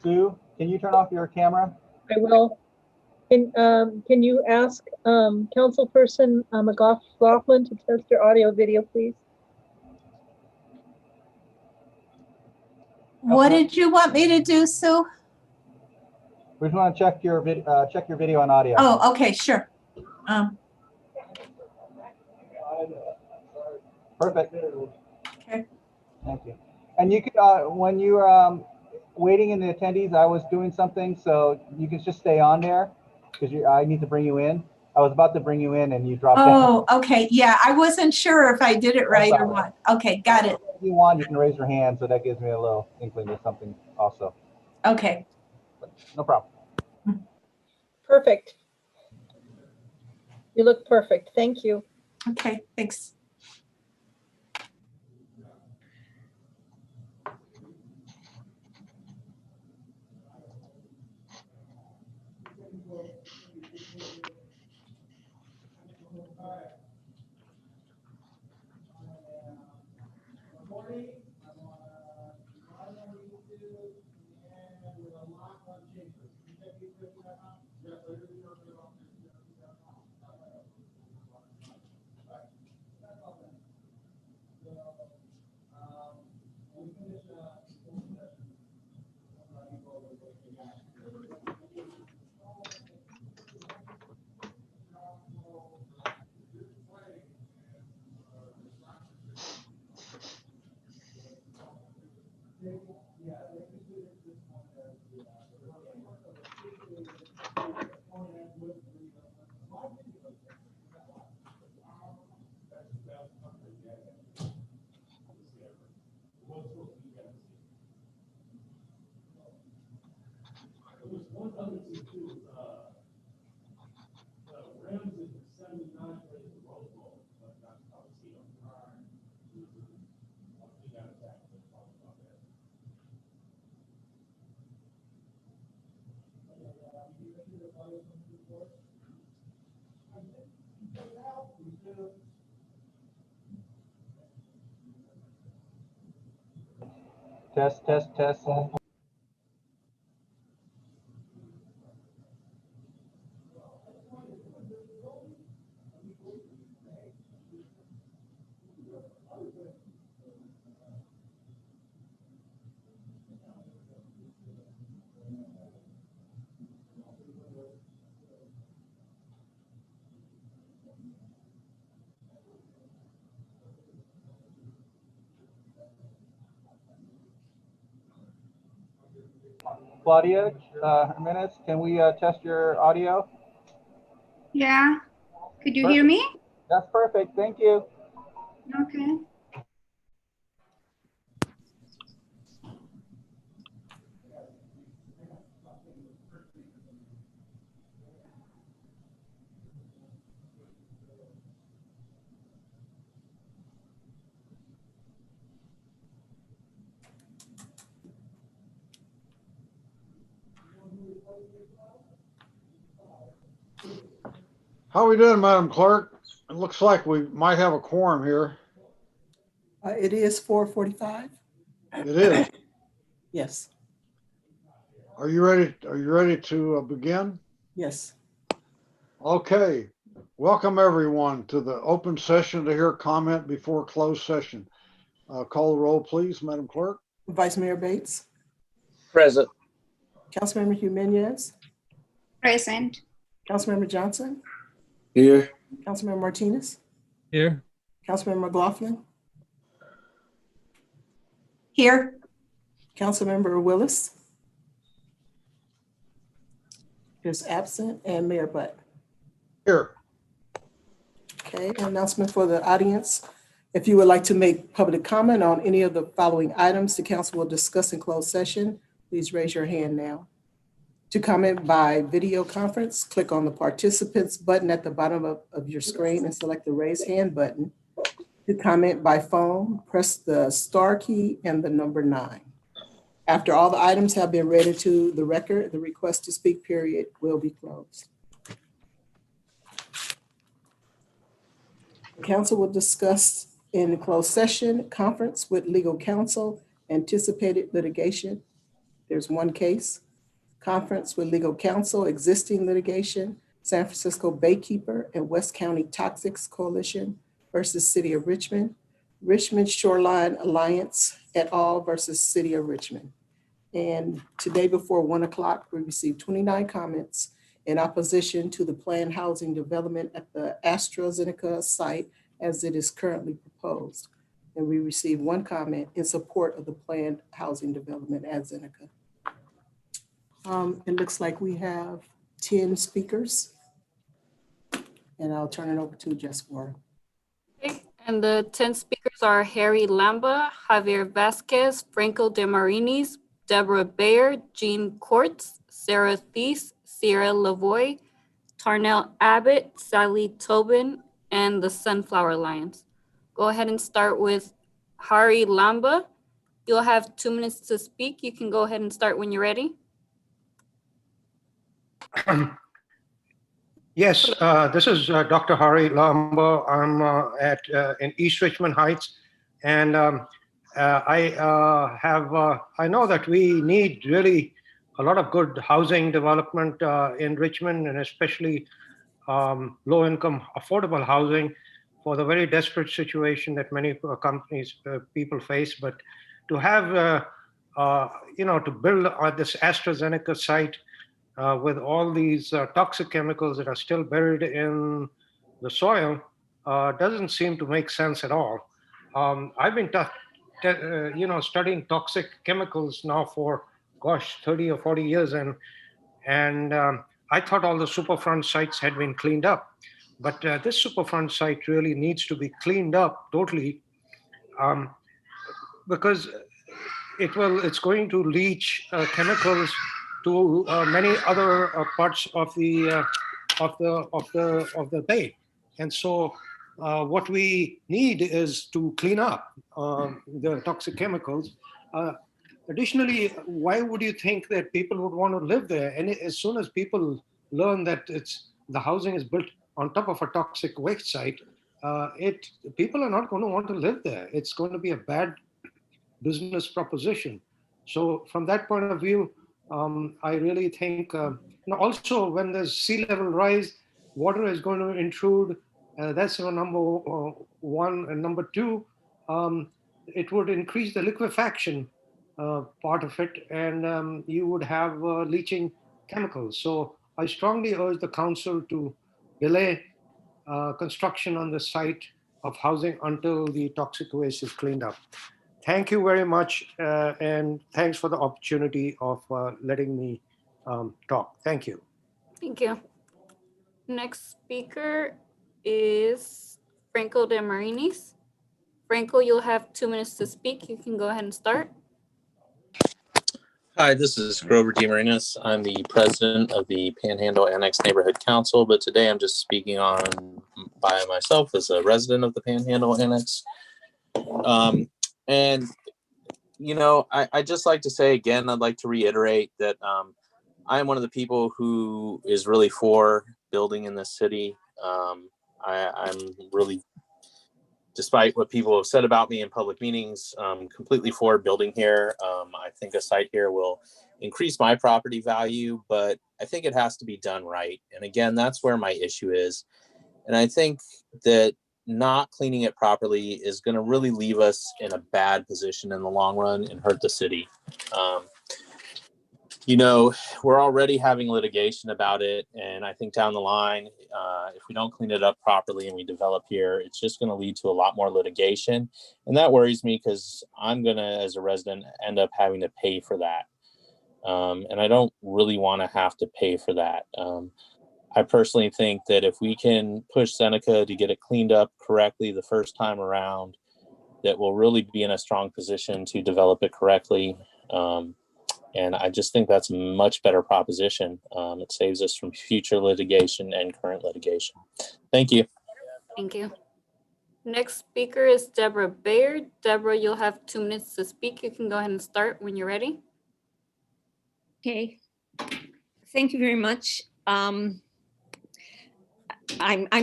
Sue, can you turn off your camera? I will. Can you ask Councilperson McLaughlin to test your audio video, please? What did you want me to do, Sue? We just want to check your video and audio. Oh, okay, sure. Perfect. Okay. Thank you. And you could, when you're waiting in the attendees, I was doing something, so you can just stay on there because I need to bring you in. I was about to bring you in and you dropped down. Oh, okay. Yeah, I wasn't sure if I did it right or what. Okay, got it. If you want, you can raise your hand, so that gives me a little inkling of something also. Okay. But no problem. Perfect. You look perfect. Thank you. Okay, thanks. Test, test, test. Claudia, Jimenez, can we test your audio? Yeah. Could you hear me? That's perfect. Thank you. Okay. How are we doing, Madam Clerk? It looks like we might have a quorum here. It is 4:45. It is. Yes. Are you ready? Are you ready to begin? Yes. Okay. Welcome everyone to the open session to hear comment before closed session. Call the roll, please, Madam Clerk. Vice Mayor Bates. Present. Councilmember Jimenez. Present. Councilmember Johnson. Here. Councilmember Martinez. Here. Councilmember McLaughlin. Here. Councilmember Willis is absent, and Mayor Butt. Here. Okay, announcement for the audience. If you would like to make public comment on any of the following items the council will discuss in closed session, please raise your hand now. To comment by video conference, click on the participants button at the bottom of your screen and select the raise hand button. To comment by phone, press the star key and the number 9. After all the items have been read into the record, the request to speak period will be closed. The council will discuss in the closed session conference with legal counsel, anticipated litigation, There's one case. Conference with legal counsel, existing litigation, San Francisco Baykeeper and West County Toxics Coalition versus City of Richmond, Richmond Shoreline Alliance et al. Versus City of Richmond. And today before 1 o'clock, we received 29 comments in opposition to the planned housing development at the AstraZeneca site as it is currently proposed. And we received one comment in support of the planned housing development at Zeneca. It looks like we have 10 speakers. And I'll turn it over to Jessica. Okay, and the 10 speakers are Harry Lamba, Javier Vasquez, Franco De Marinis, Deborah Bayer, Jean Kortz, Sarah Thies, Sierra Lavoie, Tarnell Abbott, Sally Tobin, and the Sunflower Alliance. Go ahead and start with Harry Lamba. You'll have 2 minutes to speak. You can go ahead and start when you're ready. Yes, this is Dr. Hari Lamba. I'm in East Richmond Heights, and I know that we need really a lot of good housing development in Richmond, and especially low-income affordable housing for the very desperate situation that many people face. But to have, to build this AstraZeneca site with all these toxic chemicals that are still buried in the soil doesn't seem to make sense at all. I've been studying toxic chemicals now for, 30 or 40 years, and I thought all the Superfront sites had been cleaned up. But this Superfront site really needs to be cleaned up totally because it's going to leach chemicals to many other parts of the bay, and so what we need is to clean up the toxic chemicals. Additionally, why would you think that people would want to live there? And as soon as people learn that the housing is built on top of a toxic waste site, people are not going to want to live there. It's going to be a bad business proposition. So from that point of view, I really think, also when there's sea level rise, water is going to intrude. That's number one. And number two, it would increase the liquefaction part of it, and you would have leaching chemicals. So I strongly urge the council to delay construction on the site of housing until the toxic waste is cleaned up. Thank you very much, and thanks for the opportunity of letting me talk. Thank you. Thank you. Next speaker is Franco De Marinis. Franco, you'll have 2 minutes to speak. You can go ahead and start. Hi, this is Grover DeMarinis. I'm the president of the Panhandle Annex Neighborhood Council, but today I'm just speaking on by myself as a resident of the Panhandle Annex. And, I just like to say again, I'd like to reiterate that I am one of the people who is really for building in this city. I'm really, despite what people have said about me in public meetings, completely for building here. I think a site here will increase my property value, but I think it has to be done right. And again, that's where my issue is. And I think that not cleaning it properly is going to really leave us in a bad position in the long run and hurt the city. We're already having litigation about it. And I think down the line, if we don't clean it up properly and we develop here, it's just going to lead to a lot more litigation. And that worries me because I'm going to, as a resident, end up having to pay for that. And I don't really want to have to pay for that. I personally think that if we can push Zeneca to get it cleaned up correctly the first time around, that we'll really be in a strong position to develop it correctly. And I just think that's a much better proposition. It saves us from future litigation and current litigation. Thank you. Thank you. Next speaker is Deborah Bayer. Deborah, you'll have 2 minutes to speak. You can go ahead and start when you're ready. Okay. Thank you very much. I'm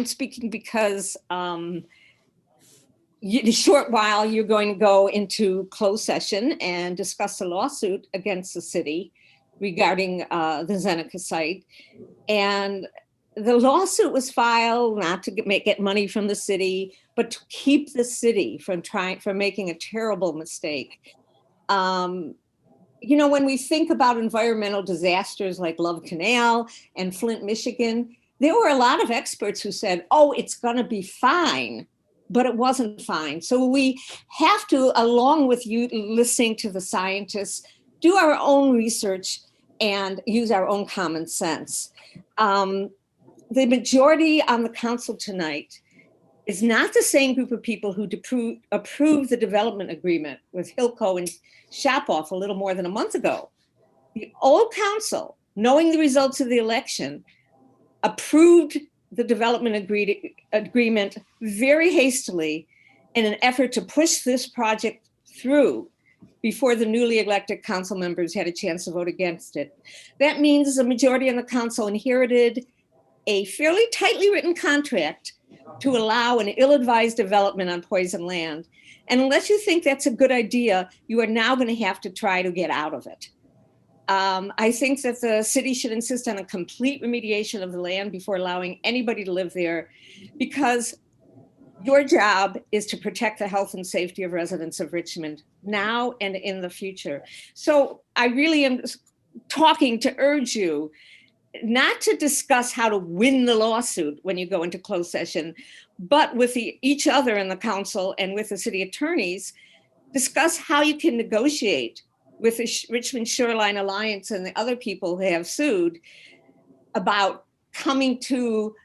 speaking because in a short while, you're going to go into closed session and discuss a lawsuit against the city regarding the Zeneca site. And the lawsuit was filed not to get money from the city, but to keep the city from making a terrible mistake. You know, when we think about environmental disasters like Love Canal and Flint, Michigan, there were a lot of experts who said, oh, it's going to be fine, but it wasn't fine. So we have to, along with you listening to the scientists, do our own research and use our own common sense. The majority on the council tonight is not the same group of people who approved the development agreement with Hilco and Shapoff a little more than a month ago. The old council, knowing the results of the election, approved the development agreement very hastily in an effort to push this project through before the newly elected council members had a chance to vote against it. That means the majority on the council inherited a fairly tightly written contract to allow an ill-advised development on poison land. And unless you think that's a good idea, you are now going to have to try to get out of it. I think that the city should insist on a complete remediation of the land before allowing anybody to live there, because your job is to protect the health and safety of residents of Richmond now and in the future. So I really am talking to urge you not to discuss how to win the lawsuit when you go into closed session, but with each other in the council and with the city attorneys, discuss how you can negotiate with the Richmond Shoreline Alliance and the other people who have sued about coming to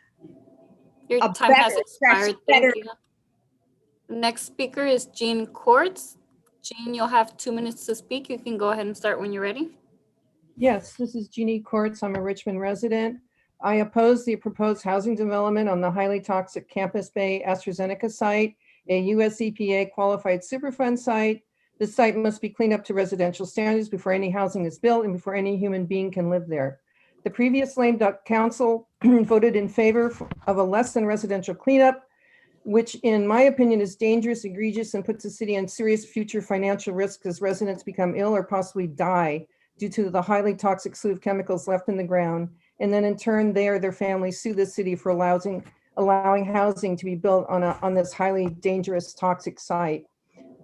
Your a time has better- expired. better- Thank you. Next speaker is Jean Quartz. Jean, you'll have 2 minutes to speak. You can go ahead and start when you're ready. Yes, this is Jeannie Quartz. I'm a Richmond resident. I oppose the proposed housing development on the highly toxic Campus Bay AstraZeneca site, a US EPA qualified Superfund site. This site must be cleaned up to residential standards before any housing is built and before any human being can live there. The previous lame duck council voted in favor of a less than residential cleanup, which in my opinion is dangerous, egregious, and puts the city in serious future financial risk as residents become ill or possibly die due to the highly toxic slew of chemicals left in the ground. And then in turn, they or their families sue the city for allowing housing to be built on this highly dangerous toxic site.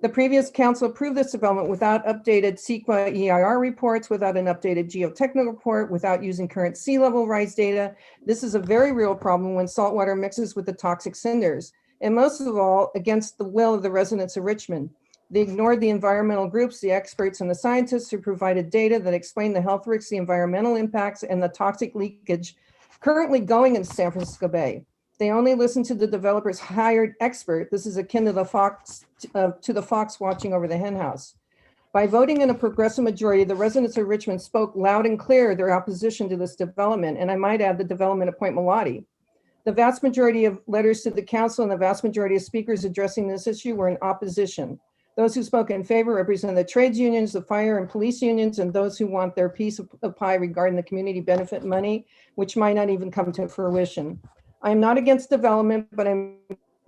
The previous council approved this development without updated CEQA EIR reports, without an updated geotechnical report, without using current sea level rise data. This is a very real problem when saltwater mixes with the toxic cinders. And most of all, against the will of the residents of Richmond. They ignored the environmental groups, the experts, and the scientists who provided data that explained the health risks, the environmental impacts, and the toxic leakage currently going in San Francisco Bay. They only listened to the developer's hired expert. This is akin to the fox watching over the hen house. By voting in a progressive majority, the residents of Richmond spoke loud and clear their opposition to this development, and I might add the development of Point Melati. The vast majority of letters to the council and the vast majority of speakers addressing this issue were in opposition. Those who spoke in favor represent the trades unions, the fire and police unions, and those who want their piece of pie regarding the community benefit money, which might not even come to fruition. I am not against development, but I'm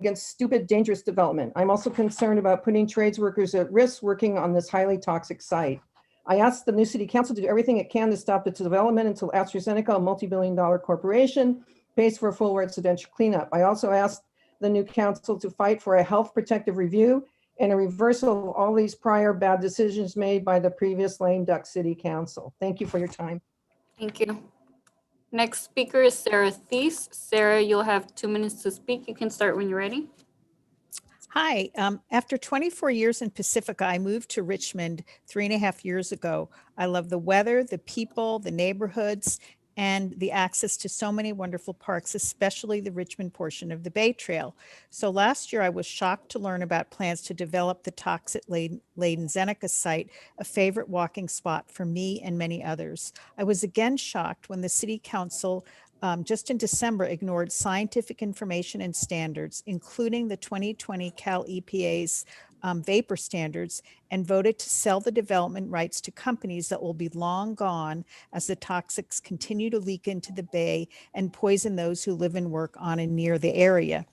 against stupid, dangerous development. I'm also concerned about putting trades workers at risk working on this highly toxic site. I asked the new city council to do everything it can to stop the development until AstraZeneca, a multi-billion-dollar corporation, pays for a full residential cleanup. I also asked the new council to fight for a health protective review and a reversal of all these prior bad decisions made by the previous lame duck city council. Thank you for your time. Thank you. Next speaker is Sarah Thies. Sarah, you'll have 2 minutes to speak. You can start when you're ready. Hi, after 24 years in Pacifica, I moved to Richmond 3.5 years ago. I love the weather, the people, the neighborhoods, and the access to so many wonderful parks, especially the Richmond portion of the Bay Trail. So last year, I was shocked to learn about plans to develop the toxic-laden Zeneca site, a favorite walking spot for me and many others. I was again shocked when the City Council just in December ignored scientific information and standards, including the 2020 Cal EPA's vapor standards, and voted to sell the development rights to companies that will be long gone as the toxics continue to leak into the bay and poison those who live and work on and near the area.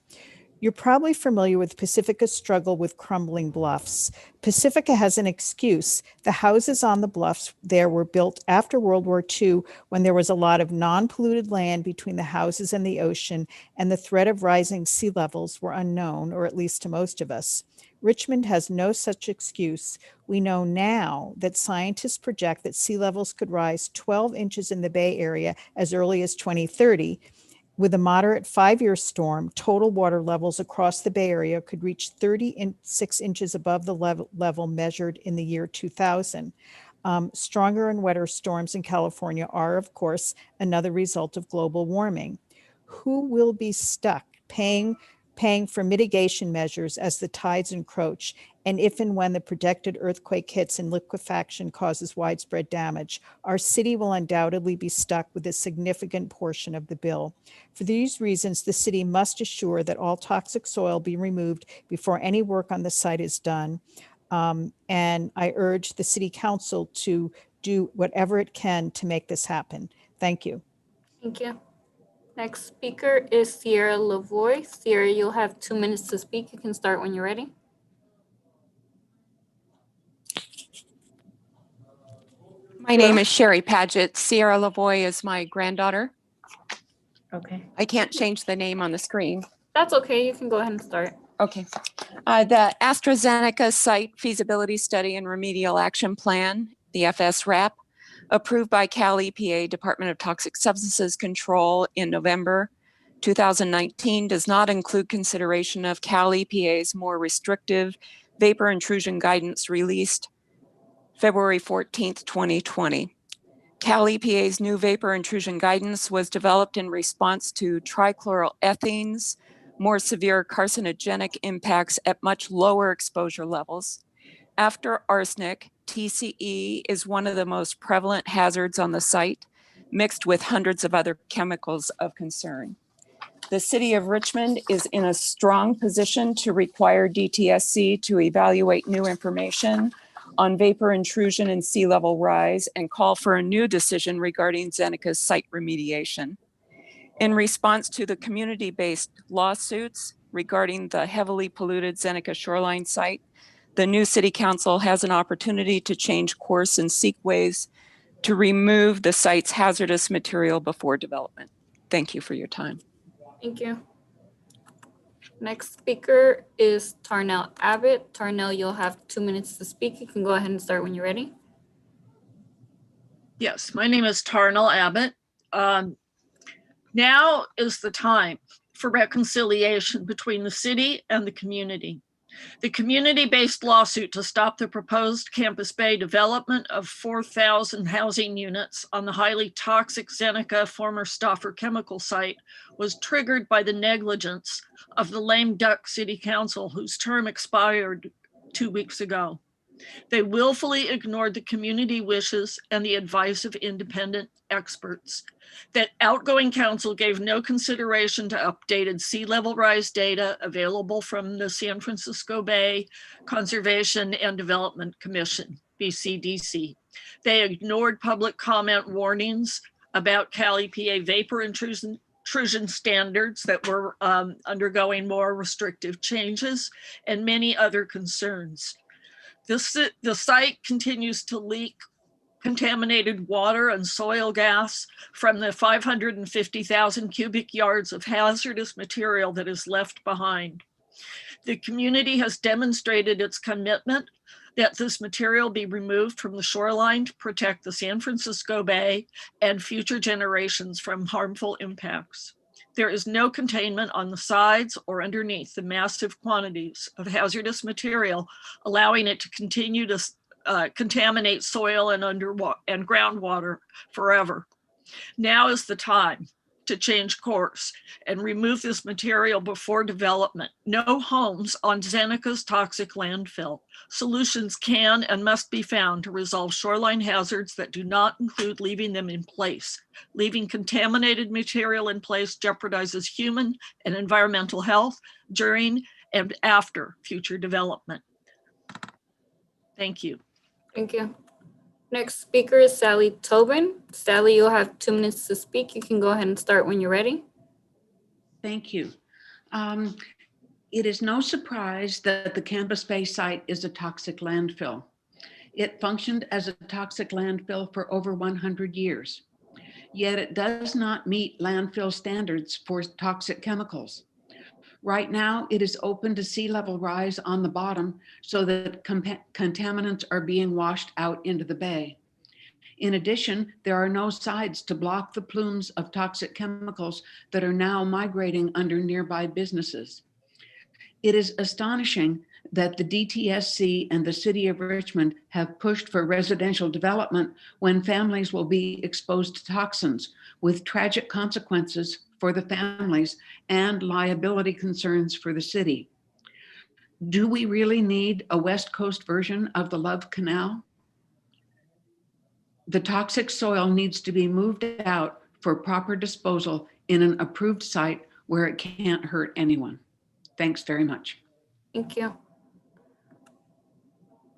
You're probably familiar with Pacifica's struggle with crumbling bluffs. Pacifica has an excuse. The houses on the bluffs there were built after World War II, when there was a lot of non-polluted land between the houses and the ocean, and the threat of rising sea levels were unknown, or at least to most of us. Richmond has no such excuse. We know now that scientists project that sea levels could rise 12 inches in the Bay Area as early as 2030. With a moderate 5-year storm, total water levels across the Bay Area could reach 36 inches above the level measured in the year 2000. Stronger and wetter storms in California are, of course, another result of global warming. Who will be stuck paying for mitigation measures as the tides encroach, and if and when the projected earthquake hits and liquefaction causes widespread damage? Our city will undoubtedly be stuck with a significant portion of the bill. For these reasons, the city must assure that all toxic soil be removed before any work on the site is done. And I urge the city council to do whatever it can to make this happen. Thank you. Thank you. Next speaker is Sierra Lavoie. Sierra, you'll have 2 minutes to speak. You can start when you're ready. My name is Sherry Paget. Sierra Lavoie is my granddaughter. Okay. I can't change the name on the screen. That's okay. You can go ahead and start. Okay. The AstraZeneca Site Feasibility Study and Remedial Action Plan, the FSRAP, approved by Cal EPA Department of Toxic Substances Control in November 2019, does not include consideration of Cal EPA's more restrictive vapor intrusion guidance released February 14th, 2020. Cal EPA's new vapor intrusion guidance was developed in response to trichloroethane's more severe carcinogenic impacts at much lower exposure levels. After arsenic, TCE is one of the most prevalent hazards on the site, mixed with hundreds of other chemicals of concern. The city of Richmond is in a strong position to require DTSC to evaluate new information on vapor intrusion and sea level rise and call for a new decision regarding Zeneca's site remediation. In response to the community-based lawsuits regarding the heavily polluted Zeneca shoreline site, the new city council has an opportunity to change course and seek ways to remove the site's hazardous material before development. Thank you for your time. Thank you. Next speaker is Tarnell Abbott. Tarnell, you'll have 2 minutes to speak. You can go ahead and start when you're ready. Yes, my name is Tarnell Abbott. Now is the time for reconciliation between the city and the community. The community-based lawsuit to stop the proposed Campus Bay development of 4,000 housing units on the highly toxic Zeneca former Stauffer chemical site was triggered by the negligence of the lame duck city council, whose term expired 2 weeks ago. They willfully ignored the community wishes and the advice of independent experts. That outgoing council gave no consideration to updated sea level rise data available from the San Francisco Bay Conservation and Development Commission, BCDC. They ignored public comment warnings about Cal EPA vapor intrusion standards that were undergoing more restrictive changes and many other concerns. The site continues to leak contaminated water and soil gas from the 550,000 cubic yards of hazardous material that is left behind. The community has demonstrated its commitment that this material be removed from the shoreline to protect the San Francisco Bay and future generations from harmful impacts. There is no containment on the sides or underneath the massive quantities of hazardous material, allowing it to continue to contaminate soil and groundwater forever. Now is the time to change course and remove this material before development. No homes on Zeneca's toxic landfill. Solutions can and must be found to resolve shoreline hazards that do not include leaving them in place. Leaving contaminated material in place jeopardizes human and environmental health during and after future development. Thank you. Thank you. Next speaker is Sally Tobin. Sally, you'll have 2 minutes to speak. You can go ahead and start when you're ready. Thank you. It is no surprise that the Campus Bay site is a toxic landfill. It functioned as a toxic landfill for over 100 years, yet it does not meet landfill standards for toxic chemicals. Right now, it is open to sea level rise on the bottom so that contaminants are being washed out into the bay. In addition, there are no sides to block the plumes of toxic chemicals that are now migrating under nearby businesses. It is astonishing that the DTSC and the City of Richmond have pushed for residential development when families will be exposed to toxins with tragic consequences for the families and liability concerns for the city. Do we really need a West Coast version of the Love Canal? The toxic soil needs to be moved out for proper disposal in an approved site where it can't hurt anyone. Thanks very much. Thank you.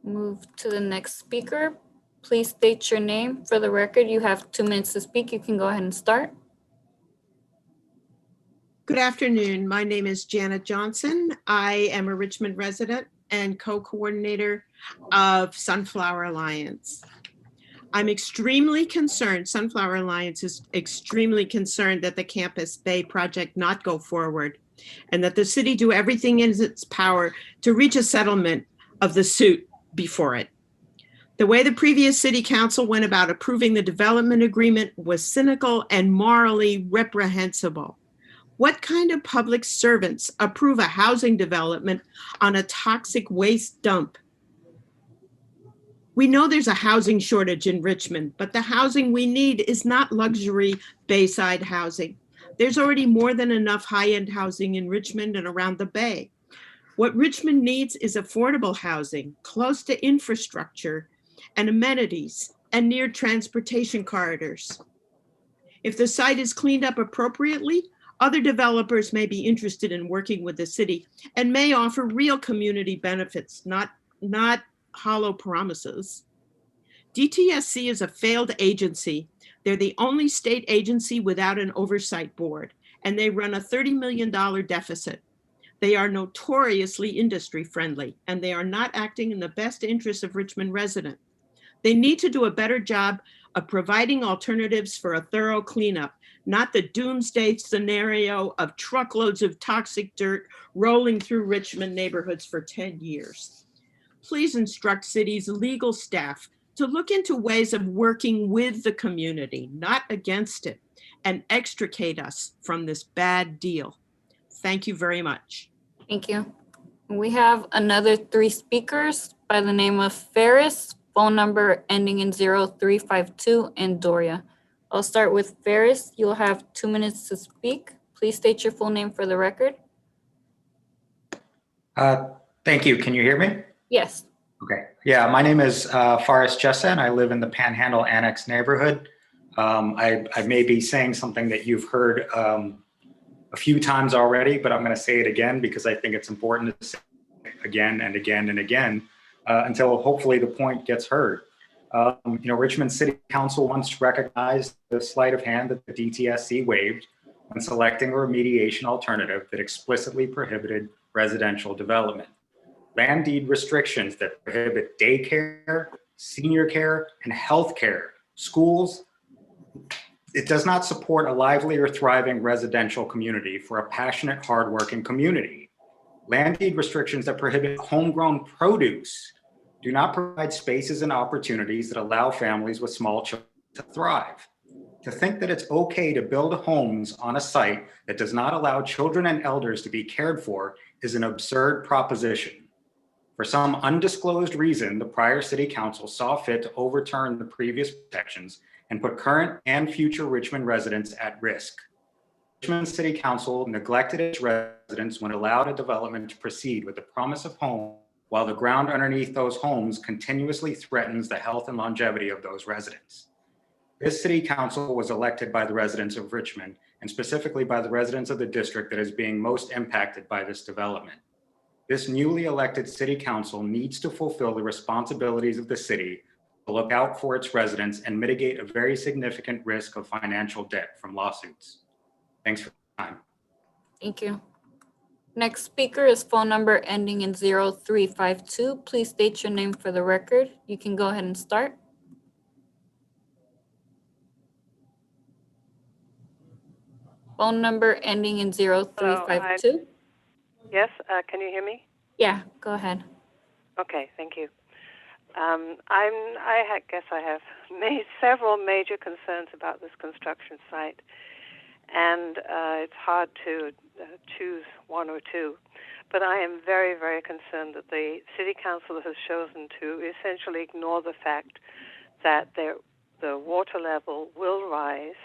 Move to the next speaker. Please state your name for the record. You have 2 minutes to speak. You can go ahead and start. Good afternoon. My name is Janet Johnson. I am a Richmond resident and co-coordinator of Sunflower Alliance. I'm extremely concerned, Sunflower Alliance is extremely concerned that the Campus Bay project not go forward and that the city do everything in its power to reach a settlement of the suit before it. The way the previous city council went about approving the development agreement was cynical and morally reprehensible. What kind of public servants approve a housing development on a toxic waste dump? We know there's a housing shortage in Richmond, but the housing we need is not luxury Bayside housing. There's already more than enough high-end housing in Richmond and around the Bay. What Richmond needs is affordable housing, close to infrastructure and amenities, and near transportation corridors. If the site is cleaned up appropriately, other developers may be interested in working with the city and may offer real community benefits, not hollow promises. DTSC is a failed agency. They're the only state agency without an oversight board, and they run a $30 million deficit. They are notoriously industry friendly, and they are not acting in the best interest of Richmond residents. They need to do a better job of providing alternatives for a thorough cleanup, not the doomsday scenario of truckloads of toxic dirt rolling through Richmond neighborhoods for 10 years. Please instruct city's legal staff to look into ways of working with the community, not against it, and extricate us from this bad deal. Thank you very much. Thank you. We have another 3 speakers by the name of Ferris, phone number ending in 0352, and Doria. I'll start with Ferris. You'll have 2 minutes to speak. Please state your full name for the record. Thank you. Can you hear me? Yes. Okay. Yeah, my name is Faris Jessa, and I live in the Panhandle Annex neighborhood. I may be saying something that you've heard a few times already, but I'm going to say it again because I think it's important to say it again and again and again until hopefully the point gets heard. Richmond City Council once recognized the sleight of hand that the DTSC waived when selecting a remediation alternative that explicitly prohibited residential development. Land deed restrictions that prohibit daycare, senior care, and healthcare, schools. It does not support a lively or thriving residential community for a passionate, hardworking community. Land deed restrictions that prohibit homegrown produce do not provide spaces and opportunities that allow families with small children to thrive. To think that it's okay to build homes on a site that does not allow children and elders to be cared for is an absurd proposition. For some undisclosed reason, the prior city council saw fit to overturn the previous protections and put current and future Richmond residents at risk. Richmond City Council neglected its residents when it allowed a development to proceed with the promise of home, while the ground underneath those homes continuously threatens the health and longevity of those residents. This city council was elected by the residents of Richmond, and specifically by the residents of the district that is being most impacted by this development. This newly elected city council needs to fulfill the responsibilities of the city to look out for its residents and mitigate a very significant risk of financial debt from lawsuits. Thanks for your time. Thank you. Next speaker is phone number ending in 0352. Please state your name for the record. You can go ahead and start. Phone number ending in 0352. Yes, can you hear me? Yeah, go ahead. Okay, thank you. Guess I have several major concerns about this construction site, and it's hard to choose one or two. But I am very, very concerned that the City Council has chosen to essentially ignore the fact that the water level will rise,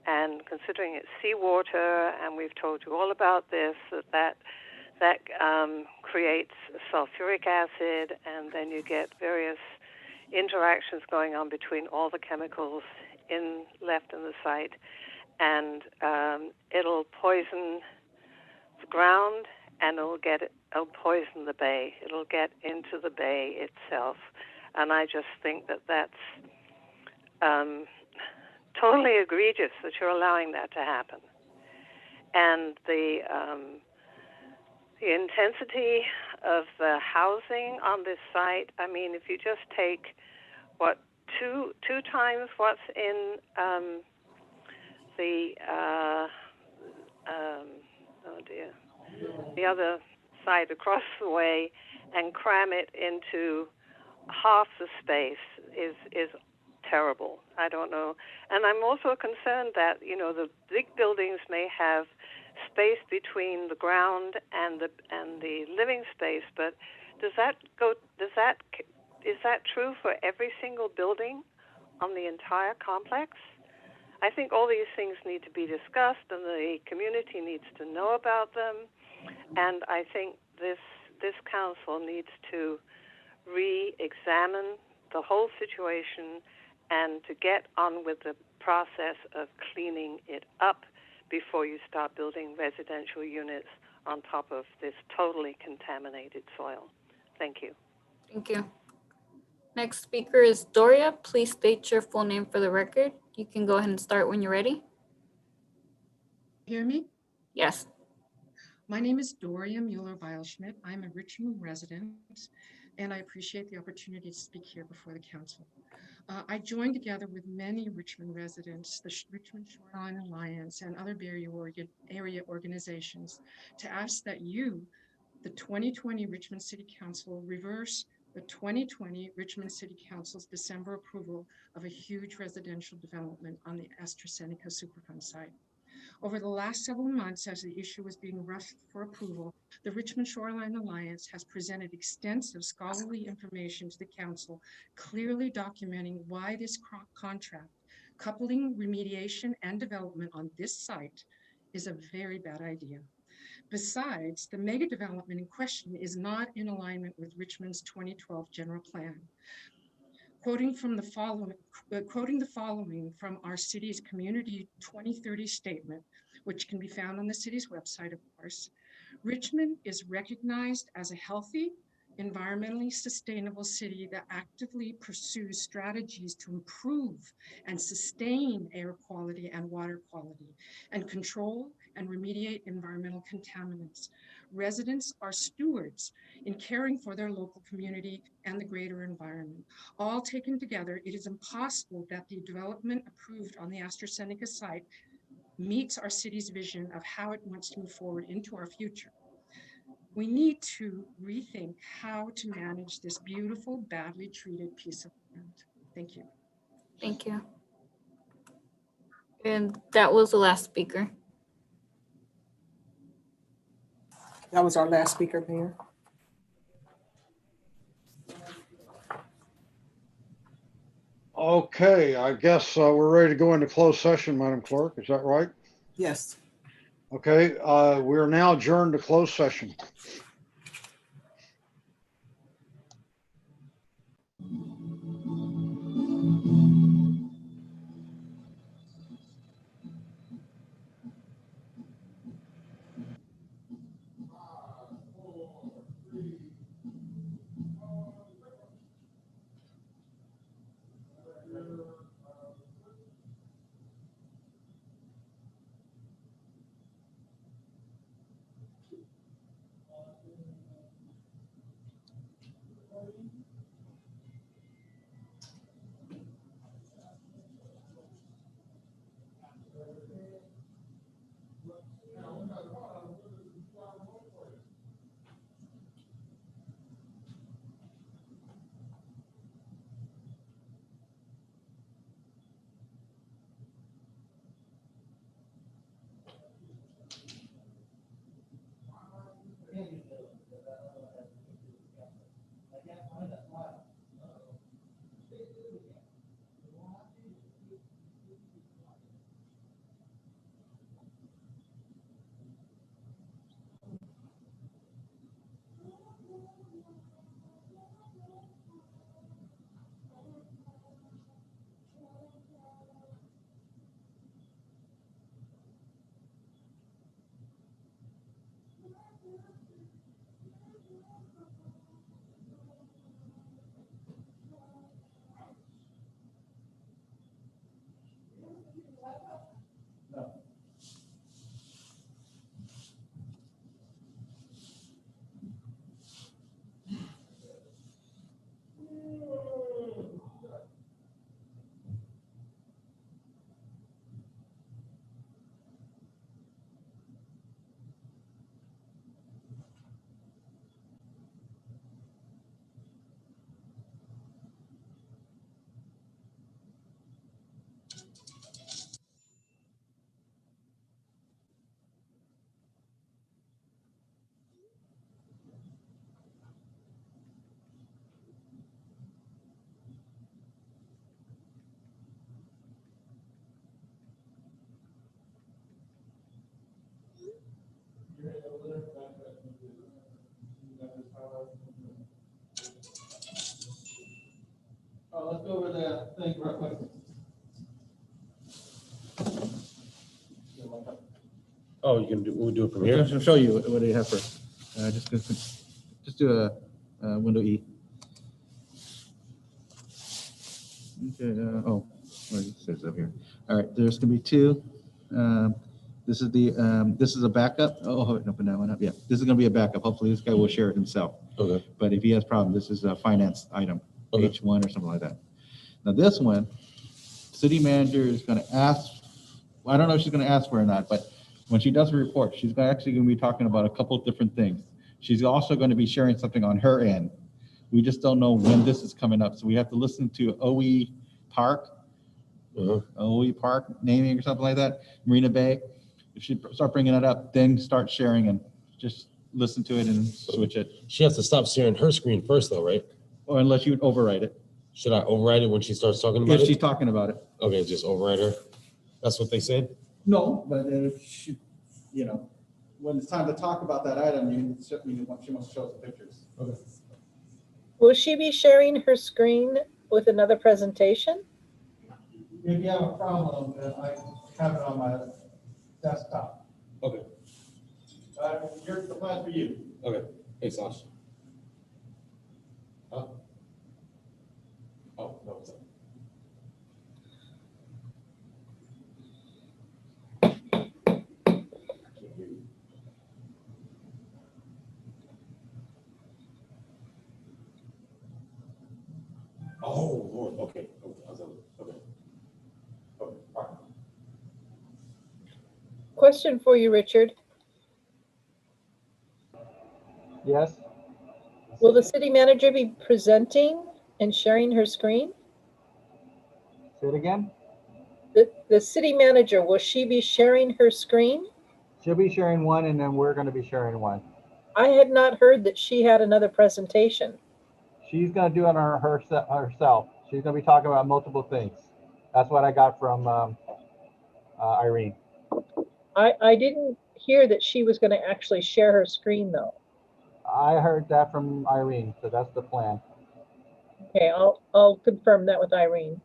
and considering it's seawater, and we've told you all about this, that creates sulfuric acid, and then you get various interactions going on between all the chemicals left in the site, and it'll poison the ground, and it'll poison the bay. It'll get into the bay itself, and I just think that that's totally egregious that you're allowing that to happen. And the intensity of the housing on this site, I mean, if you just take two times what's in the other side across the way and cram it into half the space is terrible. I don't know. And I'm also concerned that, the big buildings may have space between the ground and the living space, but is that true for every single building on the entire complex? I think all these things need to be discussed, and the community needs to know about them. And I think this council needs to re-examine the whole situation and to get on with the process of cleaning it up before you start building residential units on top of this totally contaminated soil. Thank you. Thank you. Next speaker is Doria. Please state your full name for the record. You can go ahead and start when you're ready. Hear me? Yes. My name is Doria Mueller-Weilschmidt. I'm a Richmond resident, and I appreciate the opportunity to speak here before the council. I joined together with many Richmond residents, the Richmond Shoreline Alliance, and other Bay Area organizations to ask that you, the 2020 Richmond City Council, reverse the 2020 Richmond City Council's December approval of a huge residential development on the AstraZeneca Superfund site. Over the last several months, as the issue was being rushed for approval, the Richmond Shoreline Alliance has presented extensive scholarly information to the council, clearly documenting why this contract, coupling remediation and development on this site, is a very bad idea. Besides, the mega development in question is not in alignment with Richmond's 2012 general plan. Quoting the following from our city's Community 2030 statement, which can be found on the city's website, of course, Richmond is recognized as a healthy, environmentally sustainable city that actively pursues strategies to improve and sustain air quality and water quality, and control and remediate environmental contaminants. Residents are stewards in caring for their local community and the greater environment. All taken together, it is impossible that the development approved on the AstraZeneca site meets our city's vision of how it wants to move forward into our future. We need to rethink how to manage this beautiful, badly treated piece of land. Thank you. Thank you. And that was the last speaker. That was our last speaker, Mayor. Okay, I guess we're ready to go into closed session, Madam Clerk. Is that right? Yes. Okay, we are now adjourned to closed session. Oh, let's go over the thing real quick. Oh, you can do, we'll do it from here? I'll show you what do you have first. Just do a window E. Okay, oh, well, it says up here. All right, there's gonna be two. This is a backup. Oh, open that one up. Yeah, this is gonna be a backup. Hopefully this guy will share it himself. Okay. But if he has problem, this is a finance item, Okay. H1 or something like that. Now this one, city manager is gonna ask, well, I don't know if she's gonna ask for it or not, but when she does a report, she's actually gonna be talking about a couple of different things. She's also gonna be sharing something on her end. We just don't know when this is coming up, so we have to listen to OE Park, OE Park naming or something like that, Marina Bay. If she start bringing it up, then start sharing and just listen to it and switch it. She has to stop sharing her screen first though, right? Or unless you overwrite it. Should I override it when she starts talking about If it? she's talking about it. Okay, just override her. That's what they said? No, but if she, you know, when it's time to talk about that item, she must show the pictures. Okay. Will she be sharing her screen with another presentation? If you have a problem, then I have it on my desktop. Okay. Here's the plan for you. Okay. Hey, Sash. Huh? Oh, no, it's not. Oh, Lord, okay. Okay. Question for you, Richard. Yes. Will the city manager be presenting and sharing her screen? Say it again. The city manager, will she be sharing her screen? She'll be sharing one and then we're going to be sharing one. I had not heard that she had another presentation. She's going to do it on herself. She's going to be talking about multiple things. That's what I got from Irene. I didn't hear that she was going to actually share her screen though. I heard that from Irene, so that's the plan. Okay, I'll confirm that with Irene.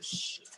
Shit.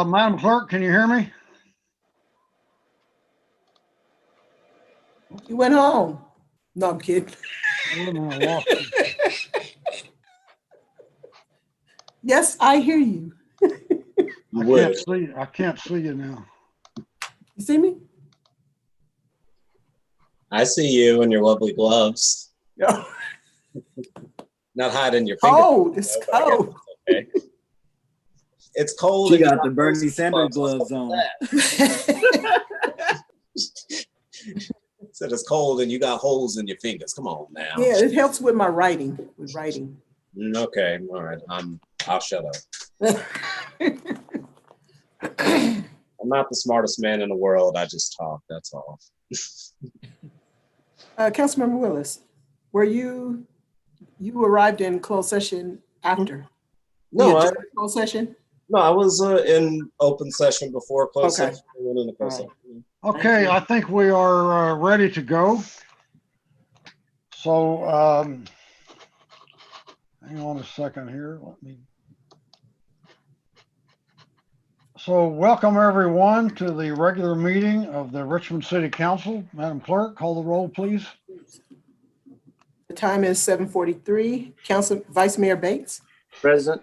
Madam Clerk, can you hear me? You went home. No, I'm kidding. Wait a minute, I lost you. Yes, I hear you. I can't see you now. You see me? I see you in your lovely gloves. Yeah. Not hiding your fingers. Cold. It's cold. Okay. It's cold. She and you got the Bernie Sanders gloves on. Said it's cold and you got holes in your fingers. Come on now. Yeah, it helps with my writing. With writing. Okay, all right. I'll shut up. I'm not the smartest man in the world. I just talk. That's all. Councilmember Willis, were you arrived in closed session after? No, closed session? No, I was in open session before closed Okay. session. I went into closed session. Okay, I think we are ready to go. So hang on a second here. So welcome everyone to the regular meeting of the Richmond City Council. Madam Clerk, call the roll, please. The time is 7:43. Vice Mayor Bates. Present.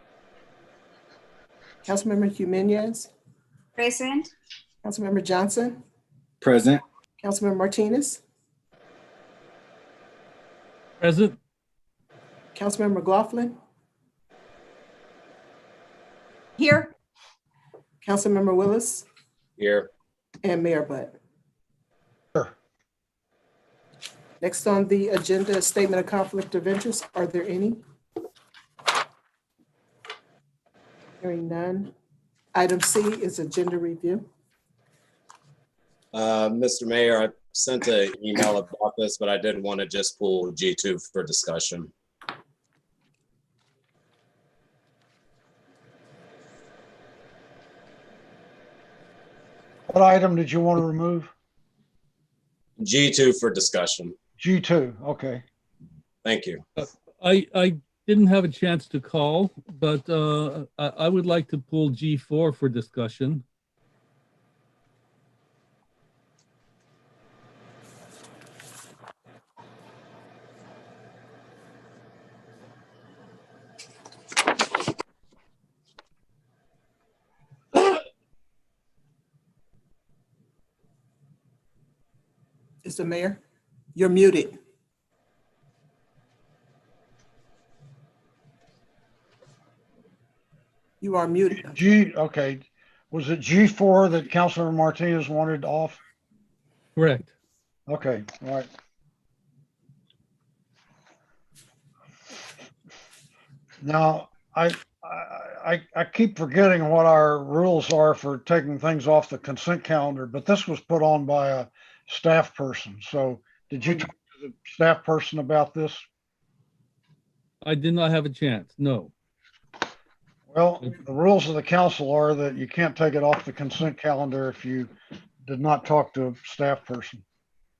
Councilmember Jimenez. Present. Councilmember Johnson. Present. Councilmember Martinez. Present. Councilmember McLaughlin. Here. Councilmember Willis. Here. And Mayor Butt. Sure. Next on the agenda, statement of conflict of interest. Are there any? Hearing none. Item C is agenda review. Mr. Mayor, I sent an email about this, but I didn't want to just pull G2 for discussion. What item did you want to remove? G2 for discussion. G2, okay. Thank you. I didn't have a chance to call, but I would like to pull G4 for discussion. Mr. Mayor, you're muted. You are muted. Okay. Was it G4 that Councilor Martinez wanted off? Correct. Okay, all right. Now, I keep forgetting what our rules are for taking things off the consent calendar, but this was put on by a staff person. So did you talk to the staff person about this? I did not have a chance, no. Well, the rules of the council are that you can't take it off the consent calendar if you did not talk to a staff person.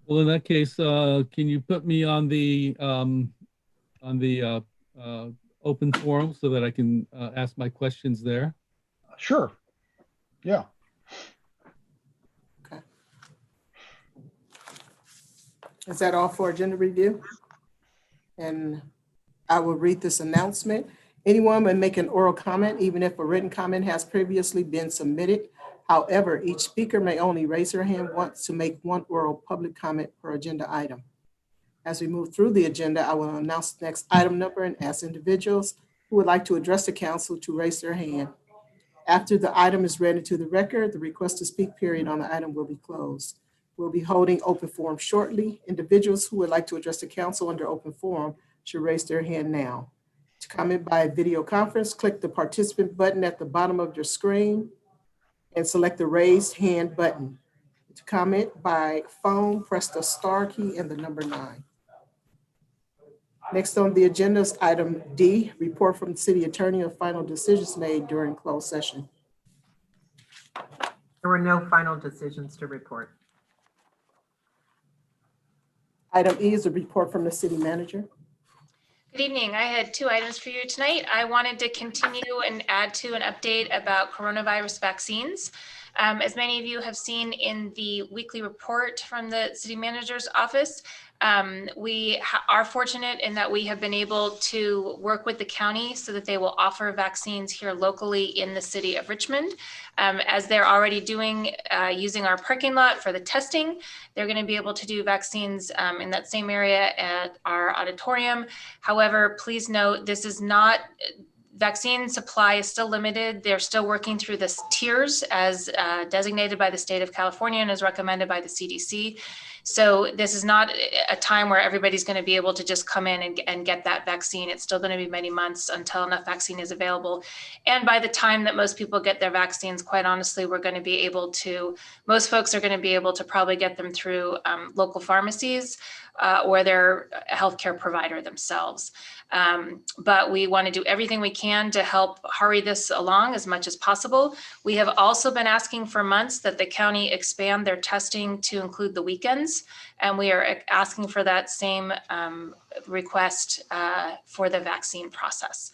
Well, in that case, can you put me on the open forum so that I can ask my questions there? Sure. Yeah. Okay. Is that all for agenda review? And I will read this announcement. Anyone may make an oral comment, even if a written comment has previously been submitted. However, each speaker may only raise their hand once to make one oral public comment per agenda item. As we move through the agenda, I will announce the next item number and ask individuals who would like to address the council to raise their hand. After the item is read into the record, the request to speak period on the item will be closed. We'll be holding open forum shortly. Individuals who would like to address the council under open forum should raise their hand now. To comment by video conference, click the participant button at the bottom of your screen and select the raised hand button. To comment by phone, press the star key and the number 9. Next on the agenda is item D, report from the city attorney of final decisions made during closed session. There were no final decisions to report. Item E is a report from the city manager. Good evening. I had 2 items for you tonight. I wanted to continue and add to an update about coronavirus vaccines. As many of you have seen in the weekly report from the city manager's office, we are fortunate in that we have been able to work with the county so that they will offer vaccines here locally in the city of Richmond. As they're already doing using our parking lot for the testing, they're going to be able to do vaccines in that same area at our auditorium. However, please note this is not vaccine supply is still limited. They're still working through the tiers as designated by the state of California and as recommended by the CDC. So this is not a time where everybody's going to be able to just come in and get that vaccine. It's still going to be many months until enough vaccine is available. And by the time that most people get their vaccines, quite honestly, we're going to be able to, most folks are going to be able to probably get them through local pharmacies or their healthcare provider themselves. But we want to do everything we can to help hurry this along as much as possible. We have also been asking for months that the county expand their testing to include the weekends. And we are asking for that same request for the vaccine process.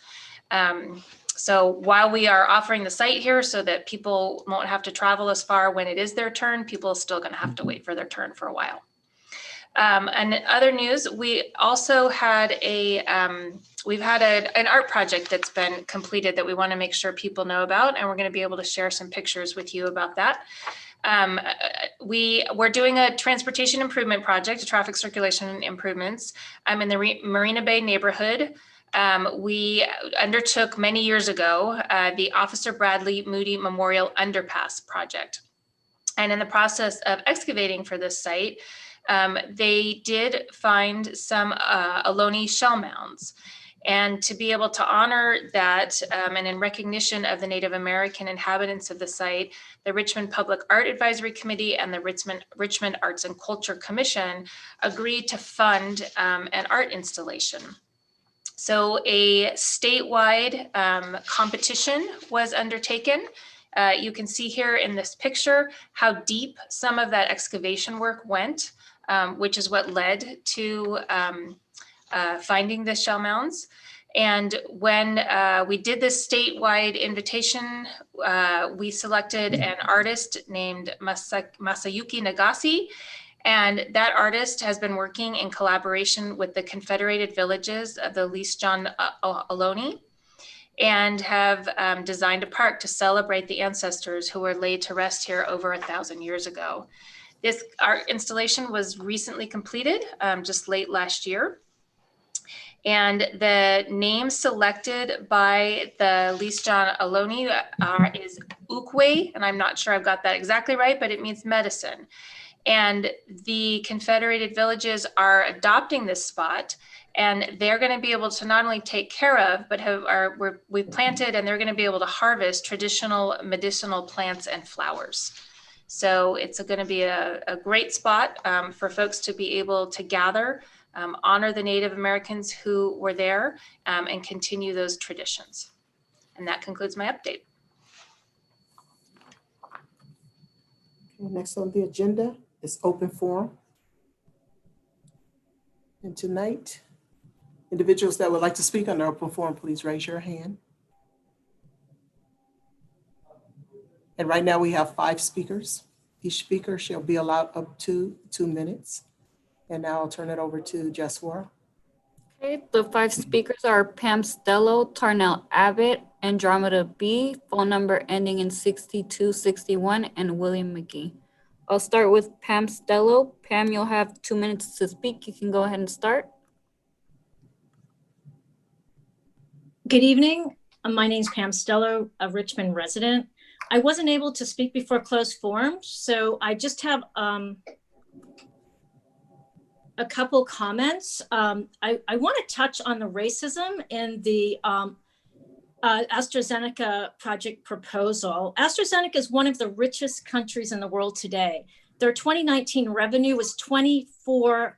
So while we are offering the site here so that people won't have to travel as far when it is their turn, people are still going to have to wait for their turn for a while. And other news, we also had we've had an art project that's been completed that we want to make sure people know about, and we're going to be able to share some pictures with you about that. We're doing a transportation improvement project, a traffic circulation improvements in the Marina Bay neighborhood. We undertook many years ago the Officer Bradley Moody Memorial Underpass project. And in the process of excavating for this site, they did find some Ohlone shell mounds. And to be able to honor that and in recognition of the Native American inhabitants of the site, the Richmond Public Art Advisory Committee and the Richmond Arts and Culture Commission agreed to fund an art installation. So a statewide competition was undertaken. You can see here in this picture how deep some of that excavation work went, which is what led to finding the shell mounds. And when we did this statewide invitation, we selected an artist named Masayuki Nagase. And that artist has been working in collaboration with the Confederated Villages of the Least John Ohlone and have designed a park to celebrate the ancestors who were laid to rest here over 1,000 years ago. This art installation was recently completed just late last year. And the name selected by the Least John Ohlone is Ukwe, and I'm not sure I've got that exactly right, but it means medicine. And the Confederated Villages are adopting this spot, and they're going to be able to not only take care of, but we've planted, and they're going to be able to harvest traditional medicinal plants and flowers. So it's going to be a great spot for folks to be able to gather, honor the Native Americans who were there, and continue those traditions. And that concludes my update. Okay, next on the agenda is open forum. And tonight, individuals that would like to speak on the open forum, please raise your hand. And right now we have 5 speakers. Each speaker shall be allowed up to 2 minutes. And now I'll turn it over to Jeswara. Okay, the 5 speakers are Pam Stello, Tarnell Abbott, Andromeda B, phone number ending in 6261, and William McGee. I'll start with Pam Stello. Pam, you'll have 2 minutes to speak. You can go ahead and start. Good evening. My name is Pam Stello, a Richmond resident. I wasn't able to speak before closed forum, so I just have a couple comments. I want to touch on the racism in the AstraZeneca project proposal. AstraZeneca is one of the richest countries in the world today. Their 2019 revenue was $24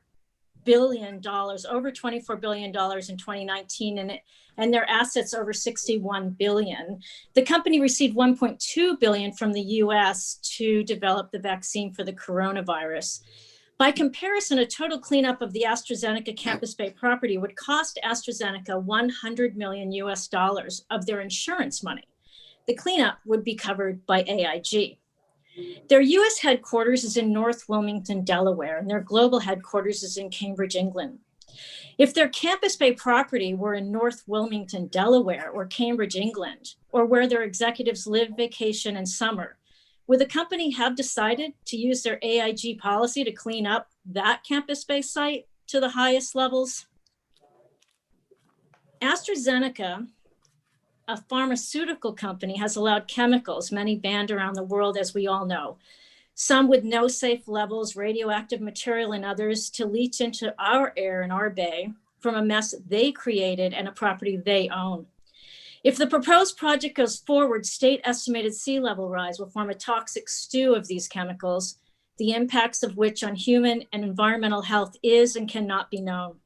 billion, over $24 billion in 2019, and their assets over 61 billion. The company received 1.2 billion from the US to develop the vaccine for the coronavirus. By comparison, a total cleanup of the AstraZeneca Campus Bay property would cost AstraZeneca $100 million of their insurance money. The cleanup would be covered by AIG. Their US headquarters is in North Wilmington, Delaware, and their global headquarters is in Cambridge, England. If their Campus Bay property were in North Wilmington, Delaware, or Cambridge, England, or where their executives live, vacation, and summer, would the company have decided to use their AIG policy to clean up that Campus Bay site to the highest levels? AstraZeneca, a pharmaceutical company, has allowed chemicals, many banned around the world, as we all know, some with no safe levels, radioactive material, and others, to leach into our air in our bay from a mess they created and a property they own. If the proposed project goes forward, state estimated sea level rise will form a toxic stew of these chemicals, the impacts of which on human and environmental health is and cannot be known.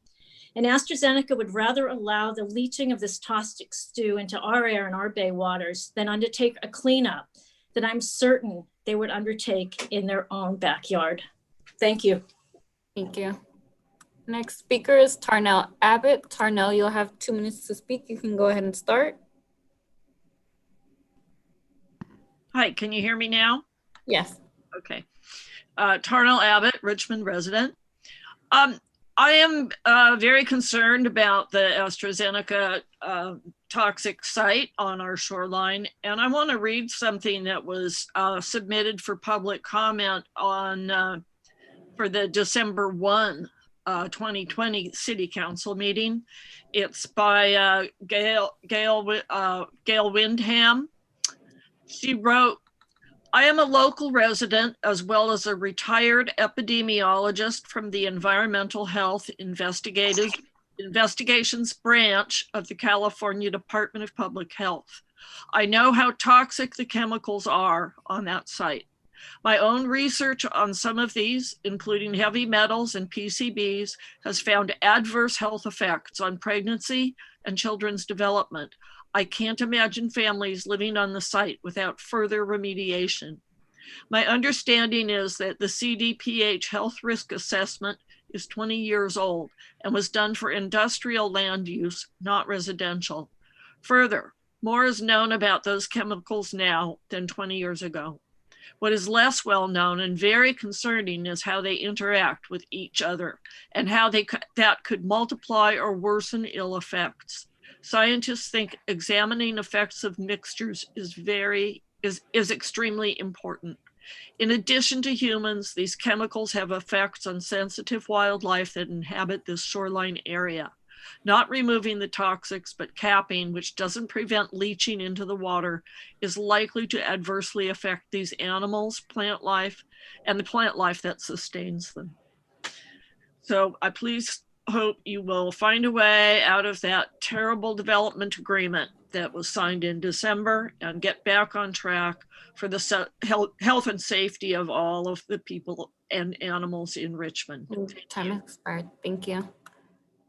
And AstraZeneca would rather allow the leaching of this toxic stew into our air and our bay waters than undertake a cleanup that I'm certain they would undertake in their own backyard. Thank you. Thank you. Next speaker is Tarnell Abbott. Tarnell, you'll have 2 minutes to speak. You can go ahead and start. Hi, can you hear me now? Yes. Okay. Tarnell Abbott, Richmond resident. I am very concerned about the AstraZeneca toxic site on our shoreline, and I want to read something that was submitted for public comment on for the December 1, 2020 City Council meeting. It's by Gail Windham. She wrote, I am a local resident as well as a retired epidemiologist from the Environmental Health Investigations Branch of the California Department of Public Health. I know how toxic the chemicals are on that site. My own research on some of these, including heavy metals and PCBs, has found adverse health effects on pregnancy and children's development. I can't imagine families living on the site without further remediation. My understanding is that the CDPH health risk assessment is 20 years old and was done for industrial land use, not residential. Further, more is known about those chemicals now than 20 years ago. What is less well known and very concerning is how they interact with each other and how that could multiply or worsen ill effects. Scientists think examining effects of mixtures is extremely important. In addition to humans, these chemicals have effects on sensitive wildlife that inhabit this shoreline area. Not removing the toxics, but capping, which doesn't prevent leaching into the water, is likely to adversely affect these animals, plant life, and the plant life that sustains them. So I please hope you will find a way out of that terrible development agreement that was signed in December and get back on track for the health and safety of all of the people and animals in Richmond. Time expired. Thank you.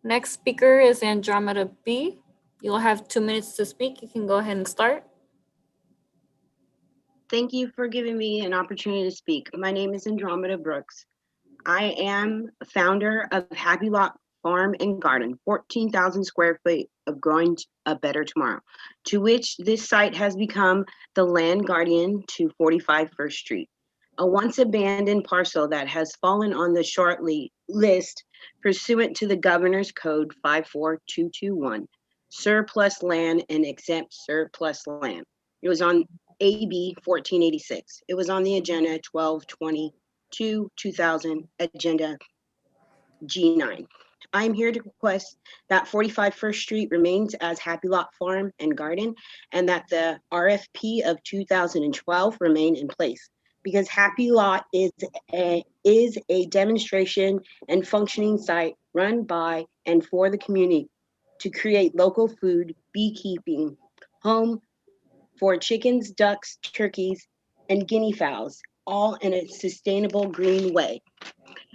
Next speaker is Andromeda B. You'll have 2 minutes to speak. You can go ahead and start. Thank you for giving me an opportunity to speak. My name is Andromeda Brooks. I am founder of Happy Lot Farm and Garden, 14,000 square feet of growing a better tomorrow, to which this site has become the land guardian to 45 First Street, a once abandoned parcel that has fallen on the short list pursuant to the Governor's Code 54221, surplus land and exempt surplus land. It was on AB 1486. It was on the agenda 12/22/2000, agenda G9. I'm here to request that 45 First Street remains as Happy Lot Farm and Garden, and that the RFP of 2012 remain in place, because Happy Lot is a demonstration and functioning site run by and for the community to create local food, beekeeping, home for chickens, ducks, turkeys, and guinea fowls, all in a sustainable green way.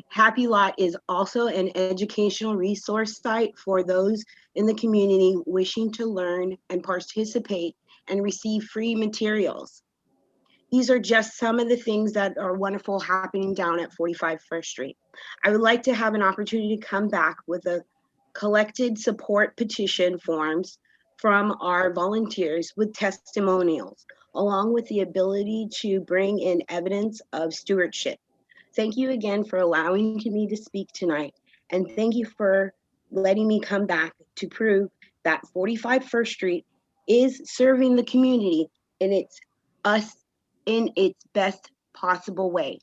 Happy Lot is also an educational resource site for those in the community wishing to learn and participate and receive free materials. These are just some of the things that are wonderful happening down at 45 First Street. I would like to have an opportunity to come back with a collected support petition forms from our volunteers with testimonials, along with the ability to bring in evidence of stewardship. Thank you again for allowing me to speak tonight. And thank you for letting me come back to prove that 45 First Street is serving the community and it's us in its best possible way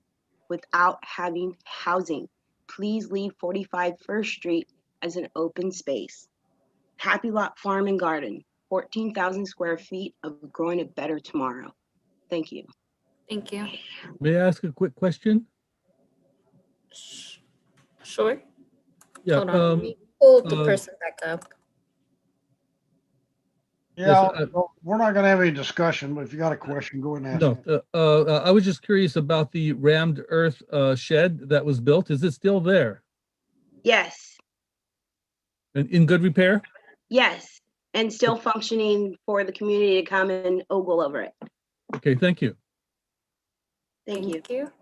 without having housing. Please leave 45 First Street as an open space. Happy Lot Farm and Garden, 14,000 square feet of growing a better tomorrow. Thank you. Thank you. May I ask a quick question? Sure. Yeah. Hold on, let me pull the uh, person back up. Yeah, well, we're not gonna have any discussion, but if you got a question, go ahead and ask. No, I was just curious about the rammed earth shed that was built. Is it still there? Yes, And in good repair? yes, and still functioning for the community to come and ogle over it. Okay, thank you. Thank you.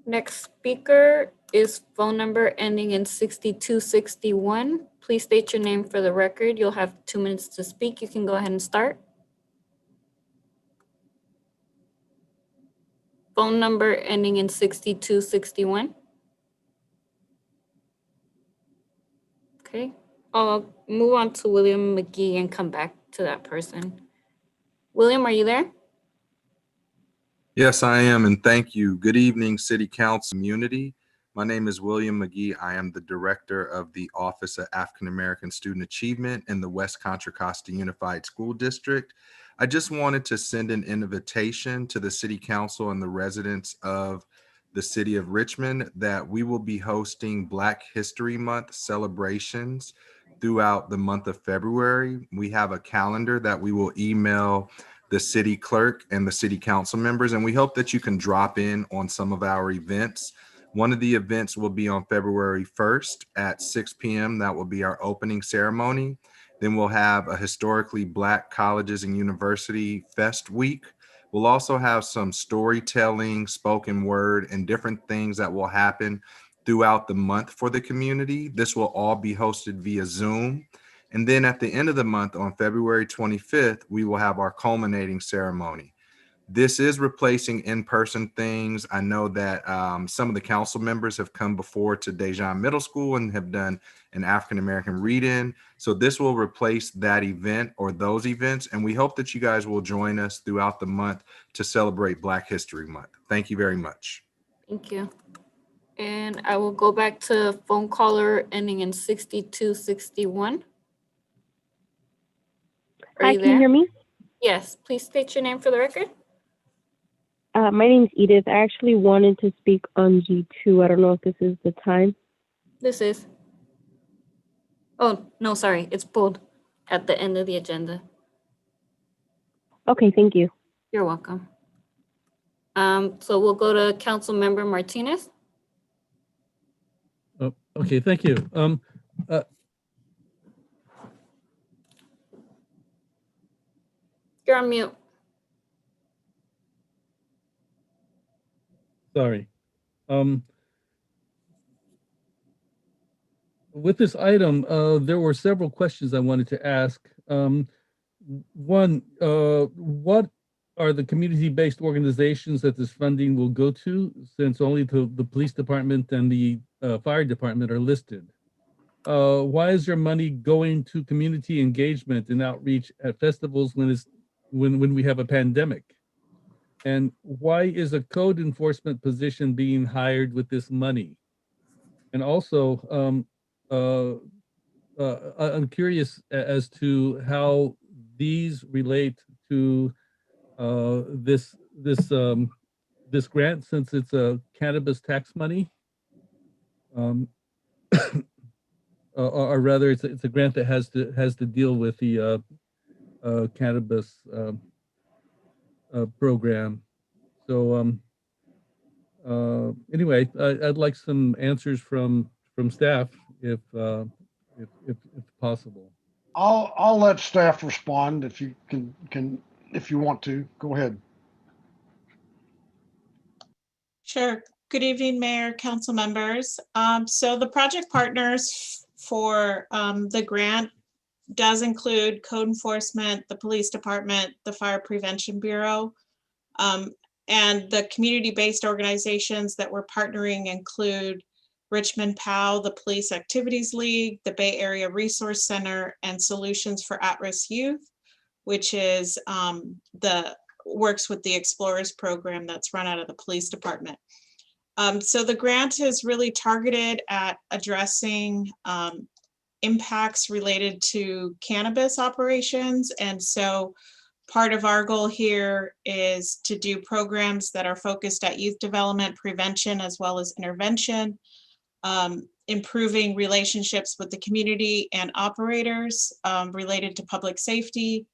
Next speaker is phone number ending in 6261. Please state your name for the record. You'll have 2 minutes to speak. You can go ahead and start. Phone number ending in 6261. Okay, I'll move on to William McGee and come back to that person. William, are you there? Yes, I am, and thank you. Good evening, City Council community. My name is William McGee. I am the Director of the Office of African American Student Achievement in the West Contra Costa Unified School District. I just wanted to send an invitation to the City Council and the residents of the City of Richmond that we will be hosting Black History Month celebrations throughout the month of February. We have a calendar that we will email the city clerk and the city council members, and we hope that you can drop in on some of our events. One of the events will be on February 1st at 6 p.m. That will be our opening ceremony. Then we'll have a historically Black colleges and university fest week. We'll also have some storytelling, spoken word, and different things that will happen throughout the month for the community. This will all be hosted via Zoom. And then at the end of the month, on February 25th, we will have our culminating ceremony. This is replacing in-person things. I know that some of the council members have come before to Dejan Middle School and have done an African-American read-in. So this will replace that event or those events. And we hope that you guys will join us throughout the month to celebrate Black History Month. Thank you very much. Thank you. And I will go back to phone caller ending in 6261. Hi, can you hear me? Yes, please state your name for the record. My name's Edith. I actually wanted to speak on G2. I don't know if this is the time. This is. Oh, no, sorry. It's pulled at the end of the agenda. Okay, thank you. You're welcome. So we'll go to Council Member Martinez. Oh, okay, thank you. You're on mute. Sorry. With this item, there were several questions I wanted to ask. One, what are the community-based organizations that this funding will go to, since only the police department and the fire department are listed? Why is your money going to community engagement and outreach at festivals when we have a pandemic? And why is a code enforcement position being hired with this money? And also, I'm curious as to how these relate to this grant, since it's a cannabis tax money, or rather, it's a grant that has to deal with the cannabis program. So anyway, I'd like some answers from staff if possible. I'll let staff respond if you can if you want to. Go ahead. Sure. Good evening, Mayor, council members. So the project partners for the grant does include code enforcement, the police department, the Fire Prevention Bureau. And the community-based organizations that we're partnering include Richmond POW, the Police Activities League, the Bay Area Resource Center, and Solutions for At-Risk Youth, which is works with the Explorers program that's run out of the police department. So the grant is really targeted at addressing impacts related to cannabis operations. And so part of our goal here is to do programs that are focused at youth development, prevention, as well as intervention, improving relationships with the community and operators related to public safety,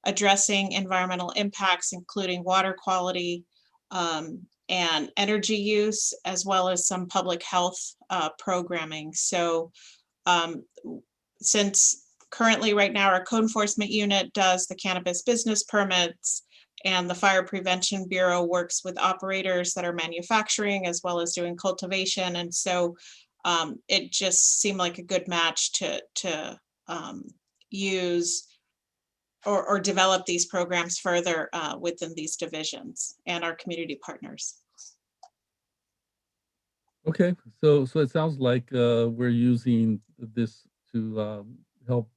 addressing environmental impacts, including water quality and energy use, as well as some public health programming. So since currently right now our code enforcement unit does the cannabis business permits and the Fire Prevention Bureau works with operators that are manufacturing as well as doing cultivation. And so it just seemed like a good match to use or develop these programs further within these divisions and our community partners. Okay, so it sounds like we're using this to help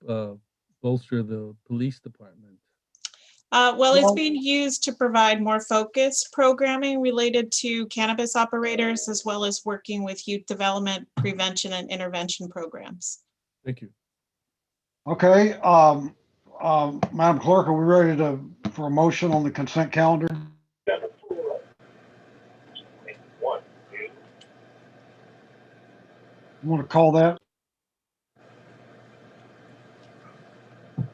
bolster the police department. Well, it's being used to provide more focused programming related to cannabis operators, as well as working with youth development, prevention, and intervention programs. Thank you. Okay, Madam Clerk, are we ready for a motion on the consent calendar? You want to call that?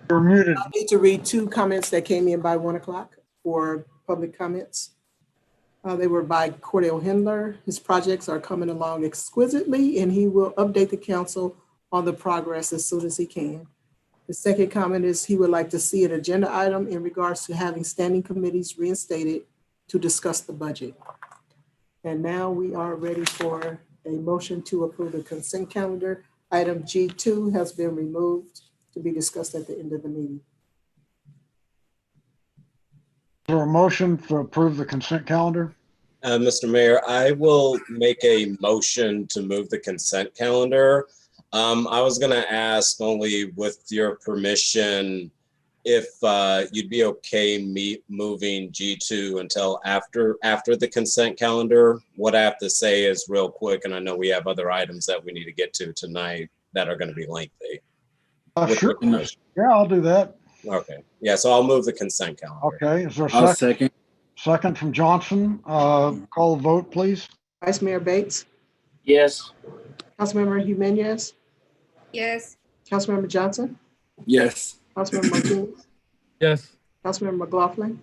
You're muted. I need to read two comments that came in by 1 o'clock for public comments. They were by Cordell Hindler. His projects are coming along exquisitely, and he will update the council on the progress as soon as he can. The second comment is he would like to see an agenda item in regards to having standing committees reinstated to discuss the budget. And now we are ready for a motion to approve the consent calendar. Item G2 has been removed to be discussed at the end of the meeting. Is there a motion to approve the consent calendar? Mr. Mayor, I will make a motion to move the consent calendar. I was going to ask, only with your permission, if you'd be okay moving G2 until after the consent calendar. What I have to say is real quick, and I know we have other items that we need to get to tonight that are going to be lengthy. Sure. Yeah, I'll do that. Okay. Yeah, so I'll move the consent calendar. Okay. Is there a I'll second? second. Second from Johnson. Call the vote, please. Vice Mayor Bates, Yes. Councilmember Jimenez, Yes. Councilmember Johnson, Yes. Councilmember Martinez, Yes. Councilmember McLaughlin,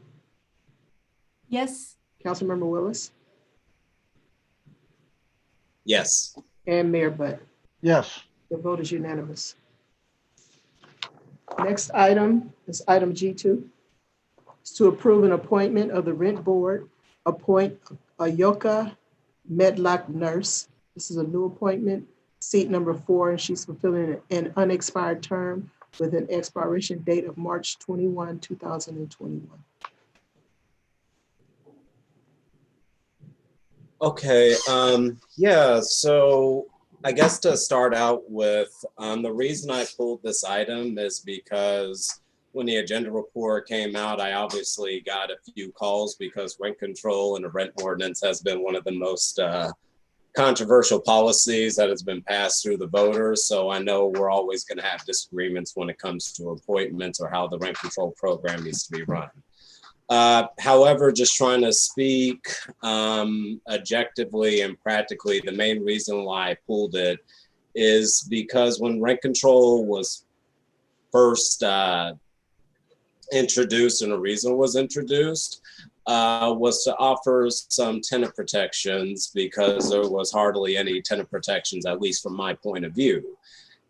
Yes. Councilmember Willis, Yes. and Mayor Butt. Yes. The vote is unanimous. Next item is item G2. It's to approve an appointment of the Rent Board, appoint Ayoka Medlock Nurse. This is a new appointment, seat number 4, and she's fulfilling an unexpired term with an expiration date of March 21, 2021. Okay. Yeah, so I guess to start out with, the reason I pulled this item is because when the agenda report came out, I obviously got a few calls because rent control and the rent ordinance has been one of the most controversial policies that has been passed through the voters. So I know we're always going to have disagreements when it comes to appointments or how the rent control program needs to be run. However, just trying to speak objectively and practically, the main reason why I pulled it is because when rent control was first introduced, and the reason it was introduced was to offer some tenant protections, because there was hardly any tenant protections, at least from my point of view.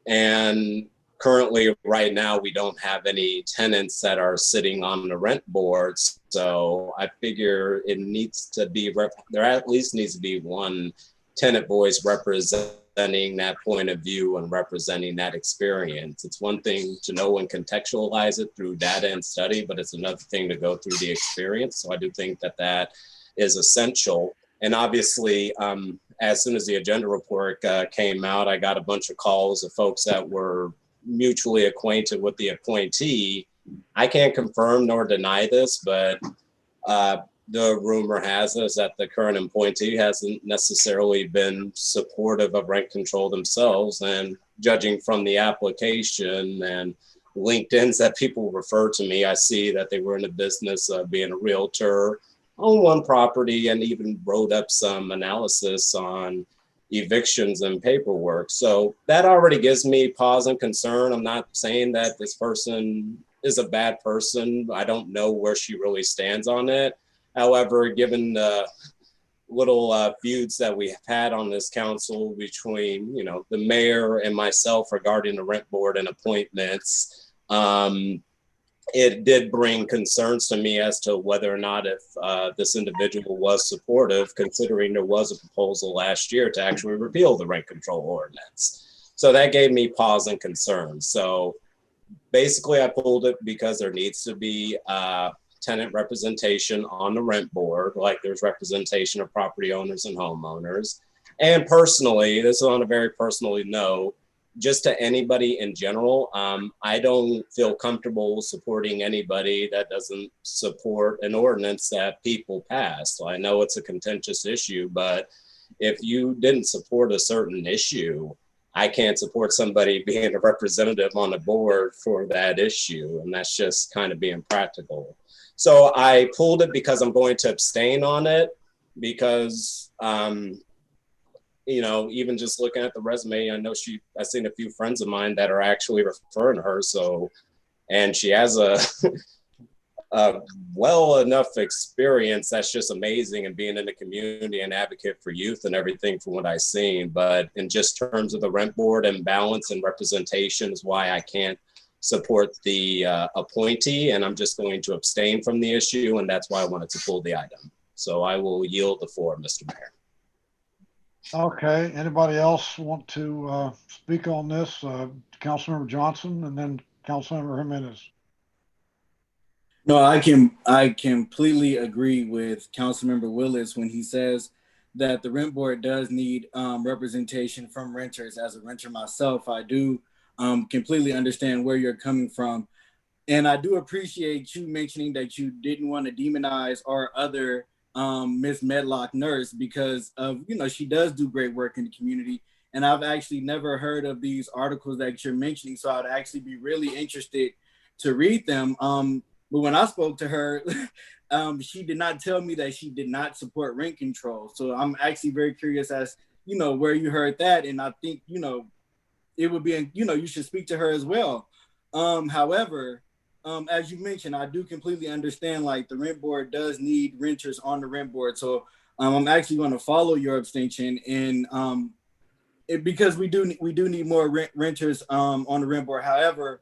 And currently, right now, we don't have any tenants that are sitting on the rent boards. So I figure it needs to be, there at least needs to be one tenant voice representing that point of view and representing that experience. It's one thing to know and contextualize it through data and study, but it's another thing to go through the experience. So I do think that that is essential. And obviously, as soon as the agenda report came out, I got a bunch of calls of folks that were mutually acquainted with the appointee. I can't confirm nor deny this, but the rumor has it that the current appointee hasn't necessarily been supportive of rent control themselves. And judging from the application and LinkedIn's that people refer to me, I see that they were in the business of being a realtor on one property and even wrote up some analysis on evictions and paperwork. So that already gives me pause and concern. I'm not saying that this person is a bad person. I don't know where she really stands on it. However, given the little feuds that we have had on this council between, you know, the mayor and myself regarding the rent board and appointments, it did bring concerns to me as to whether or not if this individual was supportive, considering there was a proposal last year to actually repeal the rent control ordinance. So that gave me pause and concern. So basically I pulled it because there needs to be tenant representation on the rent board, like there's representation of property owners and homeowners. And personally, this is on a very personal note, just to anybody in general, I don't feel comfortable supporting anybody that doesn't support an ordinance that people passed. So I know it's a contentious issue, but if you didn't support a certain issue, I can't support somebody being a representative on the board for that issue. And that's just kind of being practical. So I pulled it because I'm going to abstain on it because, you know, even just looking at the resume, I know I've seen a few friends of mine that are actually referring to her. So, and she has a well enough experience that's just amazing, and being in the community and advocate for youth and everything from what I've seen. But in just terms of the rent board and balance and representation is why I can't support the appointee, and I'm just going to abstain from the issue, and that's why I wanted to pull the item. So I will yield the floor, Mr. Mayor. Okay, anybody else want to speak on this? Councilmember Johnson and then Councilmember Jimenez. No, I completely agree with Councilmember Willis when he says that the rent board does need representation from renters. As a renter myself, I do completely understand where you're coming from. And I do appreciate you mentioning that you didn't want to demonize our other Miss Medlock nurse because of, you know, she does do great work in the community. And I've actually never heard of these articles that you're mentioning. So I'd actually be really interested to read them. But when I spoke to her, she did not tell me that she did not support rent control. So I'm actually very curious as, you know, where you heard that. And I think, you know, it would be, you know, you should speak to her as well. However, as you mentioned, I do completely understand, like, the rent board does need renters on the rent board. So I'm actually going to follow your abstention, and because we do need more renters on the rent board. However,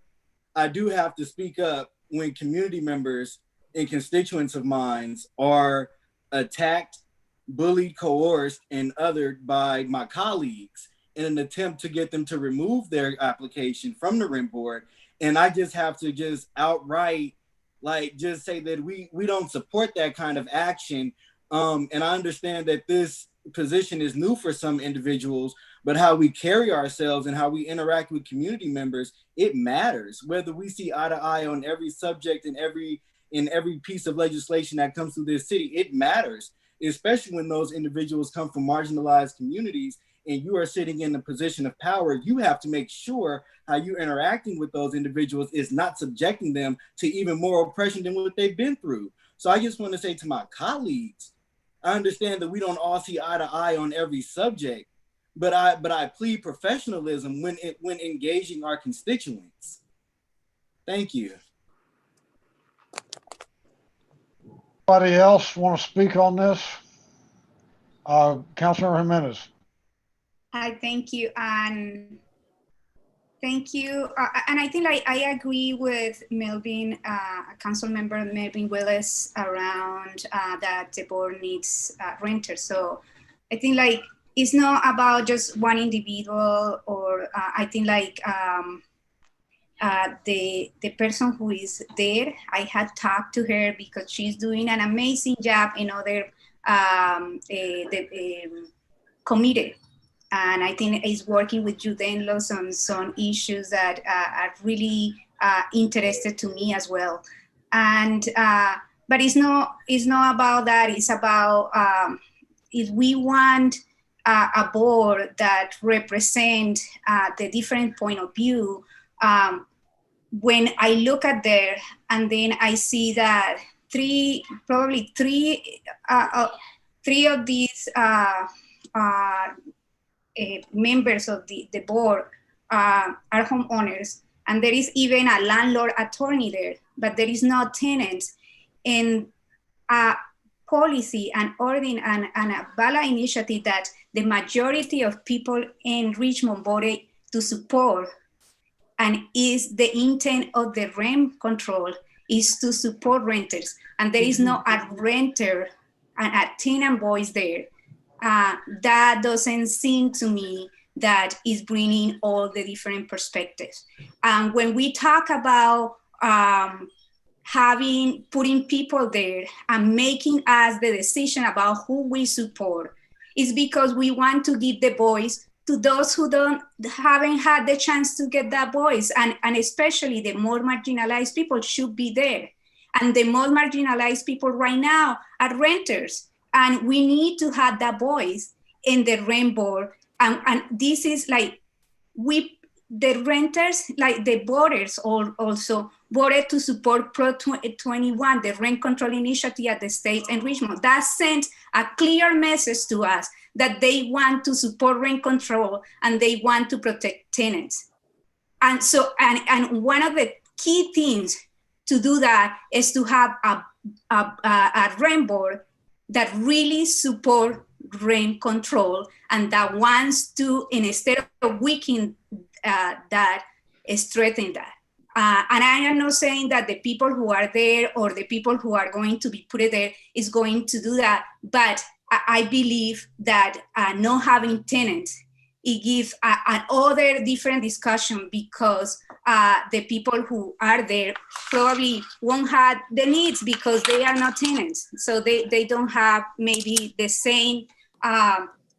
I do have to speak up when community members and constituents of mine are attacked, bullied, coerced, and othered by my colleagues in an attempt to get them to remove their application from the rent board. And I just have to just outright, like, just say that we don't support that kind of action. And I understand that this position is new for some individuals, but how we carry ourselves and how we interact with community members, it matters. Whether we see eye to eye on every subject and every piece of legislation that comes through this city, it matters, especially when those individuals come from marginalized communities and you are sitting in a position of power. You have to make sure how you're interacting with those individuals is not subjecting them to even more oppression than what they've been through. So I just want to say to my colleagues, I understand that we don't all see eye to eye on every subject, but I plead professionalism when engaging our constituents. Thank you. Anybody else want to speak on this? Councilmember Jimenez. Hi, thank you. Thank you. And I think I agree with Melvin, Council Member Melvin Willis around that the board needs renters. So I think like it's not about just one individual, or I think like the person who is there, I had talked to her because she's doing an amazing job in other committed. And I think is working with youth in-laws on some issues that are really interested to me as well. And but it's not about that. It's about if we want a board that represent the different point of view. When I look at there, and then I see that probably three of these members of the board are homeowners, and there is even a landlord attorney there, but there is no tenants. And a policy and ordinance and a ballot initiative that the majority of people in Richmond voted to support, and is the intent of the rent control is to support renters, and there is no a renter and a tenant voice there. That doesn't seem to me that is bringing all the different perspectives. And when we talk about putting people there and making us the decision about who we support, is because we want to give the voice to those who haven't had the chance to get that voice, and especially the more marginalized people should be there. And the more marginalized people right now are renters. And we need to have that voice in the rent board. And this is like, the renters, like the voters also voted to support Pro 21, the rent control initiative at the state and Richmond. That sent a clear message to us that they want to support rent control and they want to protect tenants. And so, and one of the key things to do that is to have a rent board that really support rent control, and that wants to, instead of weakening that, strengthen that. And I am not saying that the people who are there or the people who are going to be put there is going to do that, but I believe that not having tenants, it gives another different discussion, because the people who are there probably won't have the needs because they are not tenants. So they don't have maybe the same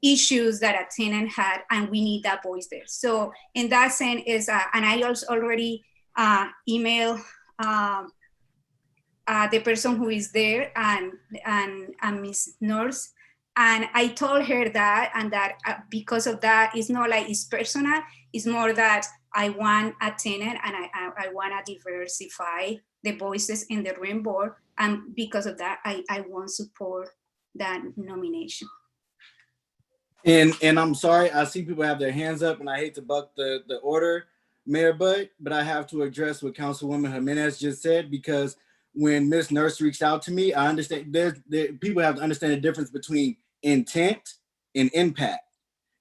issues that a tenant had, and we need that voice there. So in that sense is, and I also already emailed the person who is there and Ms. Nurse. And I told her that, and that because of that, it's not like it's personal, it's more that I want a tenant, and I want to diversify the voices in the rent board. And because of that, I won't support that nomination. And I'm sorry, I see people have their hands up, and I hate to buck the order, Mayor Butt, but I have to address what Councilwoman Jimenez just said, because when Ms. Nurse reached out to me, I understand people have to understand the difference between intent and impact.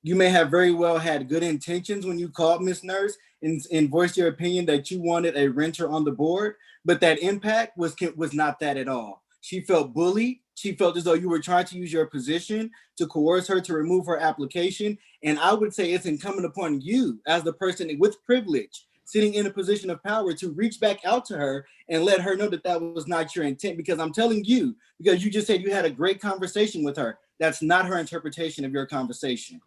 You may have very well had good intentions when you called Ms. Nurse and voiced your opinion that you wanted a renter on the board, but that impact was not that at all. She felt bullied. She felt as though you were trying to use your position to coerce her to remove her application. And I would say it's incumbent upon you, as the person with privilege, sitting in a position of power, to reach back out to her and let her know that that was not your intent. Because I'm telling you, because you just said you had a great conversation with her, that's not her interpretation of your conversation.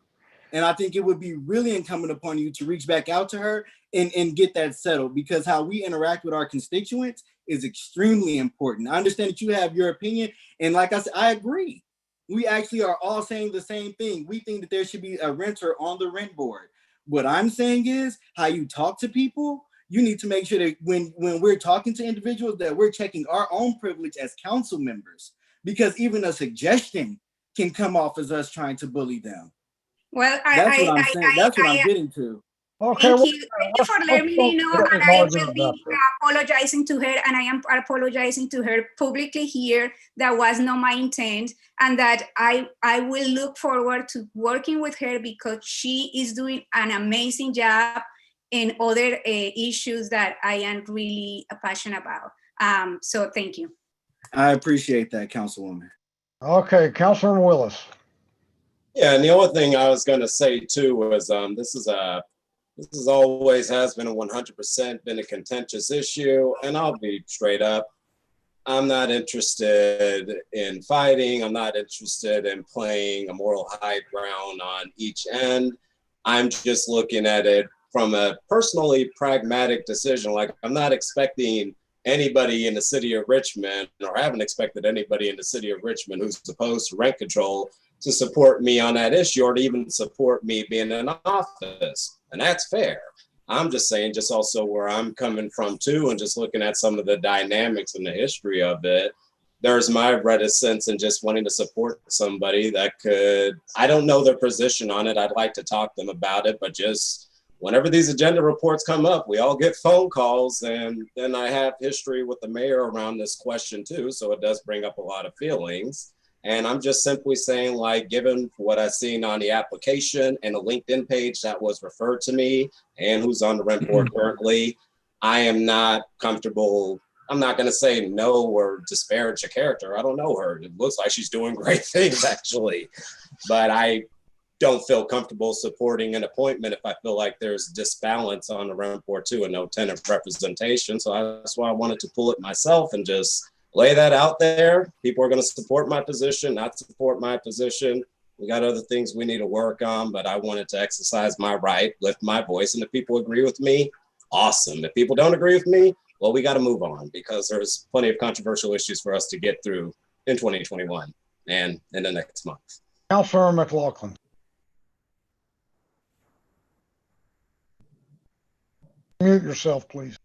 And I think it would be really incumbent upon you to reach back out to her and get that settled, because how we interact with our constituents is extremely important. I understand that you have your opinion. And like I said, I agree. We actually are all saying the same thing. We think that there should be a renter on the rent board. What I'm saying is how you talk to people. You need to make sure that when we're talking to individuals, that we're checking our own privilege as council members, because even a suggestion can come off as us trying to bully them. Well, that's what I'm saying. That's what I'm getting to. Okay. Thank you for letting me know, and I will be apologizing to her, and I am apologizing to her publicly here. That was not my intent, and that I will look forward to working with her, because she is doing an amazing job and other issues that I am really passionate about. So thank you. I appreciate that, Councilwoman. Okay, Councilor Willis. Yeah, and the only thing I was going to say too was this is always has been a 100% been a contentious issue, and I'll be straight up. I'm not interested in fighting. I'm not interested in playing a moral high ground on each end. I'm just looking at it from a personally pragmatic decision. Like, I'm not expecting anybody in the city of Richmond, or haven't expected anybody in the city of Richmond who's opposed to rent control to support me on that issue, or to even support me being in office. And that's fair. I'm just saying, just also where I'm coming from too, and just looking at some of the dynamics and the history of it, there's my reticence in just wanting to support somebody that could, I don't know their position on it. I'd like to talk to them about it, but just whenever these agenda reports come up, we all get phone calls, and then I have history with the mayor around this question too. So it does bring up a lot of feelings. And I'm just simply saying, like, given what I've seen on the application and the LinkedIn page that was referred to me and who's on the rent board currently, I am not comfortable. I'm not going to say no or disparage a character. I don't know her. It looks like she's doing great things, actually. But I don't feel comfortable supporting an appointment if I feel like there's disbalance on the rent board too and no tenant representation. So that's why I wanted to pull it myself and just lay that out there. People are going to support my position, not support my position. We got other things we need to work on, but I wanted to exercise my right, lift my voice. And if people agree with me, awesome. If people don't agree with me, well, we got to move on, because there's plenty of controversial issues for us to get through in 2021 and in the next month. Councilor McLaughlin. Mute yourself, please.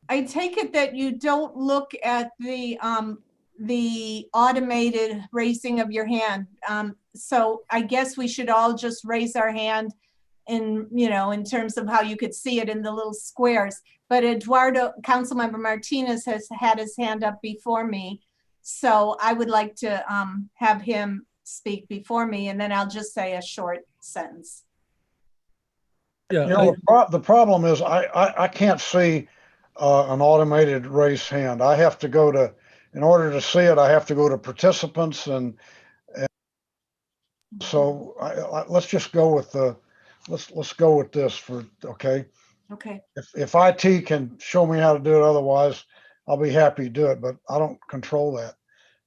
I take it that you don't look at the automated raising of your hand. So I guess we should all just raise our hand in, in terms of how you could see it in the little squares. But Councilmember Martinez has had his hand up before me. So I would like to have him speak before me, and then I'll just say a short sentence. Yeah, the problem is I can't see an automated raised hand. I have to go to, in order to see it, I have to go to participants, and so let's just go with let's go with this for, okay? Okay. If IT can show me how to do it, otherwise I'll be happy to do it, but I don't control that.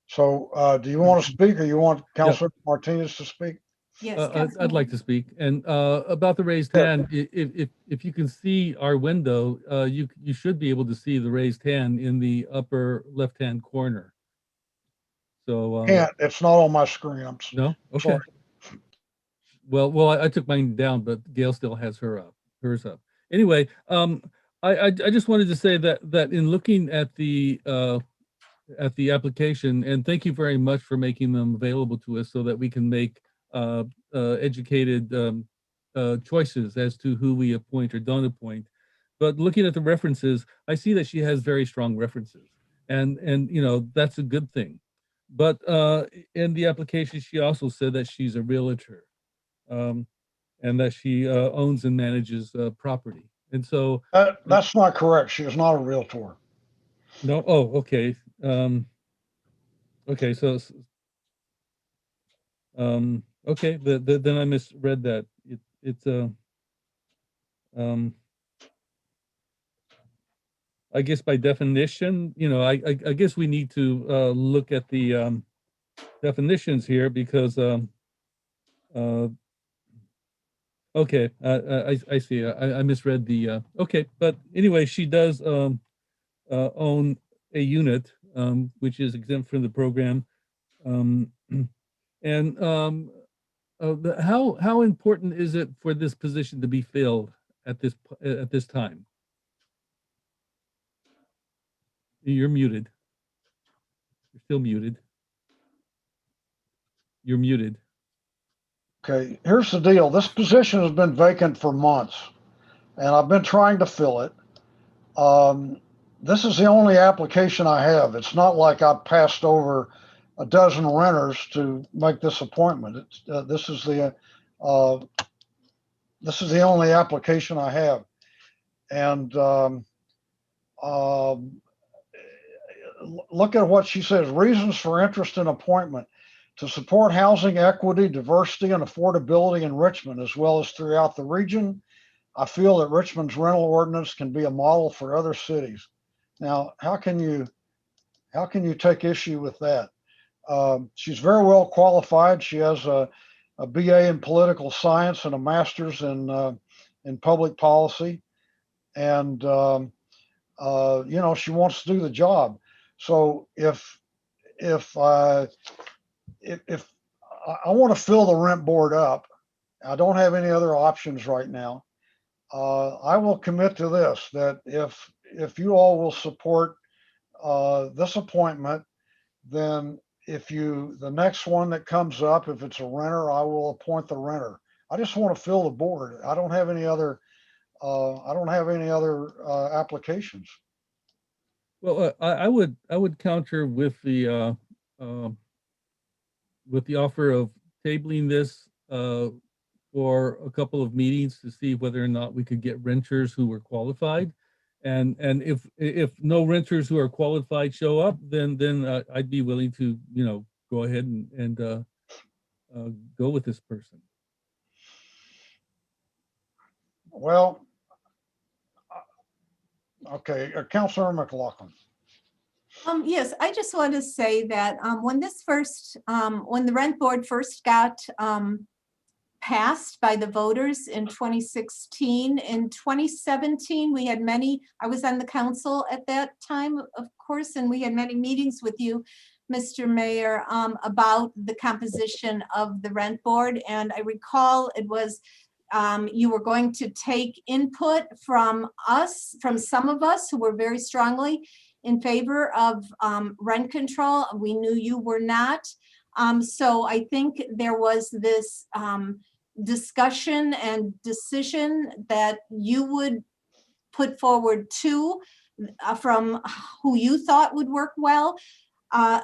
So do you want to speak, or you want Councilor Martinez to speak? Yes, I'd like to speak. And about the raised hand, if you can see our window, you should be able to see the raised hand in the upper left-hand corner. So Can't. It's not on my screen. I'm no. Okay. sorry. Well, I took mine down, but Gail still has hers up. Anyway, I just wanted to say that in looking at the application, and thank you very much for making them available to us so that we can make educated choices as to who we appoint or don't appoint. But looking at the references, I see that she has very strong references, and that's a good thing. But in the application, she also said that she's a realtor, and that she owns and manages property. And so that's not correct. She is not a realtor. No. Oh, okay. Okay. So okay. Then I misread that. It's I guess by definition, I guess we need to look at the definitions here, because okay, I see. I misread the okay, but anyway, she does own a unit, which is exempt from the program, and how important is it for this position to be filled at this time? You're muted. You're still muted. You're muted. Okay, here's the deal. This position has been vacant for months, and I've been trying to fill it. This is the only application I have. It's not like I passed over a dozen renters to make this appointment. This is the this is the only application I have. And look at what she says, reasons for interest in appointment: to support housing equity, diversity, and affordability in Richmond, as well as throughout the region. I feel that Richmond's rental ordinance can be a model for other cities. Now, how can you take issue with that? She's very well qualified. She has a BA in political science and a master's in public policy. And, you know, she wants to do the job. So if I want to fill the rent board up, I don't have any other options right now. I will commit to this, that if you all will support this appointment, then the next one that comes up, if it's a renter, I will appoint the renter. I just want to fill the board. I don't have any other applications. Well, I would counter with the offer of tabling this for a couple of meetings to see whether or not we could get renters who were qualified. And if no renters who are qualified show up, then I'd be willing to, you know, go ahead and go with this person. Well, okay, Councilor McLaughlin. Yes, I just want to say that when the rent board first got passed by the voters in 2016, in 2017, we had I was on the council at that time, of course, and we had many meetings with you, Mr. Mayor, about the composition of the rent board. And I recall it was you were going to take input from some of us who were very strongly in favor of rent control. We knew you were not. So I think there was this discussion and decision that you would put forward two from who you thought would work well.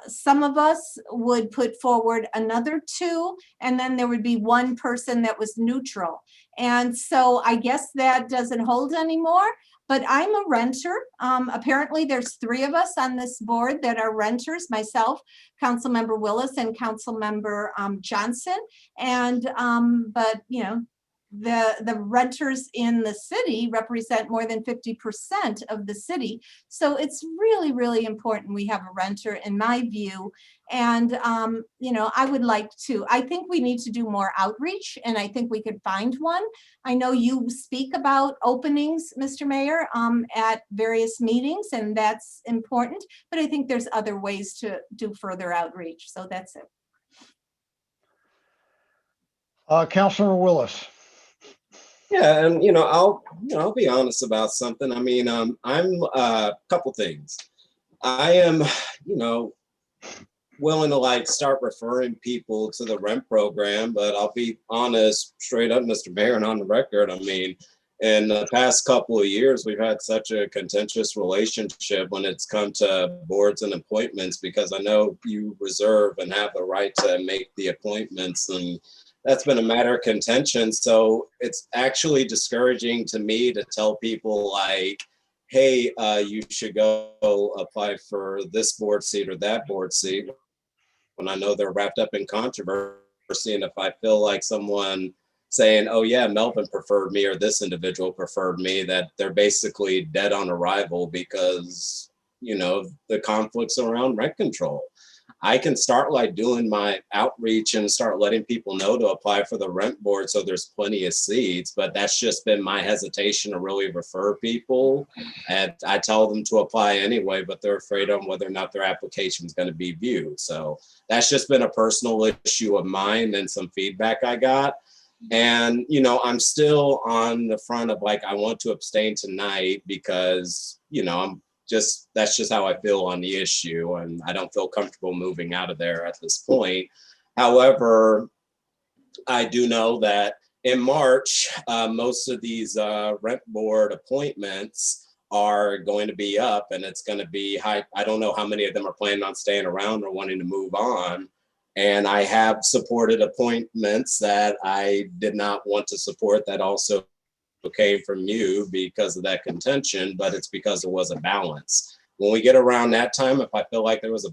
Some of us would put forward another two, and then there would be one person that was neutral. And so I guess that doesn't hold anymore, but I'm a renter. Apparently there's three of us on this board that are renters, myself, Councilmember Willis, and Councilmember Johnson. And, but you know, the renters in the city represent more than 50% of the city. So it's really, really important we have a renter, in my view. And, you know, I think we need to do more outreach, and I think we could find one. I know you speak about openings, Mr. Mayor, at various meetings, and that's important, but I think there's other ways to do further outreach. So that's it. Councilor Willis. Yeah, and I'll be honest about something. I mean, I'm a couple things. I am, willing to like start referring people to the rent program, but I'll be honest, straight up, Mr. Mayor, and on the record. I mean, in the past couple of years, we've had such a contentious relationship when it's come to boards and appointments, because I know you reserve and have the right to make the appointments, and that's been a matter of contention. So it's actually discouraging to me to tell people like, hey, you should go apply for this board seat or that board seat, when I know they're wrapped up in controversy. And if I feel like someone saying, oh yeah, Melvin preferred me or this individual preferred me, that they're basically dead on arrival because, the conflicts around rent control. I can start like doing my outreach and start letting people know to apply for the rent board, so there's plenty of seats, but that's just been my hesitation to really refer people. And I tell them to apply anyway, but they're afraid on whether or not their application is going to be viewed. So that's just been a personal issue of mine and some feedback I got. And, I'm still on the front of like, I want to abstain tonight because, that's just how I feel on the issue, and I don't feel comfortable moving out of there at this point. However, I do know that in March, most of these rent board appointments are going to be up, and it's going to be high. I don't know how many of them are planning on staying around or wanting to move on. And I have supported appointments that I did not want to support that also came from you because of that contention, but it's because there was a balance. When we get around that time, if I feel like there was a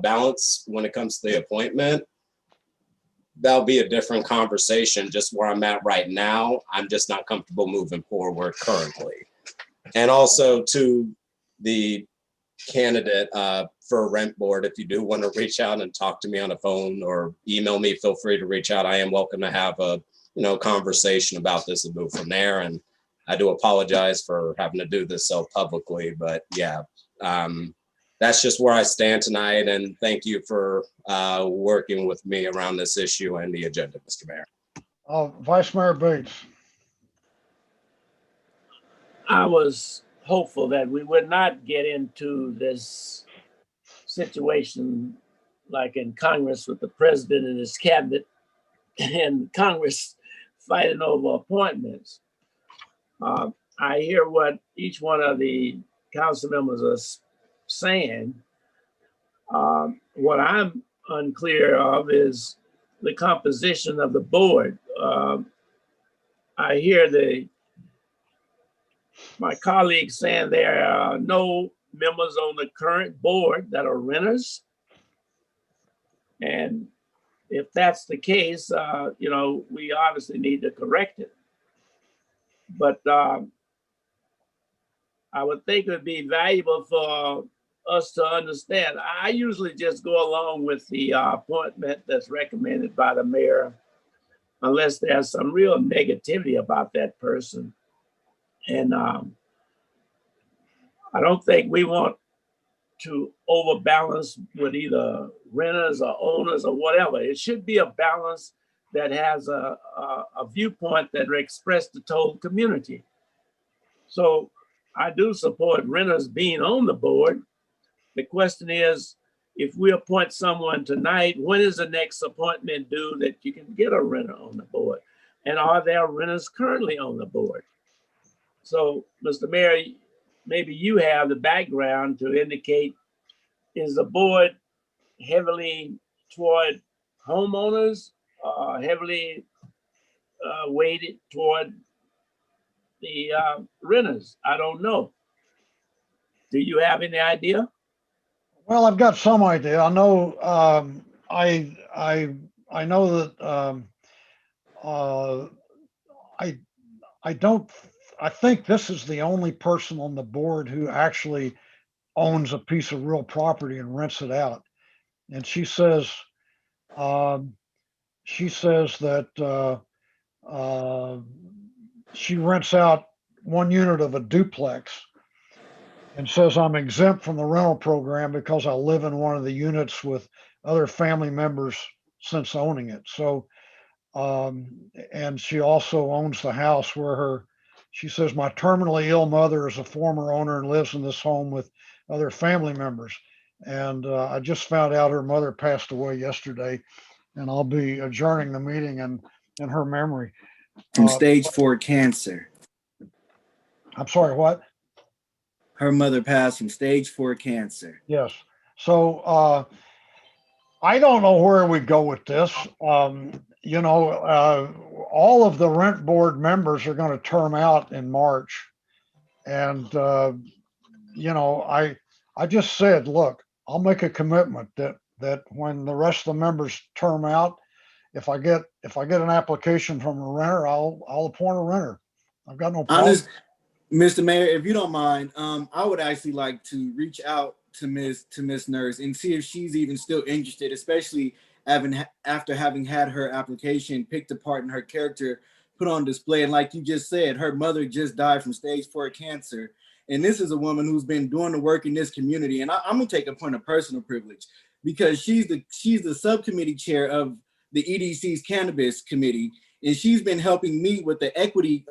balance when it comes to the appointment, that'll be a different conversation. Just where I'm at right now, I'm just not comfortable moving forward currently. And also to the candidate for rent board, if you do want to reach out and talk to me on the phone or email me, feel free to reach out. I am welcome to have a conversation about this and move from there. And I do apologize for having to do this so publicly, but yeah, that's just where I stand tonight. And thank you for working with me around this issue and the agenda, Mr. Mayor. Vice Mayor Bates. I was hopeful that we would not get into this situation like in Congress with the president and his cabinet and Congress fighting over appointments. I hear what each one of the council members are saying. What I'm unclear of is the composition of the board. I hear my colleagues saying there are no members on the current board that are renters. And if that's the case, we obviously need to correct it. But I would think it would be valuable for us to understand. I usually just go along with the appointment that's recommended by the mayor, unless there's some real negativity about that person. And I don't think we want to overbalance with either renters or owners or whatever. It should be a balance that has a viewpoint that expresses the total community. So I do support renters being on the board. The question is, if we appoint someone tonight, when is the next appointment due that you can get a renter on the board? And are there renters currently on the board? So, Mr. Mayor, maybe you have the background to indicate, is the board heavily toward homeowners, heavily weighted toward the renters? I don't know. Do you have any idea? Well, I've got some idea. I know. I know that. I don't. I think this is the only person on the board who actually owns a piece of real property and rents it out. And she says that she rents out one unit of a duplex and says I'm exempt from the rental program because I live in one of the units with other family members since owning it. So, and she also owns the house where she says my terminally ill mother is a former owner and lives in this home with other family members. And I just found out her mother passed away yesterday, and I'll be adjourning the meeting in her memory. From stage 4 cancer. I'm sorry, what? Her mother passed from stage 4 cancer. Yes. So I don't know where we go with this. All of the rent board members are going to term out in March. And, I just said, look, I'll make a commitment that when the rest of the members term out, if I get an application from a renter, I'll appoint a renter. I've got no problem. Mr. Mayor, if you don't mind, I would actually like to reach out to Miss Nurse and see if she's even still interested, especially after having had her application picked apart and her character put on display. And like you just said, her mother just died from stage 4 cancer. And this is a woman who's been doing the work in this community. And I'm gonna take a point of personal privilege because she's the subcommittee chair of the EDC's cannabis committee. And she's been helping me with the equity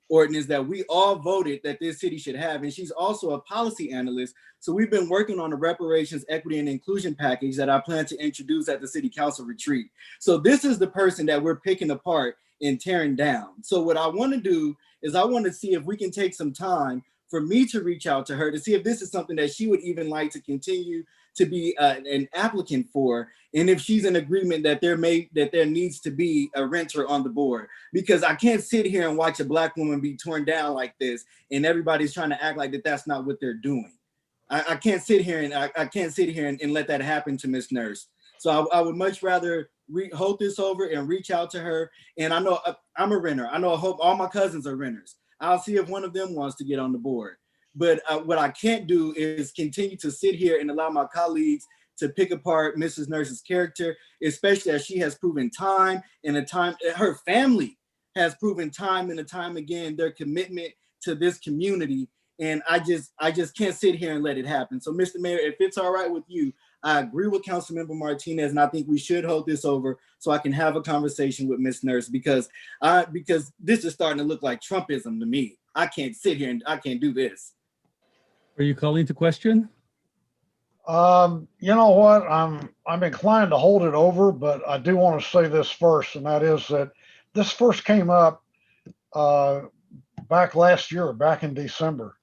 ordinance that we all voted that this city should have. And she's also a policy analyst. So we've been working on the reparations, equity, and inclusion package that I plan to introduce at the city council retreat. So this is the person that we're picking apart and tearing down. So what I want to do is I want to see if we can take some time for me to reach out to her to see if this is something that she would even like to continue to be an applicant for, and if she's in agreement that there needs to be a renter on the board, because I can't sit here and watch a Black woman be torn down like this, and everybody's trying to act like that's not what they're doing. I can't sit here and let that happen to Miss Nurse. So I would much rather hold this over and reach out to her. And I know I'm a renter. I hope all my cousins are renters. I'll see if one of them wants to get on the board. But what I can't do is continue to sit here and allow my colleagues to pick apart Mrs. Nurse's character, especially as she has proven her family has proven time and time again their commitment to this community. And I just can't sit here and let it happen. So, Mr. Mayor, if it's all right with you, I agree with Councilmember Martinez, and I think we should hold this over so I can have a conversation with Ms. Nurse, because this is starting to look like Trumpism to me. I can't sit here and I can't do this. Are you calling to question? You know what? I'm inclined to hold it over, but I do want to say this first, and that is that this first came up back last year, back in December.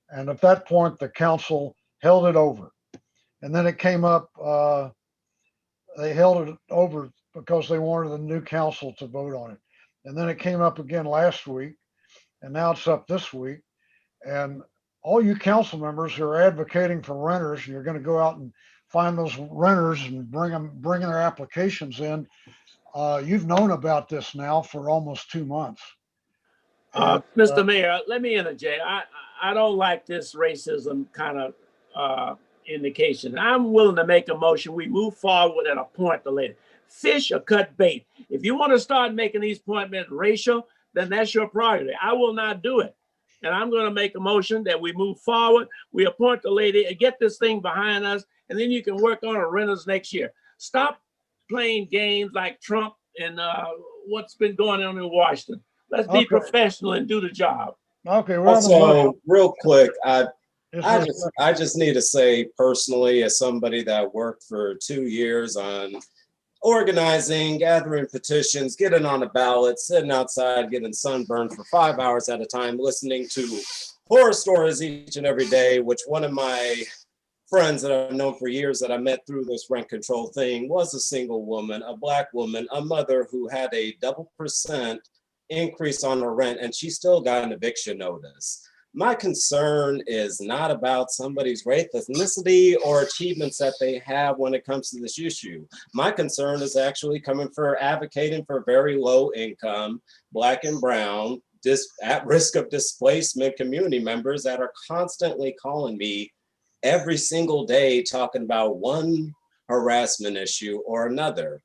And at that point, the council held it over. And then it came up, they held it over because they wanted the new council to vote on it. And then it came up again last week, and now it's up this week. And all you council members who are advocating for renters, you're going to go out and find those renters and bring their applications in. You've known about this now for almost 2 months. Mr. Mayor, let me interject. I don't like this racism kind of indication. I'm willing to make a motion. We move forward and appoint the lady. Fish or cut bait. If you want to start making these appointments racial, then that's your prerogative. I will not do it. And I'm going to make a motion that we move forward. We appoint the lady and get this thing behind us, and then you can work on the renters next year. Stop playing games like Trump and what's been going on in Washington. Let's be professional and do the job. Okay. Also, real quick, I just need to say personally, as somebody that worked for 2 years on organizing, gathering petitions, getting on a ballot, sitting outside, getting sunburned for 5 hours at a time, listening to horror stories each and every day, which one of my friends that I've known for years that I met through this rent control thing was a single woman, a Black woman, a mother who had a double % increase on her rent, and she still got an eviction notice. My concern is not about somebody's race, ethnicity, or achievements that they have when it comes to this issue. My concern is actually coming for advocating for very low income, Black and brown, at risk of displacement community members that are constantly calling me every single day talking about one harassment issue or another.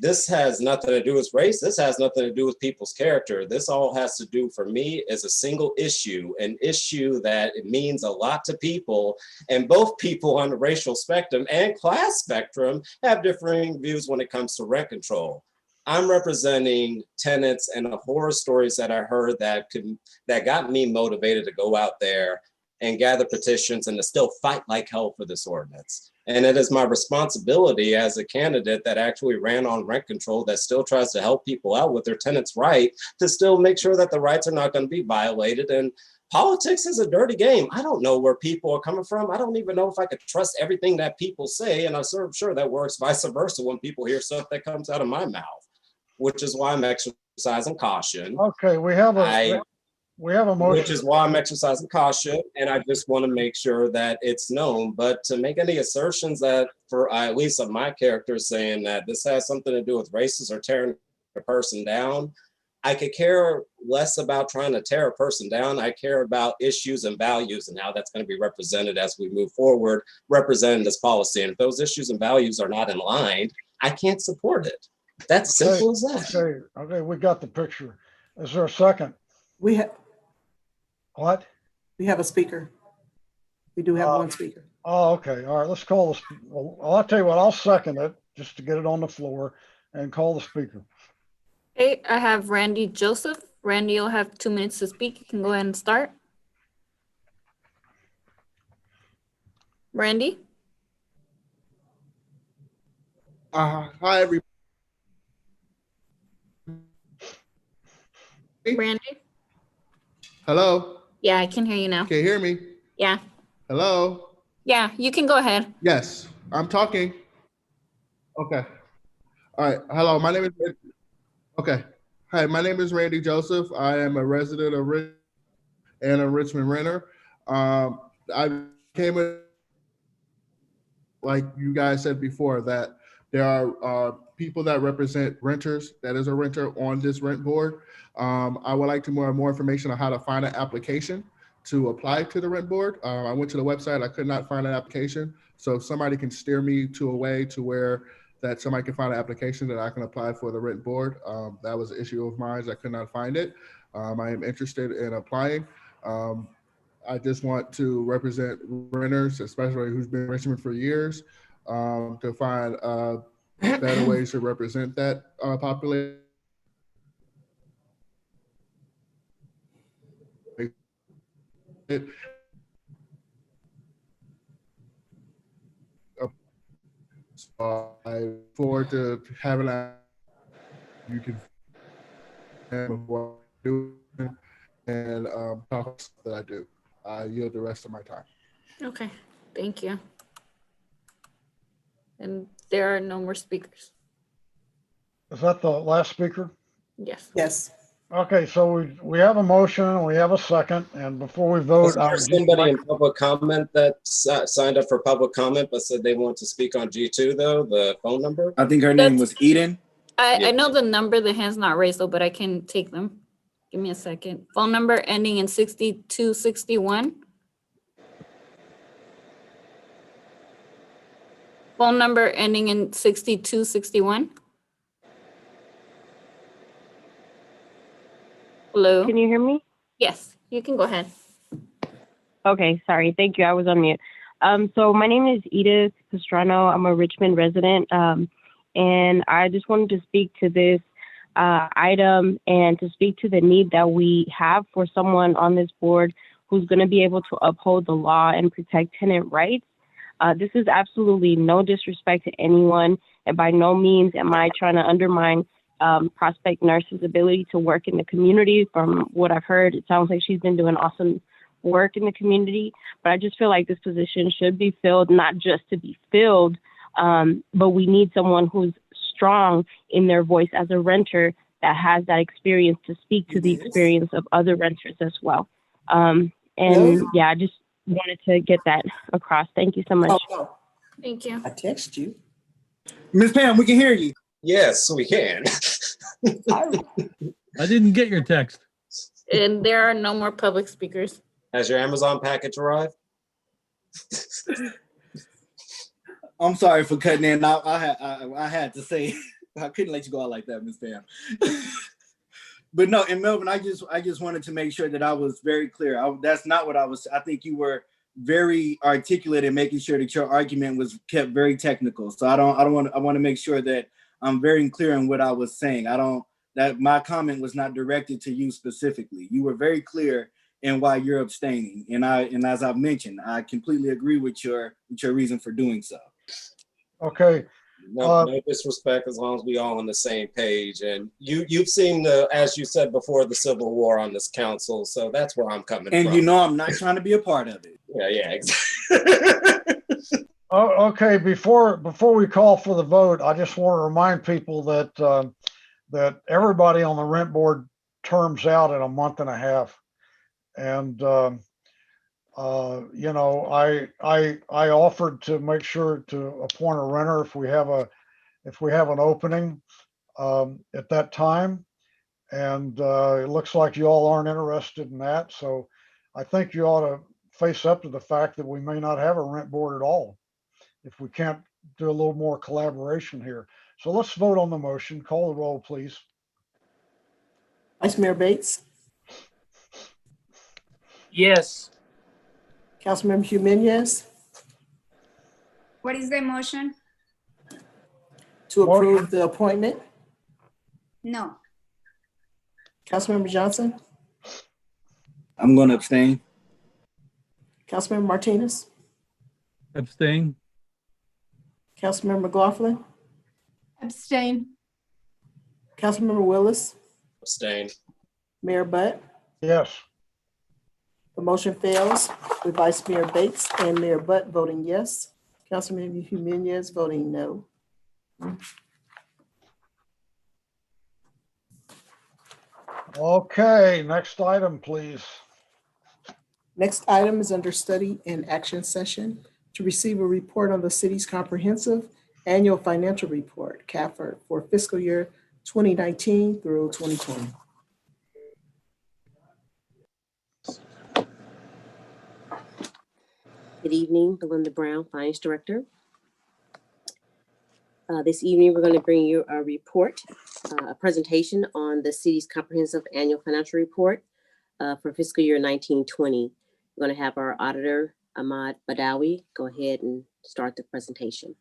This has nothing to do with race. This has nothing to do with people's character. This all has to do, for me, is a single issue, an issue that it means a lot to people. And both people on the racial spectrum and class spectrum have differing views when it comes to rent control. I'm representing tenants and the horror stories that I heard that got me motivated to go out there and gather petitions and to still fight like hell for this ordinance. And it is my responsibility as a candidate that actually ran on rent control that still tries to help people out with their tenants' right to still make sure that the rights are not going to be violated. And politics is a dirty game. I don't know where people are coming from. I don't even know if I could trust everything that people say. And I'm sure that works vice versa when people hear stuff that comes out of my mouth, which is why I'm exercising caution. Okay, we have a motion. Which is why I'm exercising caution, and I just want to make sure that it's known. But to make any assertions that, for at least of my character, saying that this has something to do with races or tearing a person down, I could care less about trying to tear a person down. I care about issues and values and how that's going to be represented as we move forward, representing this policy. And if those issues and values are not in line, I can't support it. That's simple as that. Okay, we got the picture. Is there a second? We have. What? We have a speaker. We do have one speaker. Oh, okay. All right, let's call this. Well, I'll tell you what, I'll second it just to get it on the floor and call the speaker. Okay, I have Randy Joseph. Randy, you'll have 2 minutes to speak. You can go ahead and start. Randy? Hi, everybody. Randy? Hello? Yeah, I can hear you now. Can you hear me? Yeah. Hello? Yeah, you can go ahead. Yes. I'm talking. Okay. All right. Hello. My name is. Okay. Hi. My name is Randy Joseph. I am a resident of Richmond and a Richmond renter. I came in, like you guys said before, that there are people that represent renters, that is a renter on this rent board. I would like to more information on how to find an application to apply to the rent board. I went to the website, I could not find an application. So if somebody can steer me to a way to where that somebody can find an application that I can apply for the rent board. That was an issue of mine. I could not find it. I am interested in applying. I just want to represent renters, especially who's been in Richmond for years, to find better ways to represent that population. So I look forward to having that. You can do and talk that I do. I yield the rest of my time. Okay, thank you. And there are no more speakers. Is that the last speaker? Yes. Yes. Okay, so we have a motion, we have a second, and before we vote, Was there somebody in public comment that signed up for public comment but said they want to speak on G2 though, the phone number? I think her name was Eden. I know the number, the hand's not raised though, but I can take them. Give me a second. Phone number ending in 6261. Phone number ending in 6261. Hello? Can you hear me? Yes, you can go ahead. Okay, sorry. Thank you. I was on mute. So my name is Edith Pastrano. I'm a Richmond resident. And I just wanted to speak to this item and to speak to the need that we have for someone on this board who's going to be able to uphold the law and protect tenant rights. This is absolutely no disrespect to anyone, and by no means am I trying to undermine Prospect Nurse's ability to work in the community. From what I've heard, it sounds like she's been doing awesome work in the community, but I just feel like this position should be filled, not just to be filled, but we need someone who's strong in their voice as a renter that has that experience to speak to the experience of other renters as well. And yeah, I just wanted to get that across. Thank you so much. Thank you. I text you. Miss Pam, we can hear you. Yes, we can. I didn't get your text. And there are no more public speakers. Has your Amazon package arrived? I'm sorry for cutting in. I had to say, I couldn't let you go out like that, Miss Pam. But no, in Melvin, I just wanted to make sure that I was very clear. That's not what I was. I think you were very articulate in making sure that your argument was kept very technical. So I want to make sure that I'm very clear in what I was saying. That my comment was not directed to you specifically. You were very clear in why you're abstaining. And as I've mentioned, I completely agree with your reason for doing so. Okay. No disrespect, as long as we all on the same page. And you've seen as you said before, the Civil War on this council. So that's where I'm coming from. And you know I'm not trying to be a part of it. Yeah, exactly. Okay, before we call for the vote, I just want to remind people that that everybody on the rent board terms out in a month and a half. And you know, I offered to make sure to appoint a renter if we have an opening at that time, and it looks like you all aren't interested in that. So I think you ought to face up to the fact that we may not have a rent board at all if we can't do a little more collaboration here. So let's vote on the motion. Call the roll, please. Vice Mayor Bates. Yes. Councilmember Jimenez. What is the motion? To approve the appointment. No. Councilmember Johnson. I'm going to abstain. Councilmember Martinez. Abstain. Councilmember McLaughlin. Abstain. Councilmember Willis. Abstain. Mayor Butt. Yes. The motion fails with Vice Mayor Bates and Mayor Butt voting yes. Councilman Jimenez voting no. Okay, next item, please. Next item is under study and action session to receive a report on the city's comprehensive annual financial report, CAFR, for fiscal year 2019 through 2020. Good evening, Belinda Brown, Finance Director. This evening, we're going to bring you a report, a presentation on the city's comprehensive annual financial report for fiscal year 1920. We're going to have our auditor, Ahmad Badawi, go ahead and start the presentation.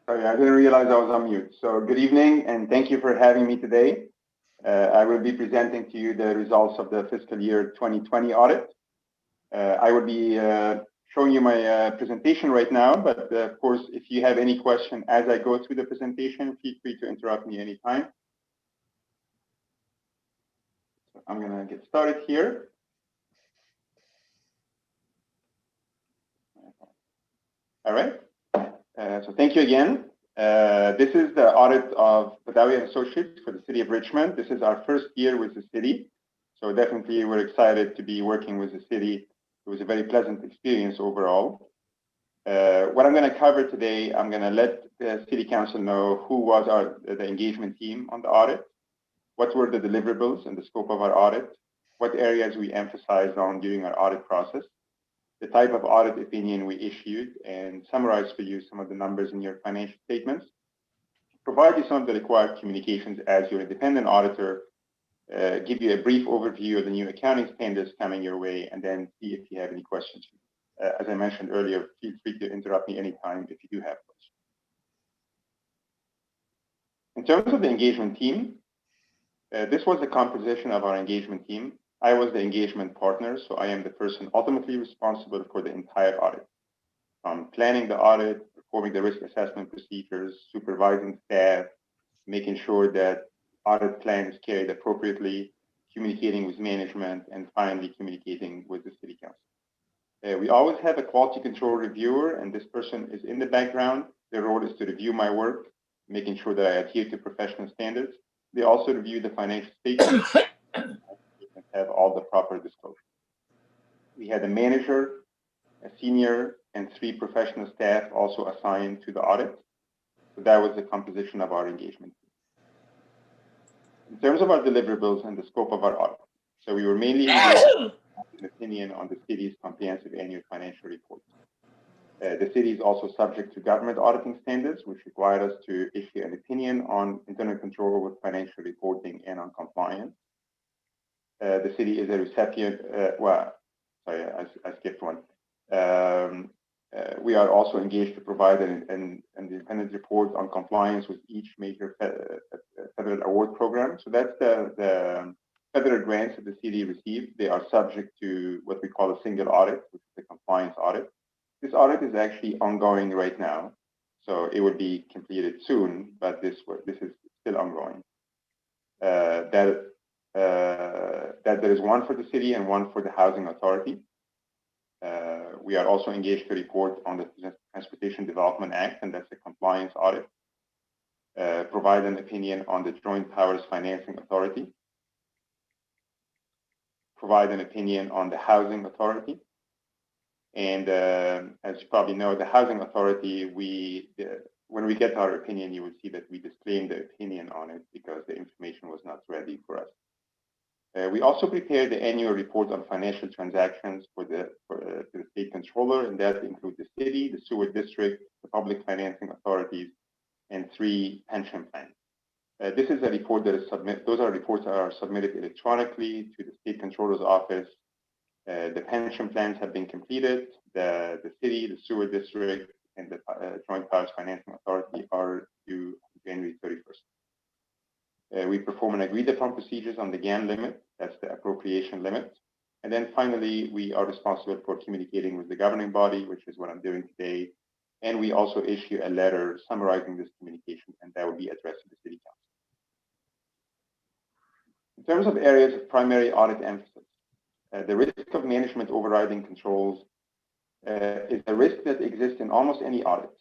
Sorry, I didn't realize I was on mute. So good evening and thank you for having me today. I will be presenting to you the results of the fiscal year 2020 audit. I will be showing you my presentation right now, but of course, if you have any question as I go through the presentation, feel free to interrupt me anytime. So I'm gonna get started here. All right, so thank you again. This is the audit of Badawi & Associates for the city of Richmond. This is our first year with the city. So definitely we're excited to be working with the city. It was a very pleasant experience overall. What I'm going to cover today, I'm going to let the city council know who was the engagement team on the audit, what were the deliverables and the scope of our audit, what areas we emphasized on during our audit process, the type of audit opinion we issued, and summarize for you some of the numbers in your financial statements, provide you some of the required communications as your independent auditor, give you a brief overview of the new accounting standards coming your way, and then see if you have any questions. As I mentioned earlier, feel free to interrupt me anytime if you do have questions. In terms of the engagement team, this was the composition of our engagement team. I was the engagement partner, so I am the person ultimately responsible for the entire audit. From planning the audit, performing the risk assessment procedures, supervising staff, making sure that audit plan is carried appropriately, communicating with management, and finally communicating with the city council. We always have a quality control reviewer, and this person is in the background. Their role is to review my work, making sure that I adhere to professional standards. They also review the financial statements and have all the proper disclosure. We had a manager, a senior, and 3 professional staff also assigned to the audit. So that was the composition of our engagement. In terms of our deliverables and the scope of our audit, so we were mainly engaged in an opinion on the city's comprehensive annual financial report. The city is also subject to government auditing standards, which require us to issue an opinion on internal control with financial reporting and on compliance. The city is a recipient, I skipped one. We are also engaged to provide an independent report on compliance with each major federal award program. So that's the federal grants that the city received. They are subject to what we call a single audit, which is the compliance audit. This audit is actually ongoing right now, so it will be completed soon, but this is still ongoing. That there is one for the city and one for the housing authority. We are also engaged to report on the Transportation Development Act, and that's a compliance audit. Provide an opinion on the Joint Powers Financing Authority. Provide an opinion on the Housing Authority. And as you probably know, the Housing Authority, when we get our opinion, you will see that we disclaim the opinion on it because the information was not ready for us. We also prepared the annual report on financial transactions for the state controller, and that includes the city, the sewer district, the public financing authorities, and 3 pension plans. This is a report that is those are reports that are submitted electronically to the state controller's office The pension plans have been completed. The city, the sewer district, and the Joint Powers Financing Authority are due January 31st. We perform an agreed upon procedures on the GAN limit, that's the appropriation limit. And then finally, we are responsible for communicating with the governing body, which is what I'm doing today. And we also issue a letter summarizing this communication, and that will be addressed to the City Council. In terms of areas of primary audit emphasis, the risk of management overriding controls is a risk that exists in almost any audit.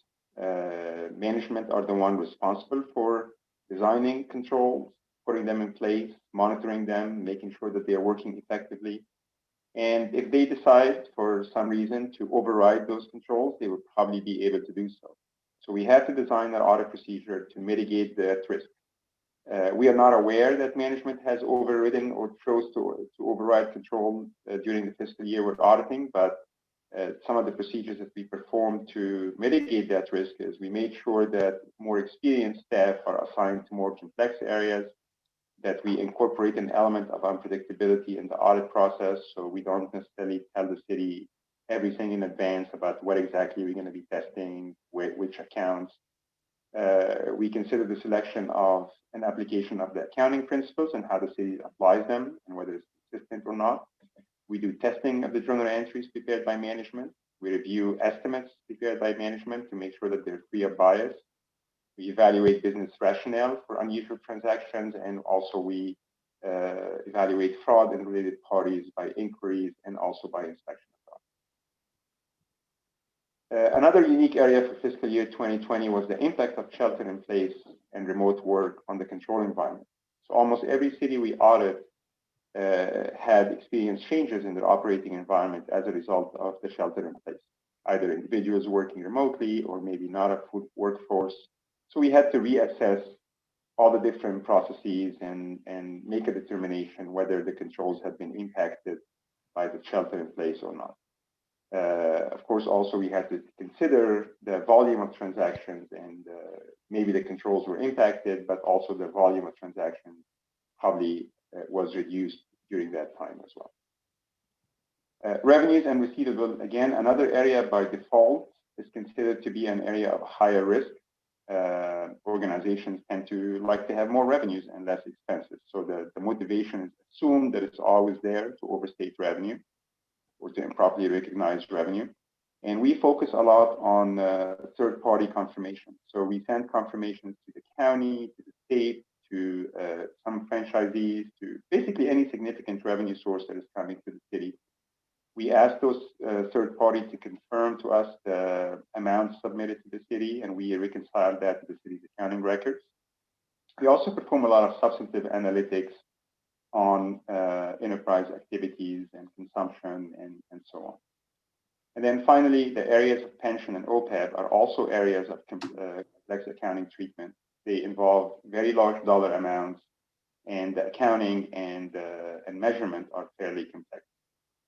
Management are the one responsible for designing controls, putting them in place, monitoring them, making sure that they are working effectively. And if they decide for some reason to override those controls, they would probably be able to do so. So we have to design an audit procedure to mitigate that risk. We are not aware that management has overridden or chose to override control during the fiscal year we're auditing, but some of the procedures that we performed to mitigate that risk is we made sure that more experienced staff are assigned to more complex areas, that we incorporate an element of unpredictability in the audit process, so we don't necessarily tell the city everything in advance about what exactly we're going to be testing, which accounts. We consider the selection of an application of the accounting principles and how the city applies them and whether it's consistent or not. We do testing of the journal entries prepared by management. We review estimates prepared by management to make sure that they're free of bias. We evaluate business rationale for unusual transactions, and also we evaluate fraud and related parties by inquiries and also by inspection of fraud. Another unique area for fiscal year 2020 was the impact of shelter in place and remote work on the control environment. So almost every city we audit had experienced changes in their operating environment as a result of the shelter in place, either individuals working remotely or maybe not a full workforce. So we had to reassess all the different processes and make a determination whether the controls had been impacted by the shelter in place or not. Of course, also we had to consider the volume of transactions, and maybe the controls were impacted, but also the volume of transactions probably was reduced during that time as well. Revenues and receivables, again, another area by default is considered to be an area of higher risk. Organizations tend to like to have more revenues and less expenses. So the motivation is assumed that it's always there to overstate revenue or to improperly recognize revenue. And we focus a lot on third-party confirmation. So we send confirmations to the county, to the state, to some franchisees, to basically any significant revenue source that is coming to the city. We ask those third parties to confirm to us the amounts submitted to the city, and we reconcile that to the city's accounting records. We also perform a lot of substantive analytics on enterprise activities and consumption and so on. And then finally, the areas of pension and OPEB are also areas of complex accounting treatment. They involve very large dollar amounts, and the accounting and measurement are fairly complex.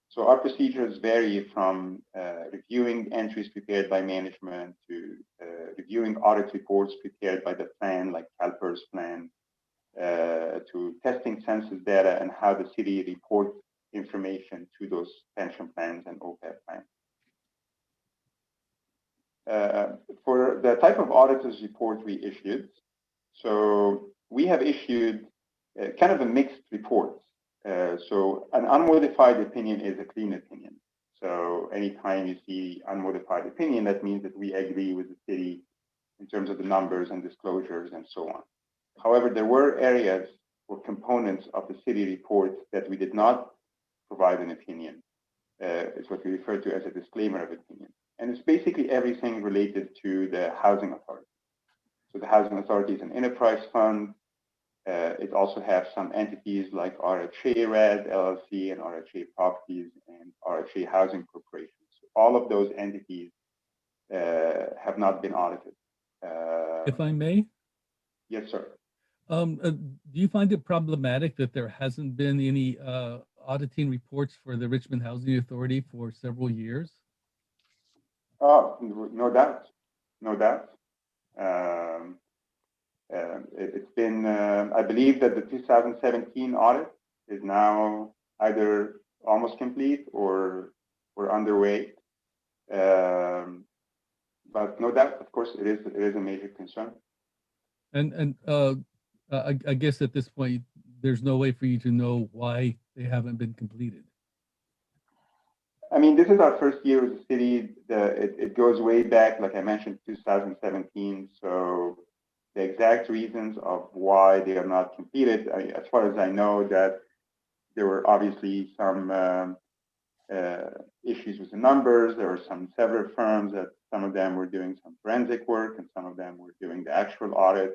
So our procedures vary from reviewing entries prepared by management to reviewing audit reports prepared by the plan, like CalPERS plan, to testing census data and how the city reports information to those pension plans and OPEB plans. For the type of auditor's report we issued, so we have issued kind of a mixed report. So an unmodified opinion is a clean opinion. So anytime you see unmodified opinion, that means that we agree with the city in terms of the numbers and disclosures and so on. However, there were areas or components of the city report that we did not provide an opinion. It's what we refer to as a disclaimer of opinion. And it's basically everything related to the housing authority. So the housing authority is an enterprise fund. It also has some entities like RHA Red LLC and RHA Properties and RHA Housing Corporation. So all of those entities have not been audited. If I may? Yes, sir. Do you find it problematic that there hasn't been any auditing reports for the Richmond Housing Authority for several years? No doubt, no doubt. It's been, I believe that the 2017 audit is now either almost complete or underway. But no doubt, of course, it is a major concern. And I guess at this point, there's no way for you to know why they haven't been completed. I mean, this is our first year as a city. It goes way back, like I mentioned, 2017. So the exact reasons of why they are not completed, as far as I know, that there were obviously some issues with the numbers. There were some several firms that some of them were doing some forensic work and some of them were doing the actual audit.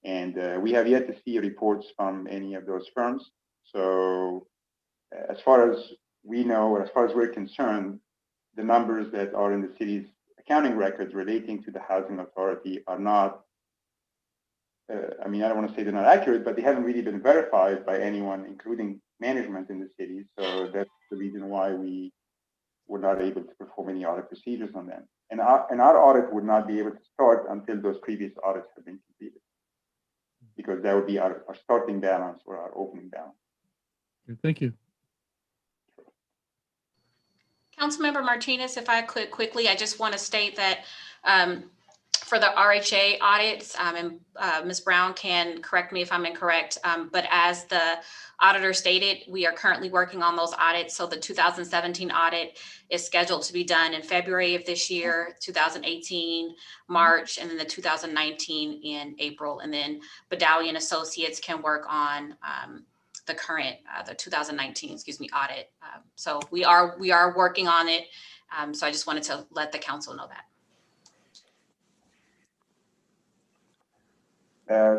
And we have yet to see reports from any of those firms. So as far as we know, or as far as we're concerned, the numbers that are in the city's accounting records relating to the housing authority are not, I mean, I don't want to say they're not accurate, but they haven't really been verified by anyone, including management in the city. So that's the reason why we were not able to perform any audit procedures on them. And our audit would not be able to start until those previous audits have been completed, because that would be our starting balance or our opening balance. Thank you. Councilmember Martinez, if I could quickly, I just want to state that for the RHA audits, and Ms. Brown can correct me if I'm incorrect, but as the auditor stated, we are currently working on those audits. So the 2017 audit is scheduled to be done in February of this year, 2018, March, and then the 2019 in April. And then Badalian Associates can work on the current, the 2019, audit. So we are working on it. So I just wanted to let the council know that.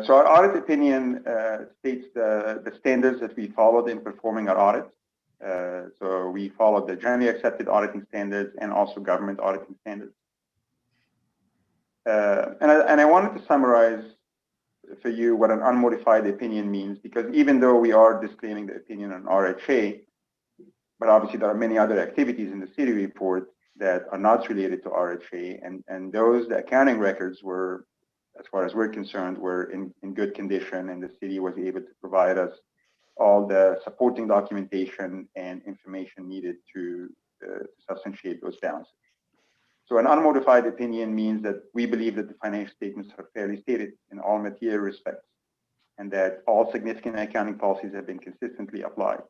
So our audit opinion states the standards that we followed in performing our audits. So we followed the generally accepted auditing standards and also government auditing standards. And I wanted to summarize for you what an unmodified opinion means, because even though we are disclaiming the opinion on RHA, but obviously there are many other activities in the city report that are not related to RHA, and those, the accounting records were, as far as we're concerned, were in good condition, and the city was able to provide us all the supporting documentation and information needed to substantiate those balances. So an unmodified opinion means that we believe that the financial statements are fairly stated in all material respects, and that all significant accounting policies have been consistently applied,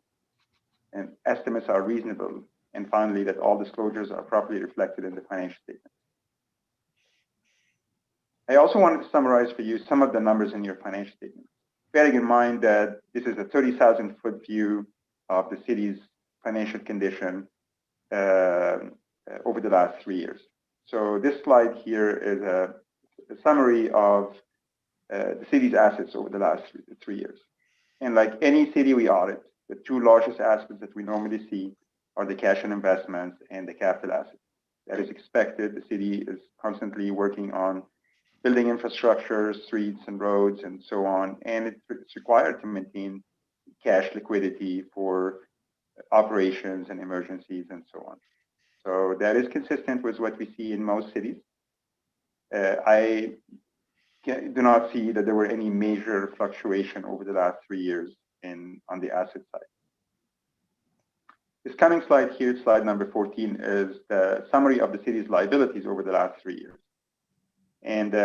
and estimates are reasonable, and finally, that all disclosures are properly reflected in the financial statements. I also wanted to summarize for you some of the numbers in your financial statements, bearing in mind that this is a 30,000-foot view of the city's financial condition over the last 3 years. So this slide here is a summary of the city's assets over the last 3 years. And like any city we audit, the two largest aspects that we normally see are the cash and investments and the capital assets. That is expected. The city is constantly working on building infrastructure, streets and roads and so on. And it's required to maintain cash liquidity for operations and emergencies and so on. So that is consistent with what we see in most cities. I do not see that there were any major fluctuation over the last 3 years on the asset side. This coming slide here, slide number 14, is the summary of the city's liabilities over the last 3 years. And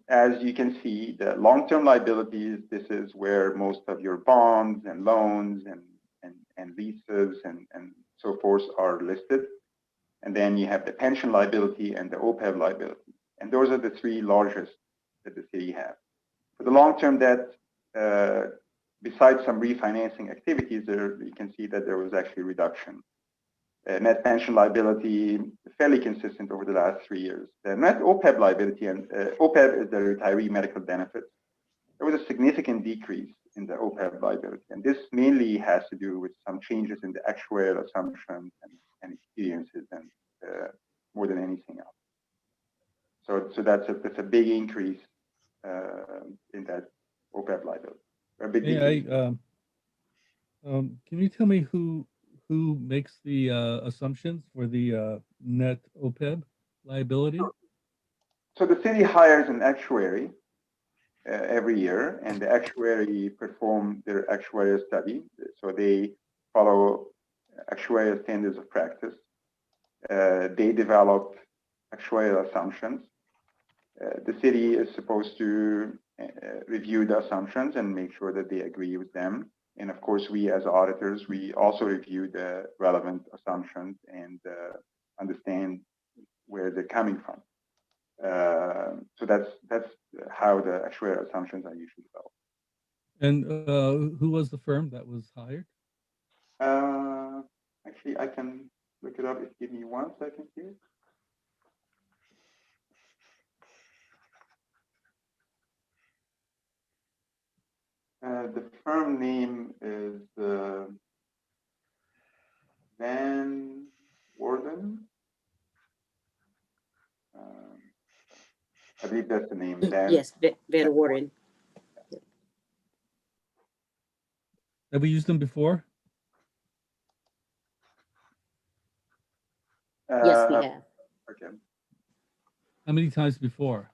as you can see, the long-term liabilities, this is where most of your bonds and loans and leases and so forth are listed. And then you have the pension liability and the OPEB liability. And those are the three largest that the city has. For the long-term debt, besides some refinancing activities, you can see that there was actually a reduction. Net pension liability, fairly consistent over the last 3 years. The net OPEB liability, and OPEB is the retiree medical benefits. There was a significant decrease in the OPEB liability. And this mainly has to do with some changes in the actuarial assumptions and experiences and more than anything else. So that's a big increase in that OPEB liability. A big decrease. Can you tell me who makes the assumptions for the net OPEB liability? So the city hires an actuary every year, and the actuary perform their actuarial study. So they follow actuarial standards of practice. They developed actuarial assumptions. The city is supposed to review the assumptions and make sure that they agree with them. And of course, we as auditors, we also review the relevant assumptions and understand where they're coming from. So that's how the actuarial assumptions are usually developed. And who was the firm that was hired? Actually, I can look it up. If you give me 1 second here. The firm name is Van Worden. I believe that's the name. Yes, Van Worden. Have we used them before? Yes, we have. Okay. How many times before?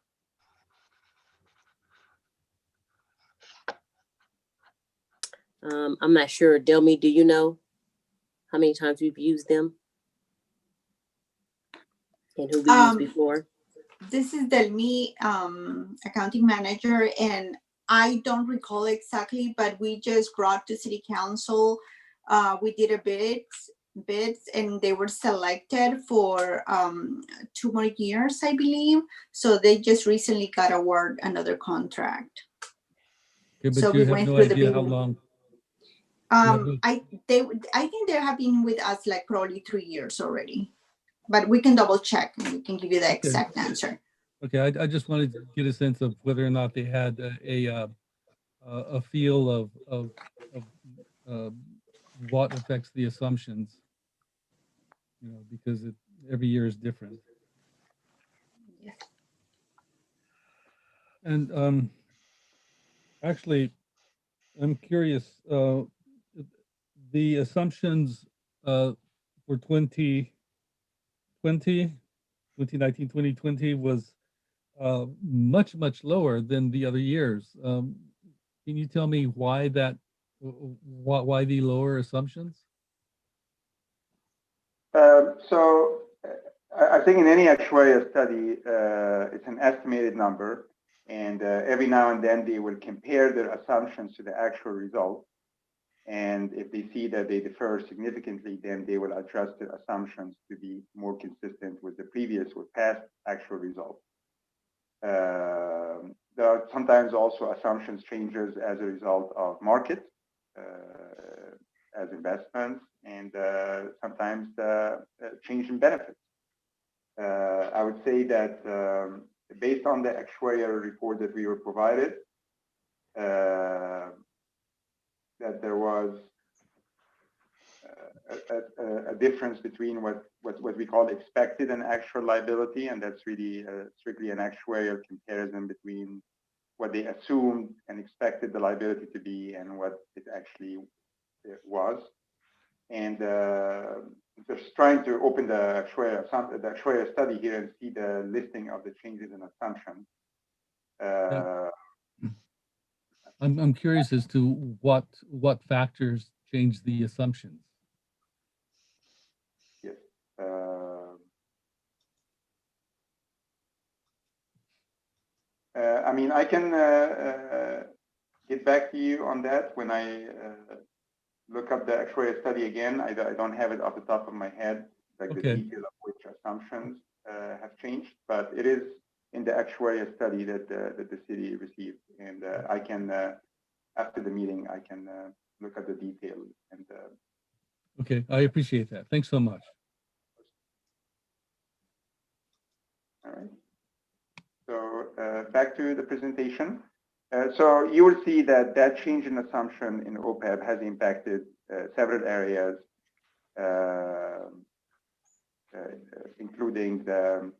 I'm not sure. Delmi, do you know how many times we've used them? And who we used before? This is Delmi, accounting manager, and I don't recall exactly, but we just brought to City Council. We did a bids, and they were selected for 2 more years, I believe. So they just recently got awarded another contract. Okay, but So you we have went no through the idea bid. how long. I think they have been with us like probably 3 years already, but we can double check and we can give you the exact answer. Okay, I just wanted to get a sense of whether or not they had a feel of what affects the assumptions, you know, because every year is different. Yes. And actually, I'm curious, the assumptions for 2019, 2020 was much, much lower than the other years. Can you tell me why why the lower assumptions? So I think in any actuarial study, it's an estimated number, and every now and then they will compare their assumptions to the actual result. And if they see that they differ significantly, then they will adjust their assumptions to be more consistent with the previous or past actual results. There are sometimes also assumptions changes as a result of market, as investments, and sometimes the change in benefits. I would say that based on the actuarial report that we were provided, that there was a difference between what we call expected and actual liability, and that's really strictly an actuarial comparison between what they assumed and expected the liability to be and what it actually was. And just trying to open the actuarial study here and see the listing of the changes in assumptions. I'm curious as to what factors change the assumptions. Yes. I mean, I can get back to you on that when I look up the actuarial study again. I don't have it off the top of my head, like the detail of which assumptions have changed, but it is in the actuarial study that the city received. And I can, after the meeting, I can look at the details. And Okay, I appreciate that. Thanks so much. all right. So back to the presentation. So you will see that change in assumption in OPEB has impacted several areas, including the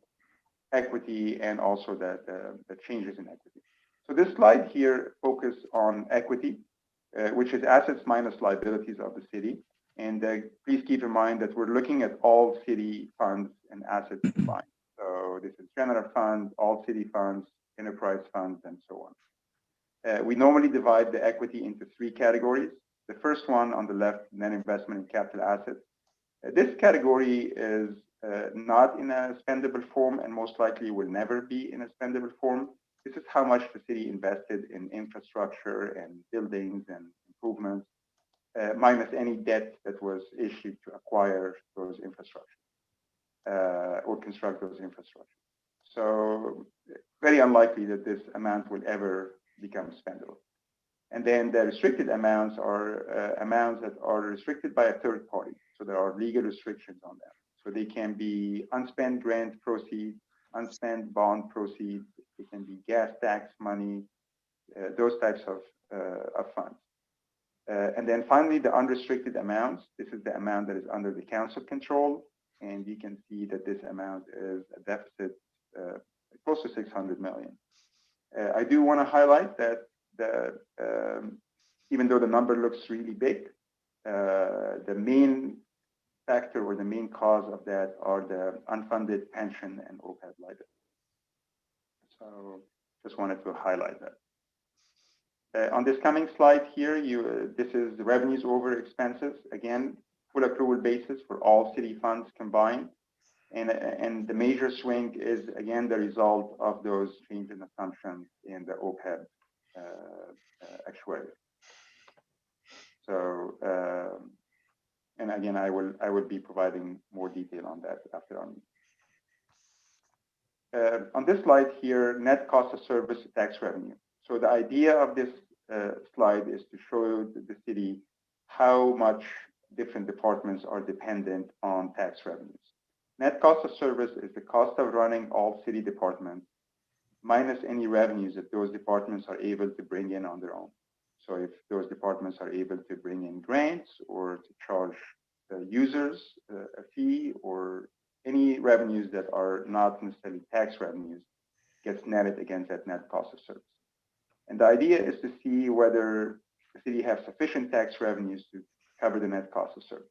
equity and also the changes in equity. So this slide here focuses on equity, which is assets minus liabilities of the city. And please keep in mind that we're looking at all city funds and assets combined. So this is general fund, all city funds, enterprise funds, and so on. We normally divide the equity into 3 categories. The first one on the left, net investment in capital assets, This category is not in a spendable form and most likely will never be in a spendable form. This is how much the city invested in infrastructure and buildings and improvements, minus any debt that was issued to acquire those infrastructure or construct those infrastructure. So very unlikely that this amount will ever become spendable. And then the restricted amounts are amounts that are restricted by a third party. So there are legal restrictions on them. So they can be unspent grant proceeds, unspent bond proceeds. It can be gas tax money, those types of funds. And then finally, the unrestricted amounts. This is the amount that is under the council control. And you can see that this amount is a deficit close to 600 million. I do want to highlight that even though the number looks really big, the main factor or the main cause of that are the unfunded pension and OPEB liability. So just wanted to highlight that. On this coming slide here, this is the revenues over expenses. Again, full accrual basis for all city funds combined. And the major swing is, again, the result of those change in assumptions in the OPEB actuarial. So, and again, I will be providing more detail on that after our meeting. On this slide here, net cost of service to tax revenue. So the idea of this slide is to show the city how much different departments are dependent on tax revenues. Net cost of service is the cost of running all city departments minus any revenues that those departments are able to bring in on their own. So if those departments are able to bring in grants or to charge users a fee or any revenues that are not necessarily tax revenues gets netted against that net cost of service. And the idea is to see whether the city has sufficient tax revenues to cover the net cost of service.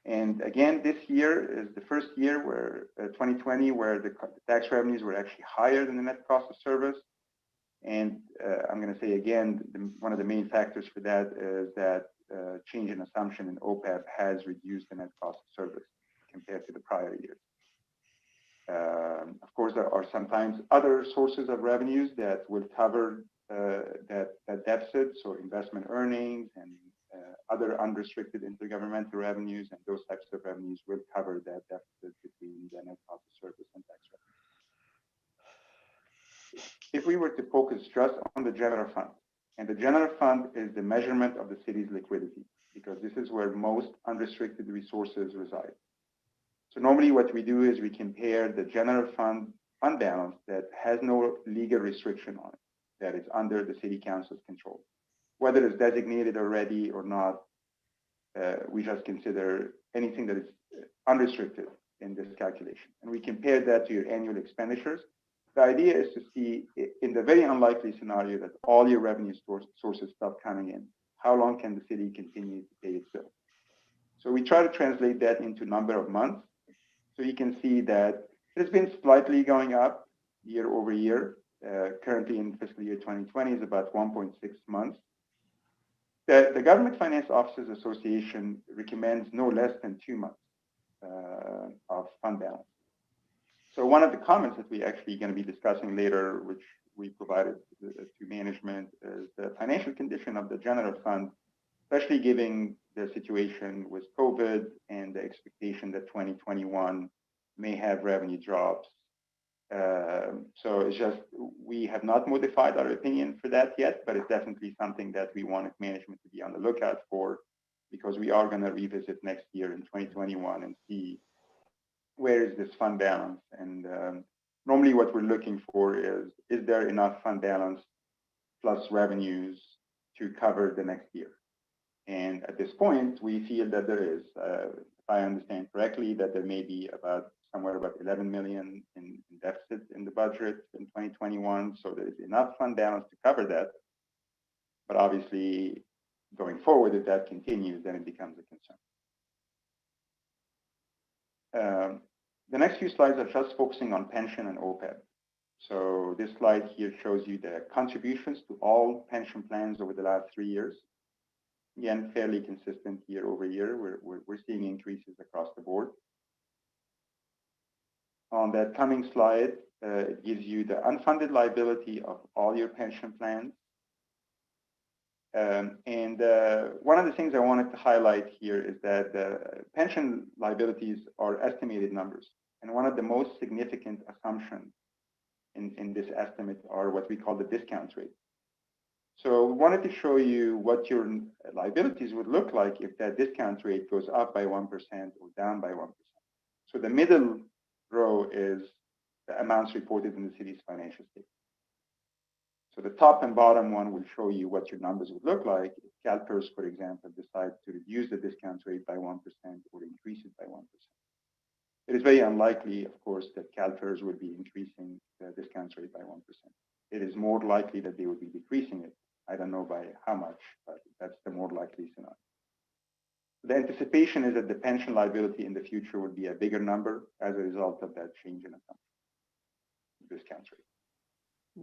And again, this year is the first year where 2020, where the tax revenues were actually higher than the net cost of service. And I'm going to say again, one of the main factors for that is that change in assumption in OPEB has reduced the net cost of service compared to the prior years. Of course, there are sometimes other sources of revenues that will cover that deficit, so investment earnings and other unrestricted intergovernmental revenues, and those types of revenues will cover that deficit between the net cost of service and tax revenue. If we were to focus just on the general fund, and the general fund is the measurement of the city's liquidity, because this is where most unrestricted resources reside. So normally what we do is we compare the general fund balance that has no legal restriction on it, that is under the city council's control. Whether it's designated already or not, we just consider anything that is unrestricted in this calculation. And we compare that to your annual expenditures. The idea is to see, in the very unlikely scenario that all your revenue sources stop coming in, how long can the city continue to pay its bill? So we try to translate that into number of months. So you can see that it's been slightly going up year over year. Currently in fiscal year 2020 is about 1.6 months. The Government Finance Officers Association recommends no less than 2 months of fund balance. So one of the comments that we actually going to be discussing later, which we provided to management, is the financial condition of the general fund, especially given the situation with COVID and the expectation that 2021 may have revenue drops. So it's just, we have not modified our opinion for that yet, but it's definitely something that we wanted management to be on the lookout for, because we are going to revisit next year in 2021 and see where is this fund balance. And normally what we're looking for is there enough fund balance plus revenues to cover the next year? And at this point, we feel that there is, if I understand correctly, that there may be somewhere about 11 million in deficit in the budget in 2021. So there is enough fund balance to cover that. But obviously, going forward, if that continues, then it becomes a concern. The next few slides are just focusing on pension and OPEB. So this slide here shows you the contributions to all pension plans over the last 3 years. Again, fairly consistent year over year. We're seeing increases across the board. On that coming slide, it gives you the unfunded liability of all your pension plans. One of the things I wanted to highlight here is that pension liabilities are estimated numbers. And one of the most significant assumptions in this estimate are what we call the discount rate. So we wanted to show you what your liabilities would look like if that discount rate goes up by 1% or down by 1%. So the middle row is the amounts reported in the city's financial statement. So the top and bottom one will show you what your numbers would look like if CalPERS, for example, decides to reduce the discount rate by 1% or increase it by 1%. It is very unlikely, of course, that CalPERS would be increasing the discount rate by 1%. It is more likely that they would be decreasing it. I don't know by how much, but that's the more likely scenario. The anticipation is that the pension liability in the future would be a bigger number as a result of that change in assumption, discount rate.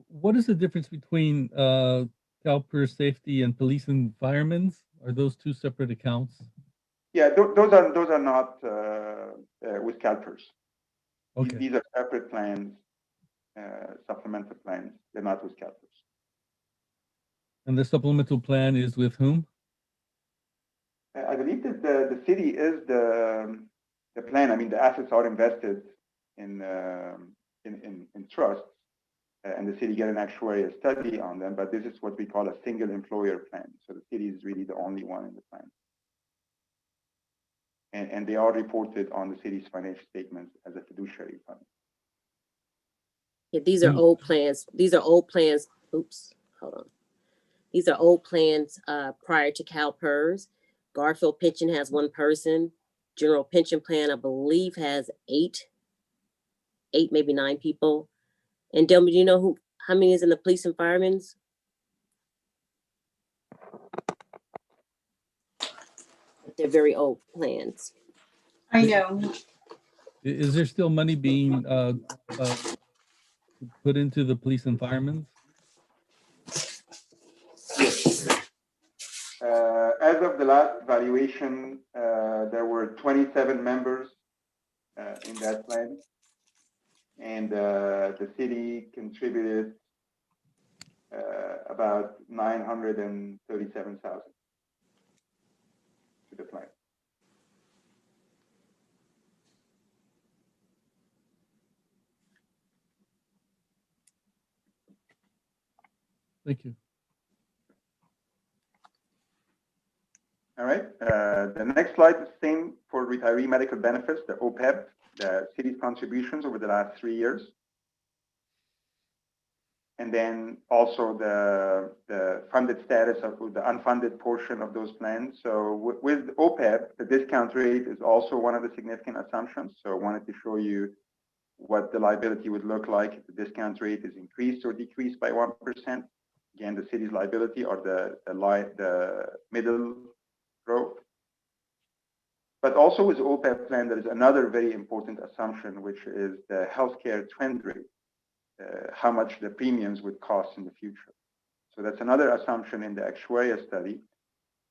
What is the difference between CalPERS safety and police and firemen's? Are those two separate accounts? Yeah, those are not with CalPERS. Okay. These are separate plans, supplemental plans. They're not with CalPERS. And the supplemental plan is with whom? I believe that the city is the plan. I mean, the assets are invested in trusts, and the city get an actuarial study on them. But this is what we call a single employer plan. So the city is really the only one in the plan, and they are reported on the city's financial statements as a fiduciary fund. Yeah, these are old plans. These are old plans. Oops, hold on. These are old plans prior to CalPERS. Garfield Pension has one person. General Pension Plan, I believe, has eight, maybe 9 people. And Delma, do you know how many is in the police and firemen's? They're very old plans. I know. Is there still money being put into the police and firemen's? As of the last valuation, there were 27 members in that plan, and the city contributed about $937,000 to the plan. Thank you. All right. The next slide is the same for retiree medical benefits, the OPEB, the city's contributions over the last 3 years. And then also the funded status of the unfunded portion of those plans. So with OPEB, the discount rate is also one of the significant assumptions. So I wanted to show you what the liability would look like if the discount rate is increased or decreased by 1%. Again, the city's liability or the middle row. But also with OPEB plan, there is another very important assumption, which is the healthcare trend rate, how much the premiums would cost in the future. So that's another assumption in the actuarial study.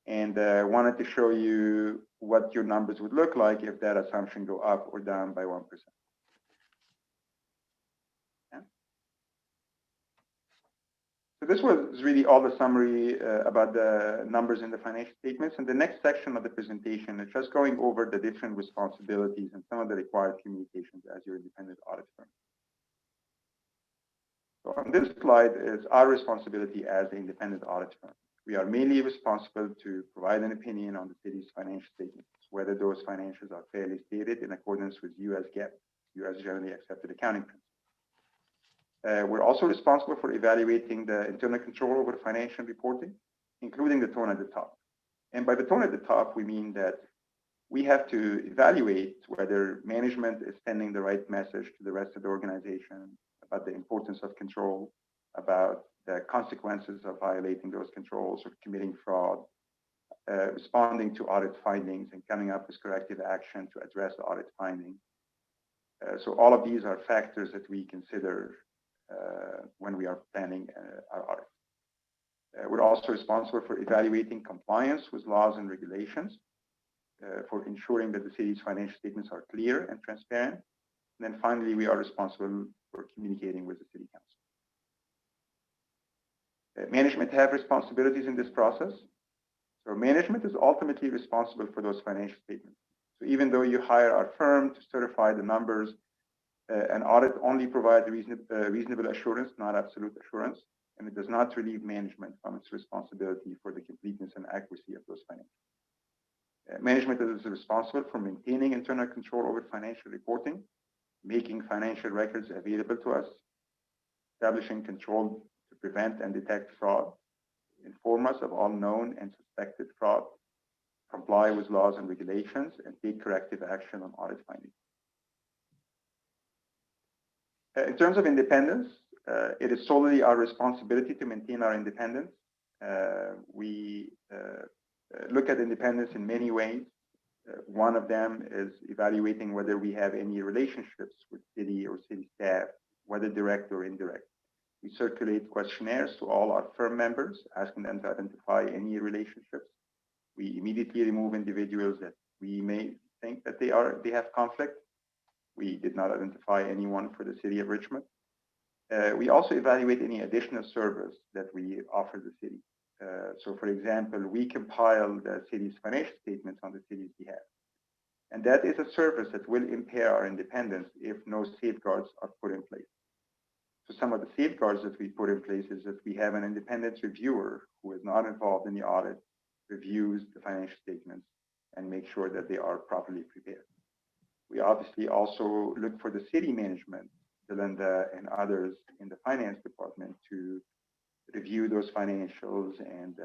And I wanted to show you what your numbers would look like if that assumption go up or down by 1%. So this was really all the summary about the numbers in the financial statements. And the next section of the presentation is just going over the different responsibilities and some of the required communications as your independent audit firm. So on this slide is our responsibility as the independent audit firm. We are mainly responsible to provide an opinion on the city's financial statements, whether those financials are fairly stated in accordance with U.S. GAAP, U.S. generally accepted accounting principles. We're also responsible for evaluating the internal control over financial reporting, including the tone at the top. And by the tone at the top, we mean that we have to evaluate whether management is sending the right message to the rest of the organization about the importance of control, about the consequences of violating those controls or committing fraud, responding to audit findings and coming up with corrective action to address the audit findings. So all of these are factors that we consider when we are planning our audit. We're also responsible for evaluating compliance with laws and regulations, for ensuring that the city's financial statements are clear and transparent. And then finally, we are responsible for communicating with the City Council. Management have responsibilities in this process. So management is ultimately responsible for those financial statements. So even though you hire our firm to certify the numbers, an audit only provides reasonable assurance, not absolute assurance, and it does not relieve management from its responsibility for the completeness and accuracy of those financials. Management is responsible for maintaining internal control over financial reporting, making financial records available to us, establishing control to prevent and detect fraud, inform us of all known and suspected fraud, comply with laws and regulations, and take corrective action on audit findings. In terms of independence, it is solely our responsibility to maintain our independence. We look at independence in many ways. One of them is evaluating whether we have any relationships with city or city staff, whether direct or indirect. We circulate questionnaires to all our firm members, asking them to identify any relationships. We immediately remove individuals that we may think that they have conflict. We did not identify anyone for the city of Richmond. We also evaluate any additional service that we offer the city. So for example, we compile the city's financial statements on the city's behalf. And that is a service that will impair our independence if no safeguards are put in place. So some of the safeguards that we put in place is that we have an independent reviewer who is not involved in the audit, reviews the financial statements and make sure that they are properly prepared. We obviously also look for the city management, Belinda and others in the finance department, to review those financials, and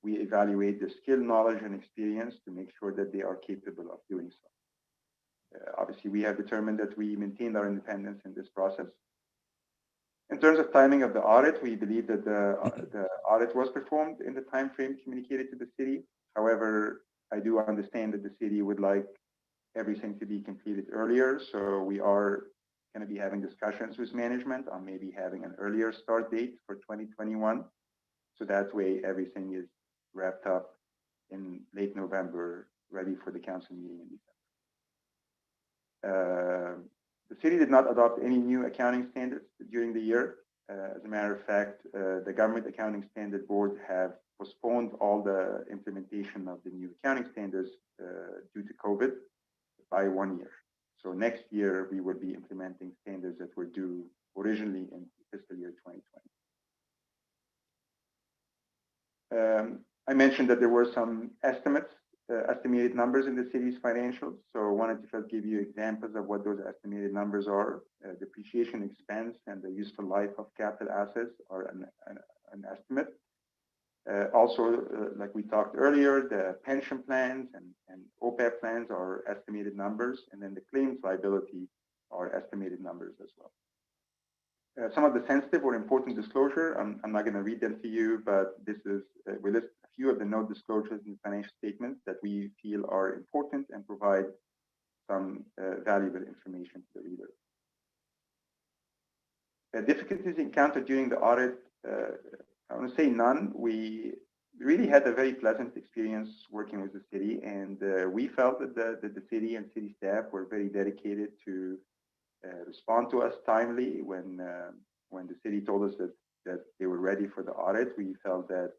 we evaluate their skill, knowledge, and experience to make sure that they are capable of doing so. Obviously, we have determined that we maintained our independence in this process. In terms of timing of the audit, we believe that the audit was performed in the time frame communicated to the city. However, I do understand that the city would like everything to be completed earlier, so we are going to be having discussions with management on maybe having an earlier start date for 2021, so that way everything is wrapped up in late November, ready for the council meeting in December. The city did not adopt any new accounting standards during the year. As a matter of fact, the Government Accounting Standard Board have postponed all the implementation of the new accounting standards due to COVID by 1 year. So next year, we will be implementing standards that were due originally in fiscal year 2020. I mentioned that there were some estimated numbers in the city's financials. So I wanted to just give you examples of what those estimated numbers are. Depreciation expense and the useful life of capital assets are an estimate. Also, like we talked earlier, the pension plans and OPEB plans are estimated numbers, and then the claims liability are estimated numbers as well. Some of the sensitive or important disclosure, I'm not going to read them to you, but this is, we list a few of the note disclosures in the financial statements that we feel are important and provide some valuable information to the reader. Difficulties encountered during the audit, I want to say none. We really had a very pleasant experience working with the city, and we felt that the city and city staff were very dedicated to respond to us timely when the city told us that they were ready for the audit. We felt that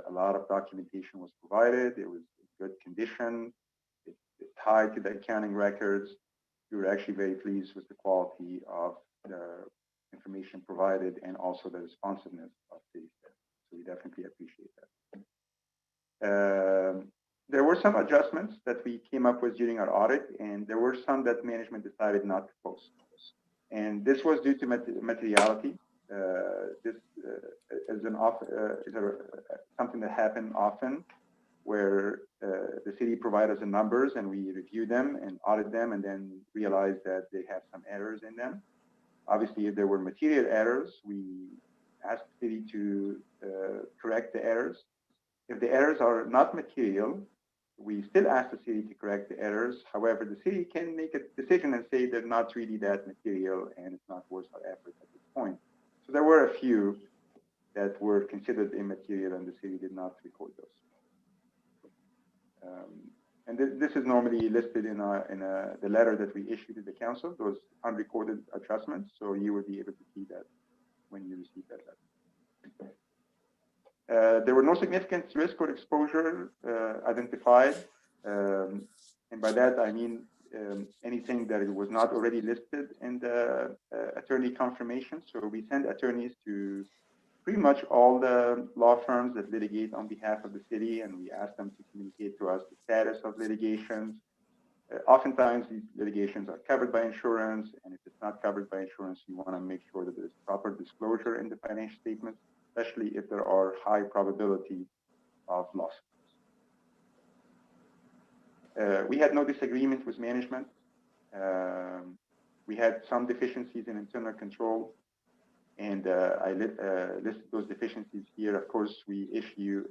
a lot of documentation was provided. It was in good condition. It tied to the accounting records. We were actually very pleased with the quality of the information provided and also the responsiveness of city staff. So we definitely appreciate that. There were some adjustments that we came up with during our audit, and there were some that management decided not to post. And this was due to materiality. This is something that happened often, where the city provides us the numbers and we review them and audit them and then realize that they have some errors in them. Obviously, if there were material errors, we asked the city to correct the errors. If the errors are not material, we still ask the city to correct the errors. However, the city can make a decision and say they're not really that material and it's not worth our effort at this point. So there were a few. that were considered immaterial, and the city did not record those. And this is normally listed in the letter that we issued to the council, those unrecorded adjustments. So you will be able to see that when you receive that letter. There were no significant risk or exposure identified. And by that, I mean anything that was not already listed in the attorney confirmation. So we send attorneys to pretty much all the law firms that litigate on behalf of the city, and we ask them to communicate to us the status of litigations. Oftentimes, these litigations are covered by insurance, and if it's not covered by insurance, you want to make sure that there's proper disclosure in the financial statements, especially if there are high probability of losses. We had no disagreement with management. We had some deficiencies in internal control, and I listed those deficiencies here. Of course, we issue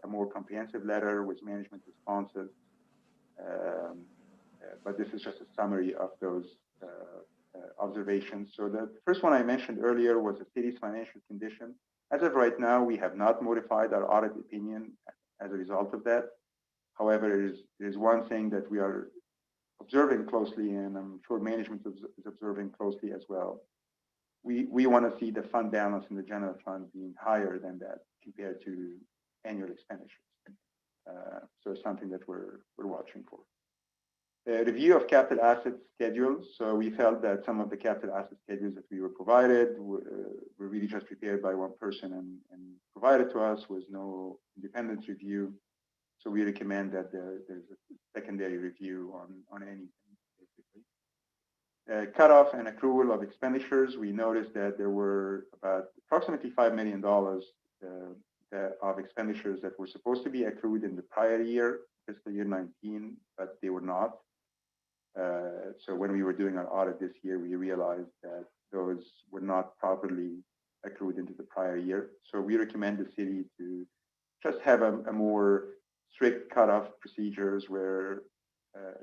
a more comprehensive letter with management responses, but this is just a summary of those observations. So the first one I mentioned earlier was the city's financial condition. As of right now, we have not modified our audit opinion as a result of that. However, there is one thing that we are observing closely, and I'm sure management is observing closely as well. We want to see the fund balance in the general fund being higher than that compared to annual expenditures. So it's something that we're watching for. Review of capital asset schedules. So we felt that some of the capital asset schedules that we were provided were really just prepared by one person and provided to us with no independent review. So we recommend that there's a secondary review on anything, basically. Cutoff and accrual of expenditures. We noticed that there were about approximately $5 million of expenditures that were supposed to be accrued in the prior year, fiscal year 19, but they were not. So when we were doing our audit this year, we realized that those were not properly accrued into the prior year. So we recommend the city to just have a more strict cutoff procedures where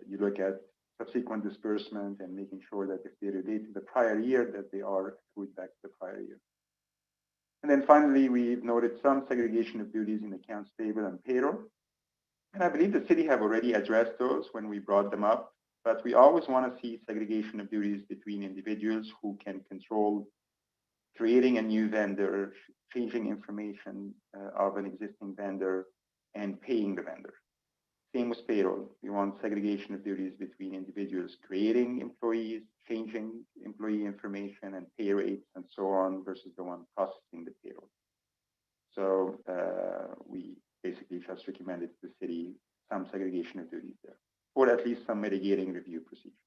you look at subsequent disbursement and making sure that if they relate to the prior year, that they are accrued back to the prior year. And then finally, we've noted some segregation of duties in accounts payable and payroll. And I believe the city have already addressed those when we brought them up, but we always want to see segregation of duties between individuals who can control creating a new vendor, changing information of an existing vendor, and paying the vendor. Same with payroll. We want segregation of duties between individuals creating employees, changing employee information and pay rates and so on versus the one processing the payroll. So we basically just recommended to the city some segregation of duties there, or at least some mitigating review procedures.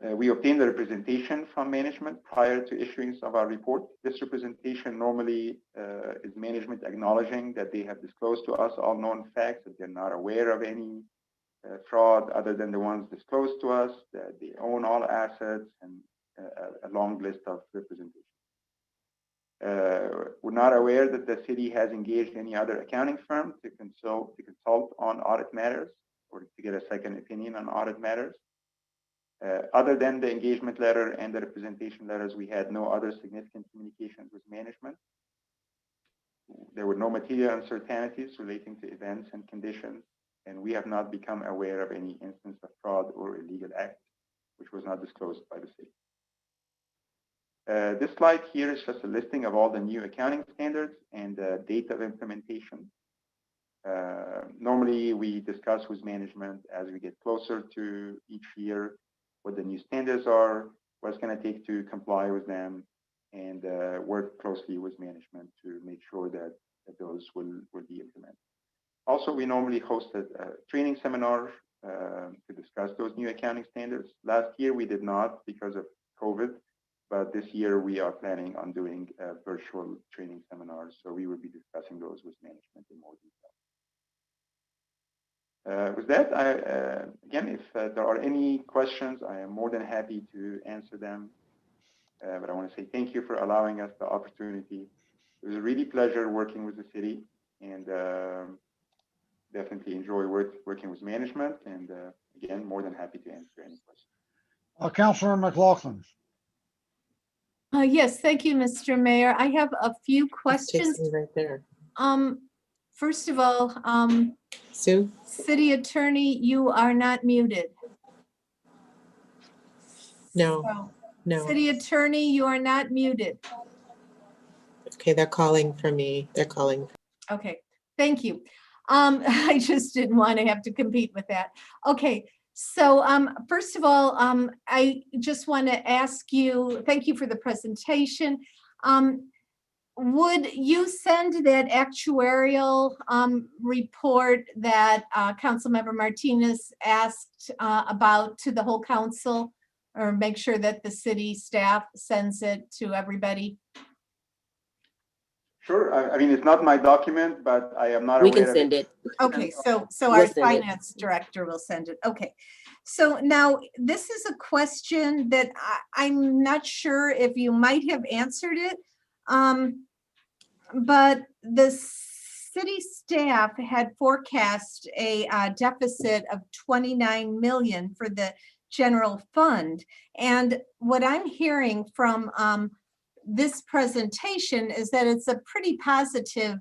We obtained a representation from management prior to issuance of our report. This representation normally is management acknowledging that they have disclosed to us all known facts, that they're not aware of any fraud other than the ones disclosed to us, that they own all assets, and a long list of representations. We're not aware that the city has engaged any other accounting firm to consult on audit matters or to get a second opinion on audit matters. Other than the engagement letter and the representation letters, we had no other significant communications with management. There were no material uncertainties relating to events and conditions, and we have not become aware of any instance of fraud or illegal act, which was not disclosed by the city. This slide here is just a listing of all the new accounting standards and the date of implementation. Normally, we discuss with management as we get closer to each year what the new standards are, what it's going to take to comply with them, and work closely with management to make sure that those will be implemented. Also, we normally host a training seminar to discuss those new accounting standards. Last year, we did not because of COVID, but this year we are planning on doing virtual training seminars, so we will be discussing those with management in more detail. With that, again, if there are any questions, I am more than happy to answer them. But I want to say thank you for allowing us the opportunity. It was a really pleasure working with the city, and definitely enjoy working with management. And again, more than happy to answer any questions. Councilor McLaughlin. Yes, thank you, Mr. Mayor. I have a few questions. Takes me right there. First of all, Sue? City Attorney, you are not muted. No, So, no. City Attorney, you are not muted. Okay, they're calling for me. They're calling. Okay, thank you. I just didn't want to have to compete with that. Okay, so first of all, I just want to ask you, thank you for the presentation. Would you send that actuarial report that Councilmember Martinez asked about to the whole council, or make sure that the city staff sends it to everybody? Sure. I mean, it's not my document, but I am not We aware can of send it. Okay, so We'll our send it. finance director will send it. Okay. So now this is a question that I'm not sure if you might have answered it. But the city staff had forecast a deficit of 29 million for the general fund. And what I'm hearing from this presentation is that it's a pretty positive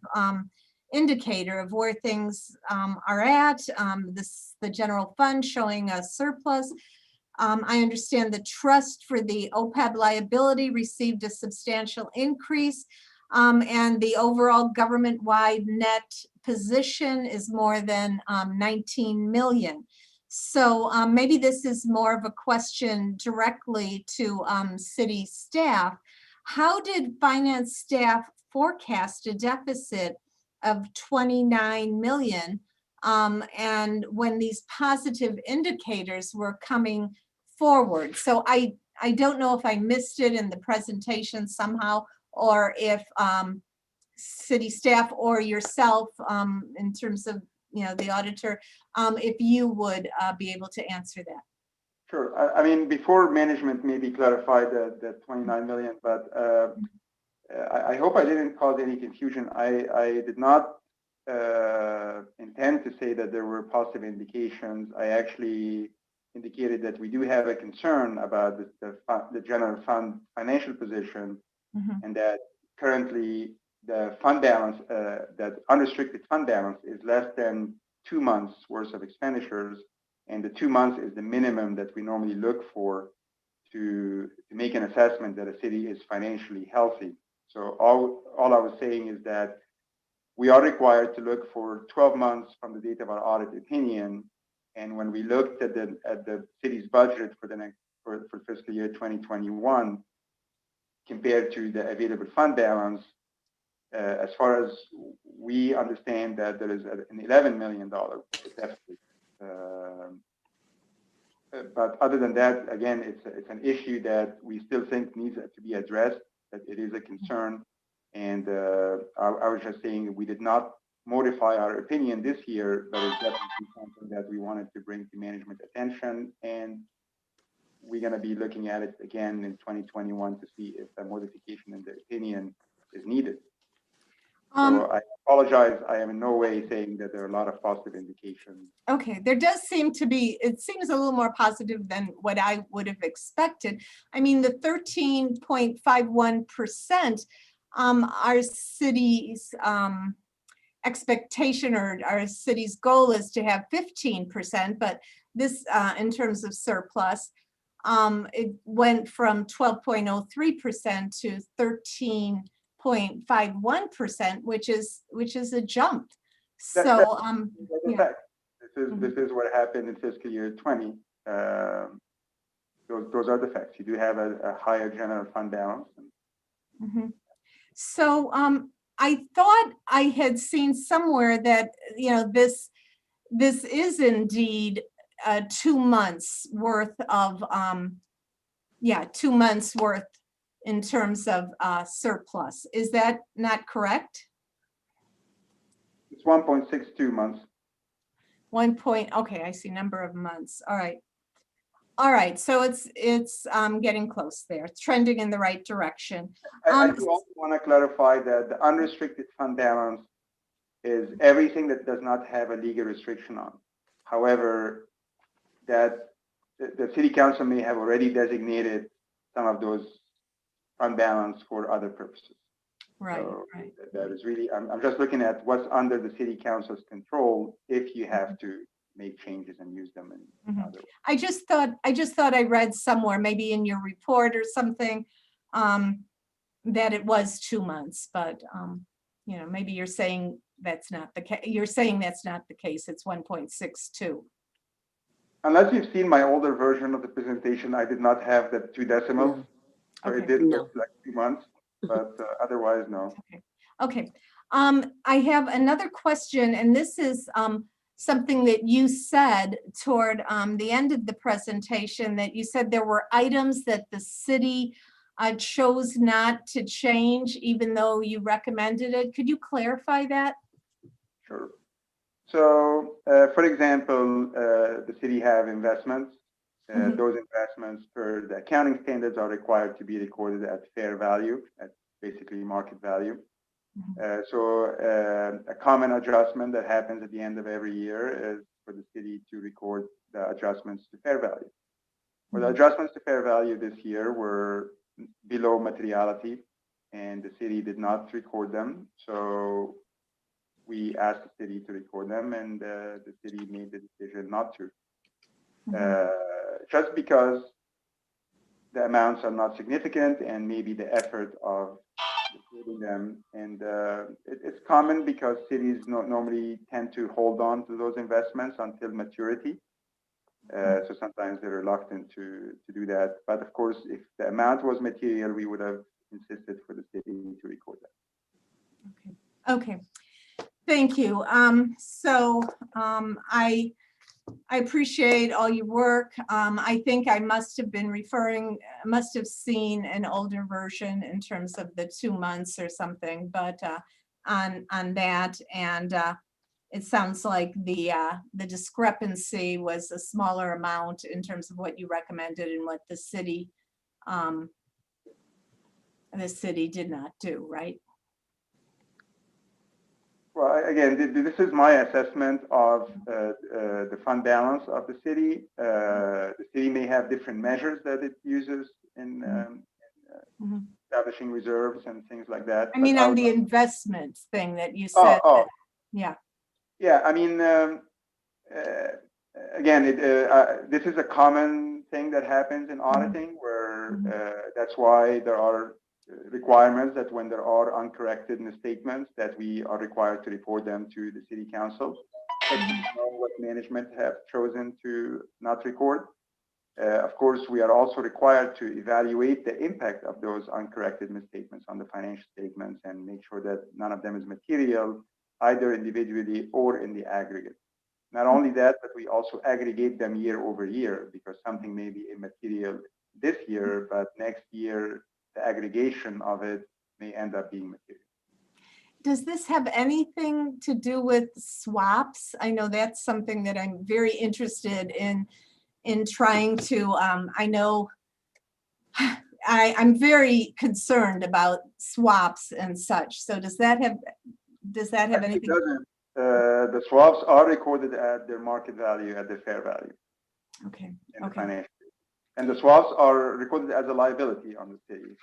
indicator of where things are at. The general fund showing a surplus. I understand the trust for the OPEB liability received a substantial increase. And the overall government-wide net position is more than 19 million. So maybe this is more of a question directly to city staff. How did finance staff forecast a deficit of 29 million? And when these positive indicators were coming forward? So I don't know if I missed it in the presentation somehow, or if city staff or yourself, in terms of, you know, the auditor, if you would be able to answer that. Sure. I mean, before management maybe clarified the 29 million, but I hope I didn't cause any confusion. I did not intend to say that there were positive indications. I actually indicated that we do have a concern about the general fund financial position, and that currently the fund balance, that unrestricted fund balance is less than 2 months worth of expenditures. And the 2 months is the minimum that we normally look for to make an assessment that a city is financially healthy. So all I was saying is that we are required to look for 12 months from the date of our audit opinion. And when we looked at the city's budget for fiscal year 2021, compared to the available fund balance, as far as we understand that there is an $11 million deficit. But other than that, again, it's an issue that we still think needs to be addressed, that it is a concern. And I was just saying we did not modify our opinion this year, but it's definitely something that we wanted to bring to management attention. And we're going to be looking at it again in 2021 to see if a modification in the opinion is needed. So I apologize. I am in no way saying that there are a lot of positive indications. Okay, there does seem to be, it seems a little more positive than what I would have expected. I mean, the 13.51%, our city's expectation, or our city's goal is to have 15%, but this, in terms of surplus, it went from 12.03% to 13.51%, which is a jump. So yeah. This is what happened in fiscal year 20. Those are the facts. You do have a higher general fund balance. So I thought I had seen somewhere that, you know, this is indeed 2 months worth of 2 months worth in terms of surplus. Is that not correct? It's 1.62 months. Okay, I see number of months. All right. All right, so it's getting close there. It's trending in the right direction. I do also want to clarify that the unrestricted fund balance is everything that does not have a legal restriction on. However, that the city council may have already designated some of those fund balance for other purposes. Right, So right. that is really, I'm just looking at what's under the city council's control if you have to make changes and use them in other ways. I just thought I read somewhere, maybe in your report or something, that it was 2 months, but, you know, maybe you're saying that's not the case. You're saying that's not the case. It's 1.62. Unless you've seen my older version of the presentation, I did not have the 2 decimals. So Okay. it did look like 2 months, but otherwise, no. Okay. I have another question, and this is something that you said toward the end of the presentation, that you said there were items that the city chose not to change, even though you recommended it. Could you clarify that? Sure. So, for example, the city have investments. Those investments, per the accounting standards, are required to be recorded at fair value, at basically market value. A common adjustment that happens at the end of every year is for the city to record the adjustments to fair value. Well, the adjustments to fair value this year were below materiality, and the city did not record them. So we asked the city to record them, and the city made the decision not to. Just because the amounts are not significant, and maybe the effort of recording them. And it's common because cities normally tend to hold on to those investments until maturity. So sometimes they're reluctant to do that. But of course, if the amount was material, we would have insisted for the city to record that. Okay. Thank you. I appreciate all your work. I think I must have seen an older version in terms of the 2 months or something, but on that, and it sounds like the discrepancy was a smaller amount in terms of what you recommended and what the city did not do, right? Well, again, this is my assessment of the fund balance of the city. The city may have different measures that it uses in establishing reserves and things like that. I mean, on the investments thing that you said. Yeah. Yeah, I mean, again, this is a common thing that happens in auditing, where that's why there are requirements that when there are uncorrected misstatements, that we are required to report them to the city council. But we know what management have chosen to not record. Of course, we are also required to evaluate the impact of those uncorrected misstatements on the financial statements and make sure that none of them is material, either individually or in the aggregate. Not only that, but we also aggregate them year over year, because something may be immaterial this year, but next year, the aggregation of it may end up being material. Does this have anything to do with swaps? I know that's something that I'm very interested in trying to, I know I'm very concerned about swaps and such. So does that have anything? It doesn't. The swaps are recorded at their market value, at their fair value. Okay. In the financial. And the swaps are recorded as a liability on the city.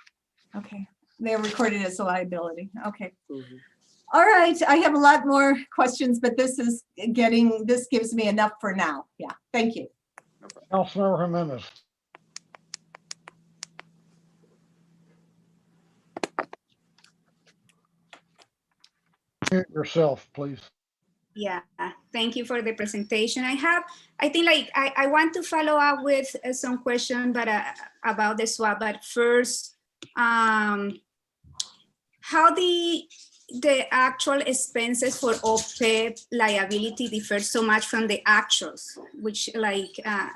Okay. They're recorded as a liability. Okay. All right. I have a lot more questions, but this gives me enough for now. Yeah. Thank you. Councilmember Jimenez. Mute yourself, please. Yeah, thank you for the presentation. I want to follow up with some question, but about the swap. But first, how the actual expenses for OPEB liability differ so much from the actuals, which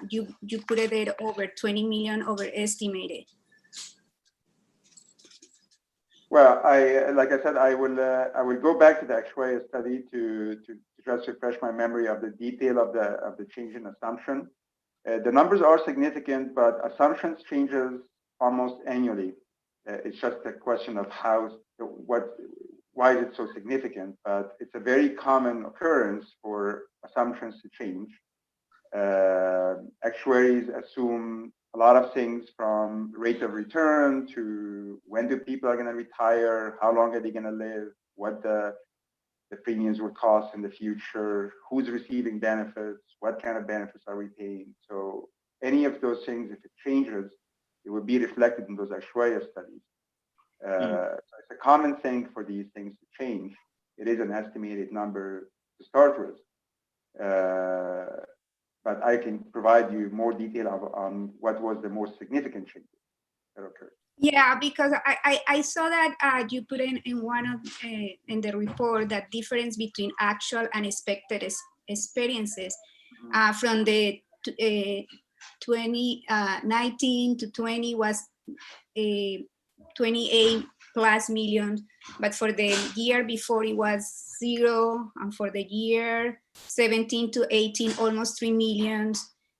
you put it at over 20 million overestimated. Well, like I said, I will go back to the actuarial study to just refresh my memory of the detail of the change in assumption. The numbers are significant, but assumptions changes almost annually. It's just a question of why is it so significant? But it's a very common occurrence for assumptions to change. Actuaries assume a lot of things from rate of return to when do people are going to retire, how long are they going to live, what the premiums will cost in the future, who's receiving benefits, what kind of benefits are we paying. So any of those things, if it changes, it will be reflected in those actuarial studies. So it's a common thing for these things to change. It is an estimated number to start with. But I can provide you more detail on what was the most significant changes that occurred. Yeah, because I saw that you put in one of in the report that difference between actual and expected experiences from the 2019 to 20 was 28 plus million, but for the year before it was 0, and for the year 17 to 18 almost 3 million,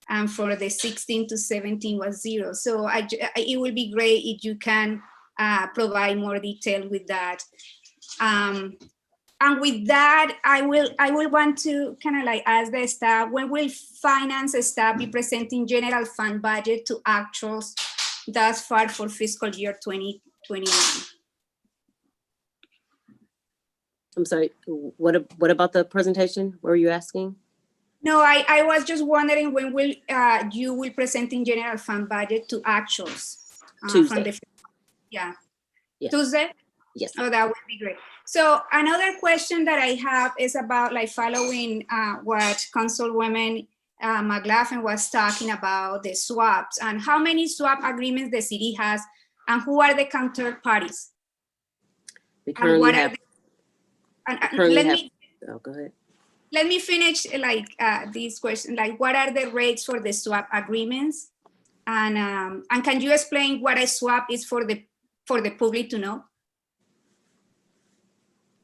and for the 16 to 17 was 0. So it will be great if you can provide more detail with that. And with that, I will want to kind of like ask the staff, when will finance staff be presenting general fund budget to actuals thus far for fiscal year 2021? I'm sorry, what about the presentation? What were you asking? No, I was just wondering when will you will present in general fund budget to actuals? Tuesday. From the, yeah. Yes. Tuesday? Yes. Oh, that would be great. So another question that I have is about like following what Councilwoman McLaughlin was talking about, the swaps, and how many swap agreements the city has, and who are the counterparties? We currently have. Oh, go ahead. Let me finish like this question. Like, what are the rates for the swap agreements? And can you explain what a swap is for the public to know?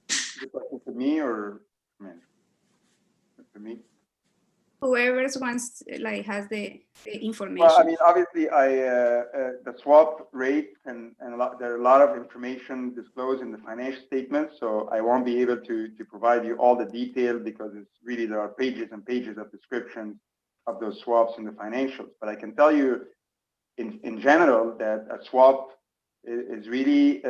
Is it question to me or to me? Whoever wants, like, has the information. Well, I mean, obviously, the swap rate and there are a lot of information disclosed in the financial statements, so I won't be able to provide you all the detail because it's really, there are pages and pages of descriptions of those swaps in the financials. But I can tell you in general that a swap is really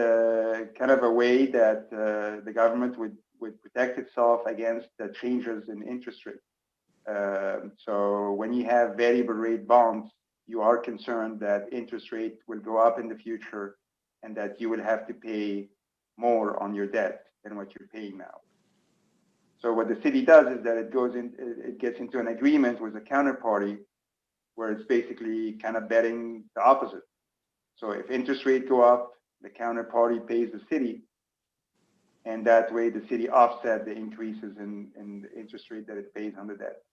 kind of a way that the government would protect itself against the changes in interest rates. So when you have variable rate bonds, you are concerned that interest rate will go up in the future and that you will have to pay more on your debt than what you're paying now. So what the city does is that it gets into an agreement with a counterparty where it's basically kind of betting the opposite. So if interest rates go up, the counterparty pays the city, and that way the city offset the increases in the interest rate that it pays on the debt.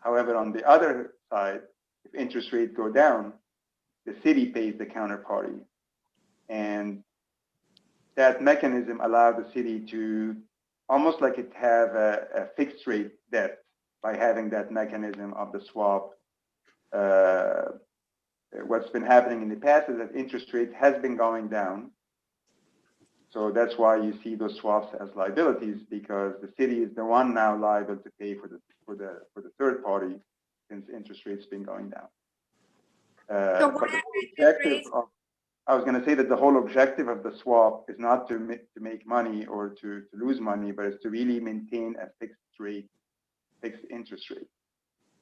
However, on the other side, if interest rates go down, the city pays the counterparty. And that mechanism allowed the city to almost like it have a fixed rate debt by having that mechanism of the swap. What's been happening in the past is that interest rate has been going down. So that's why you see those swaps as liabilities, because the city is the one now liable to pay for the third party since interest rates been going down. So but the objective of, I was going to say that the whole objective of the swap is not to make money or to lose money, but it's to really maintain a fixed interest rate.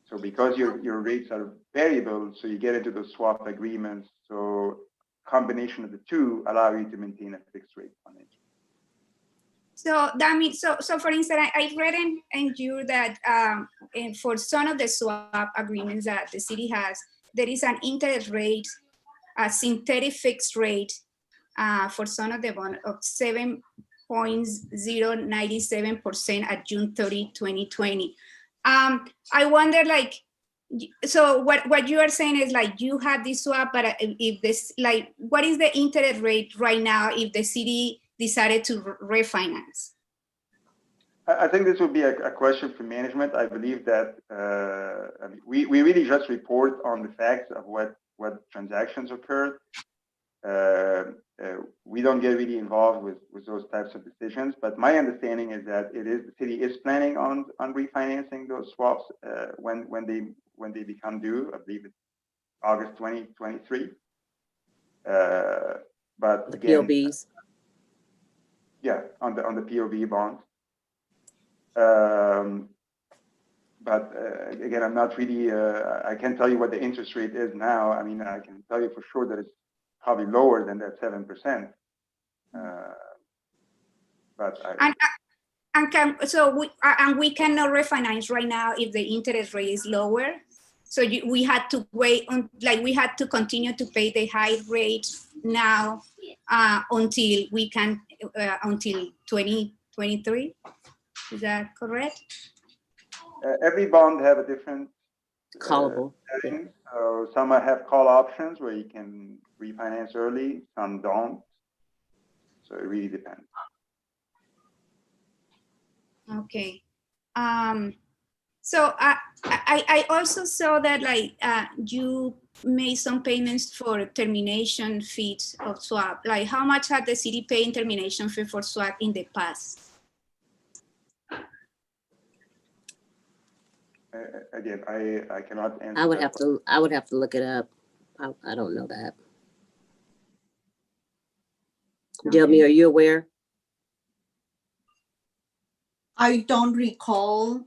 So because your rates are variable, so you get into those swap agreements. So combination of the two allow you to maintain a fixed rate on interest. So that means, so for instance, I read in you that for some of the swap agreements that the city has, there is an interest rate, a synthetic fixed rate for some of the bond of 7.097% at June 30, 2020. I wonder, like, so what you are saying is like you have this swap, but if this, like, what is the interest rate right now if the city decided to refinance? I think this would be a question for management. I believe that I mean, we really just report on the facts of what transactions occurred. We don't get really involved with those types of decisions, but my understanding is that the city is planning on refinancing those swaps when they become due. I believe it's August 2023. But The again, POBs. yeah, on the POV bonds. But again, I'm not really, I can't tell you what the interest rate is now. I mean, I can tell you for sure that it's probably lower than that 7%. But we cannot refinance right now if the interest rate is lower. So we had to wait on, like we had to continue to pay the high rate now until we can, until 2023. Is that correct? every bond have a different Callable. setting. So some have call options where you can refinance early, some don't. So it really depends. Okay. So I also saw that like you made some payments for termination fees of swap. Like how much had the city paid in termination fee for swap in the past? Again, I cannot answer. I would have to look it up. I don't know that. Delmi, are you aware? I don't recall.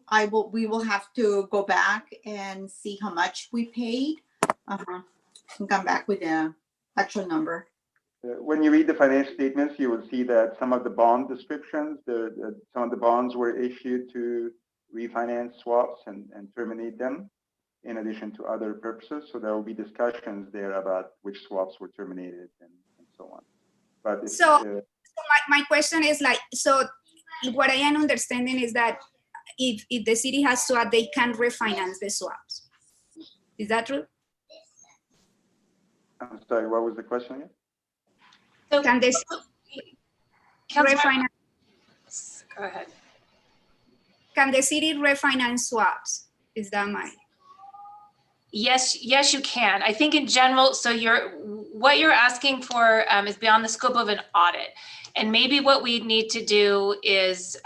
We will have to go back and see how much we paid. And come back with the actual number. When you read the financial statements, you will see that some of the bond descriptions, some of the bonds were issued to refinance swaps and terminate them in addition to other purposes. So there will be discussions there about which swaps were terminated and so on. But so my question is like, so what I am understanding is that if the city has swap, they can refinance the swaps. Is that true? I'm sorry, what was the question again? So can they refinance? Go ahead. Can the city refinance swaps? Is that my? Yes, you can. I think in general, so what you're asking for is beyond the scope of an audit. And maybe what we need to do is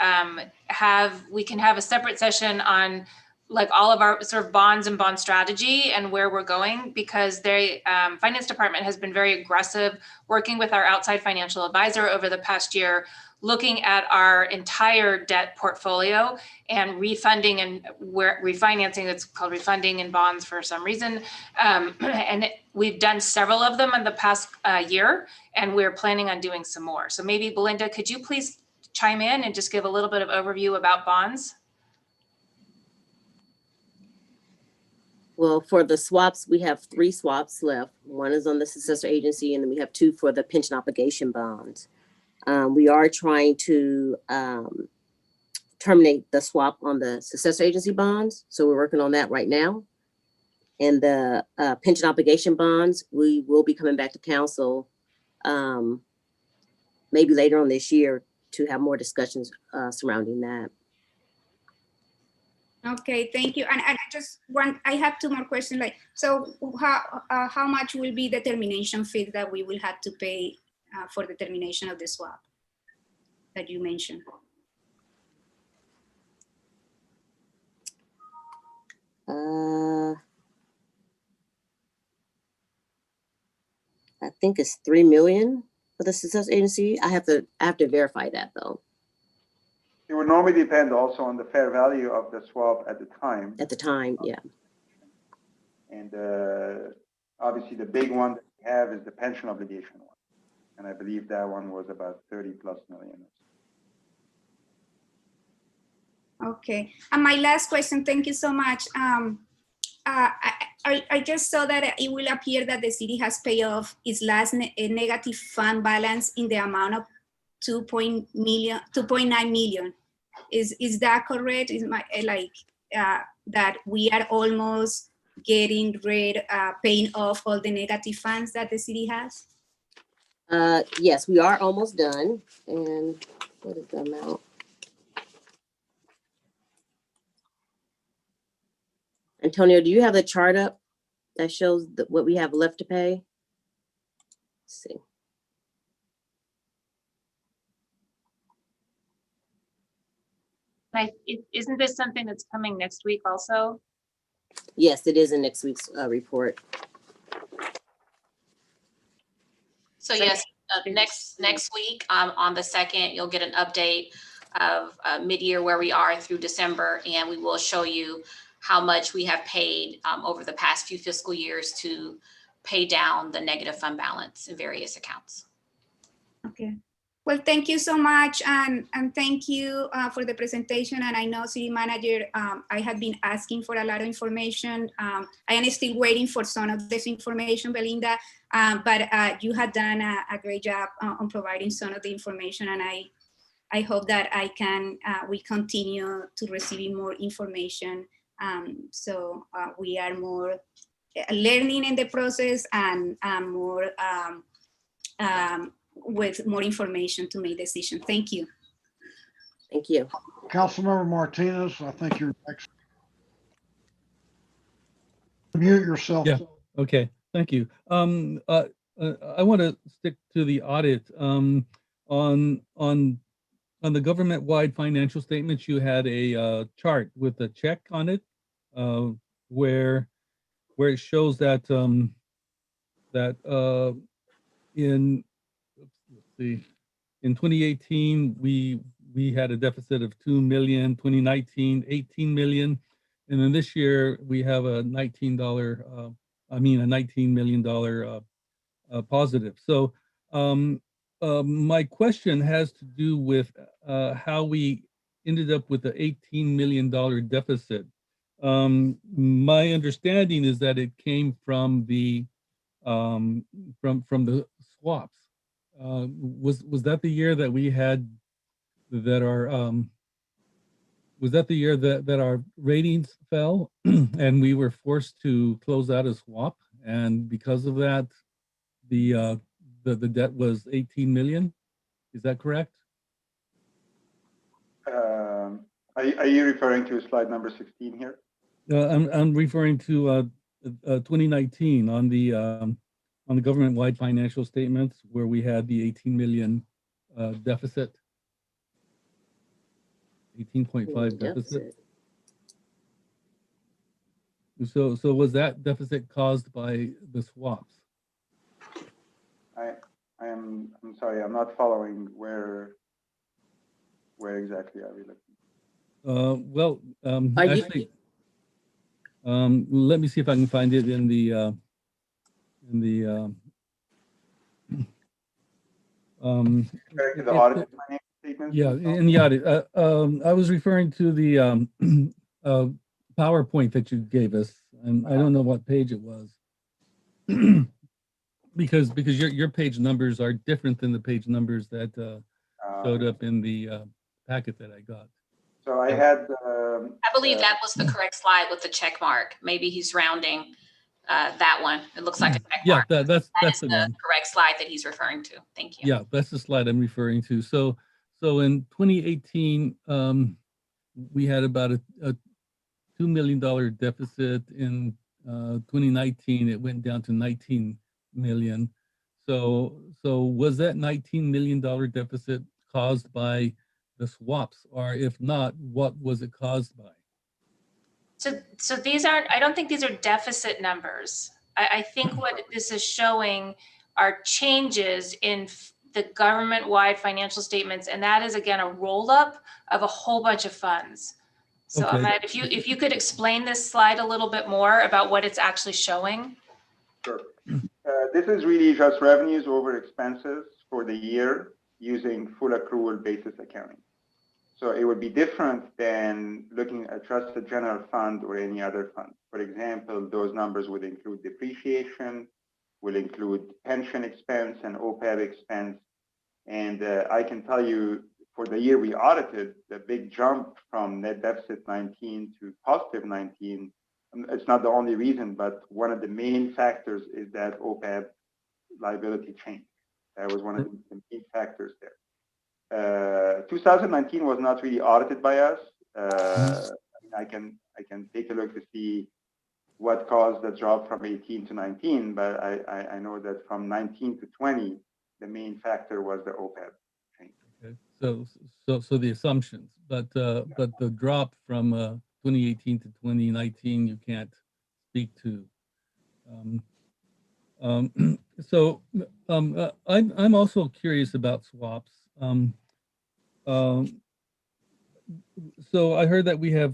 we can have a separate session on like all of our sort of bonds and bond strategy and where we're going, because the finance department has been very aggressive working with our outside financial advisor over the past year, looking at our entire debt portfolio and refunding and refinancing. It's called refunding in bonds for some reason. And we've done several of them in the past year, and we're planning on doing some more. So maybe Belinda, could you please chime in and just give a little bit of overview about bonds? Well, for the swaps, we have 3 swaps left. One is on the successor agency, and then we have 2 for the pension obligation bonds. We are trying to terminate the swap on the successor agency bonds. So we're working on that right now. And the pension obligation bonds, we will be coming back to council maybe later on this year to have more discussions surrounding that. Okay, thank you. And I have 2 more questions. Like, so how much will be the termination fee that we will have to pay for the termination of the swap that you mentioned? I think it's 3 million for the success agency. I have to verify that though. It would normally depend also on the fair value of the swap at the time. At the time, yeah. And obviously the big one that we have is the pension obligation one. And I believe that one was about 30+ million. Okay, and my last question, thank you so much. I just saw that it will appear that the city has paid off its last negative fund balance in the amount of 2.9 million. Is that correct? Is that we are almost getting paying off all the negative funds that the city has? Yes, we are almost done. And what is the amount? Antonio, do you have the chart up that shows what we have left to pay? Let's see. Isn't this something that's coming next week also? Yes, it is in next week's report. So yes, next week on the 2nd, you'll get an update of mid-year where we are through December, and we will show you how much we have paid over the past few fiscal years to pay down the negative fund balance in various accounts. Okay. Well, thank you so much, and thank you for the presentation. And I know, City Manager, I have been asking for a lot of information. I am still waiting for some of this information, Belinda, but you have done a great job on providing some of the information, and I hope that we continue to receiving more information. So we are more learning in the process and more with more information to make decisions. Thank you. Thank you. Councilmember Martinez, I think you're next. Mute yourself. Yeah, okay, thank you. I want to stick to the audit. On the government-wide financial statements, you had a chart with a check on it, where it shows that in, let's see, in 2018 we had a deficit of 2 million, 2019 18 million, and then this year we have a $19 million positive. So my question has to do with how we ended up with the $18 million deficit. My understanding is that it came from the swaps. Was that the year that we had that our was that the year that our ratings fell and we were forced to close out a swap, and because of that the debt was 18 million? Is that correct? Are you referring to slide number 16 here? I'm referring to 2019 on the government-wide financial statements where we had the 18 million deficit, 18.5 deficit. So was that deficit caused by the swaps? I'm sorry, I'm not following where exactly are we looking? Well, actually, let me see if I can find it in the Referring to the audit financial statements? yeah, in the audit. I was referring to the PowerPoint that you gave us, and I don't know what page it was. because your page numbers are different than the page numbers that showed up in the packet that I got. So I had. I believe that was the correct slide with the check mark. Maybe he's rounding that one. It looks like a check mark. Yeah, that's the one. Correct slide that he's referring to. Thank you. Yeah, that's the slide I'm referring to. So in 2018, we had about a $2 million deficit. In 2019, it went down to 19 million. So was that $19 million deficit caused by the swaps, or if not, what was it caused by? So these aren't, I don't think these are deficit numbers. I think what this is showing are changes in the government-wide financial statements, and that is again a roll-up of a whole bunch of funds. So Okay. Ahmed, if you could explain this slide a little bit more about what it's actually showing. Sure. This is really just revenues over expenses for the year using full accrual basis accounting. So it would be different than looking at just a general fund or any other fund. For example, those numbers would include depreciation, will include pension expense and OPEB expense. And I can tell you for the year we audited, the big jump from net deficit 19 to positive 19, it's not the only reason, but one of the main factors is that OPEB liability change. That was one of the main factors there. 2019 was not really audited by us. I can take a look to see what caused the drop from 18 to 19, but I know that from 19 to 20, the main factor was the OPEB change. Okay. So the assumptions, but the drop from 2018 to 2019, you can't speak to. So I'm also curious about swaps. So I heard that we have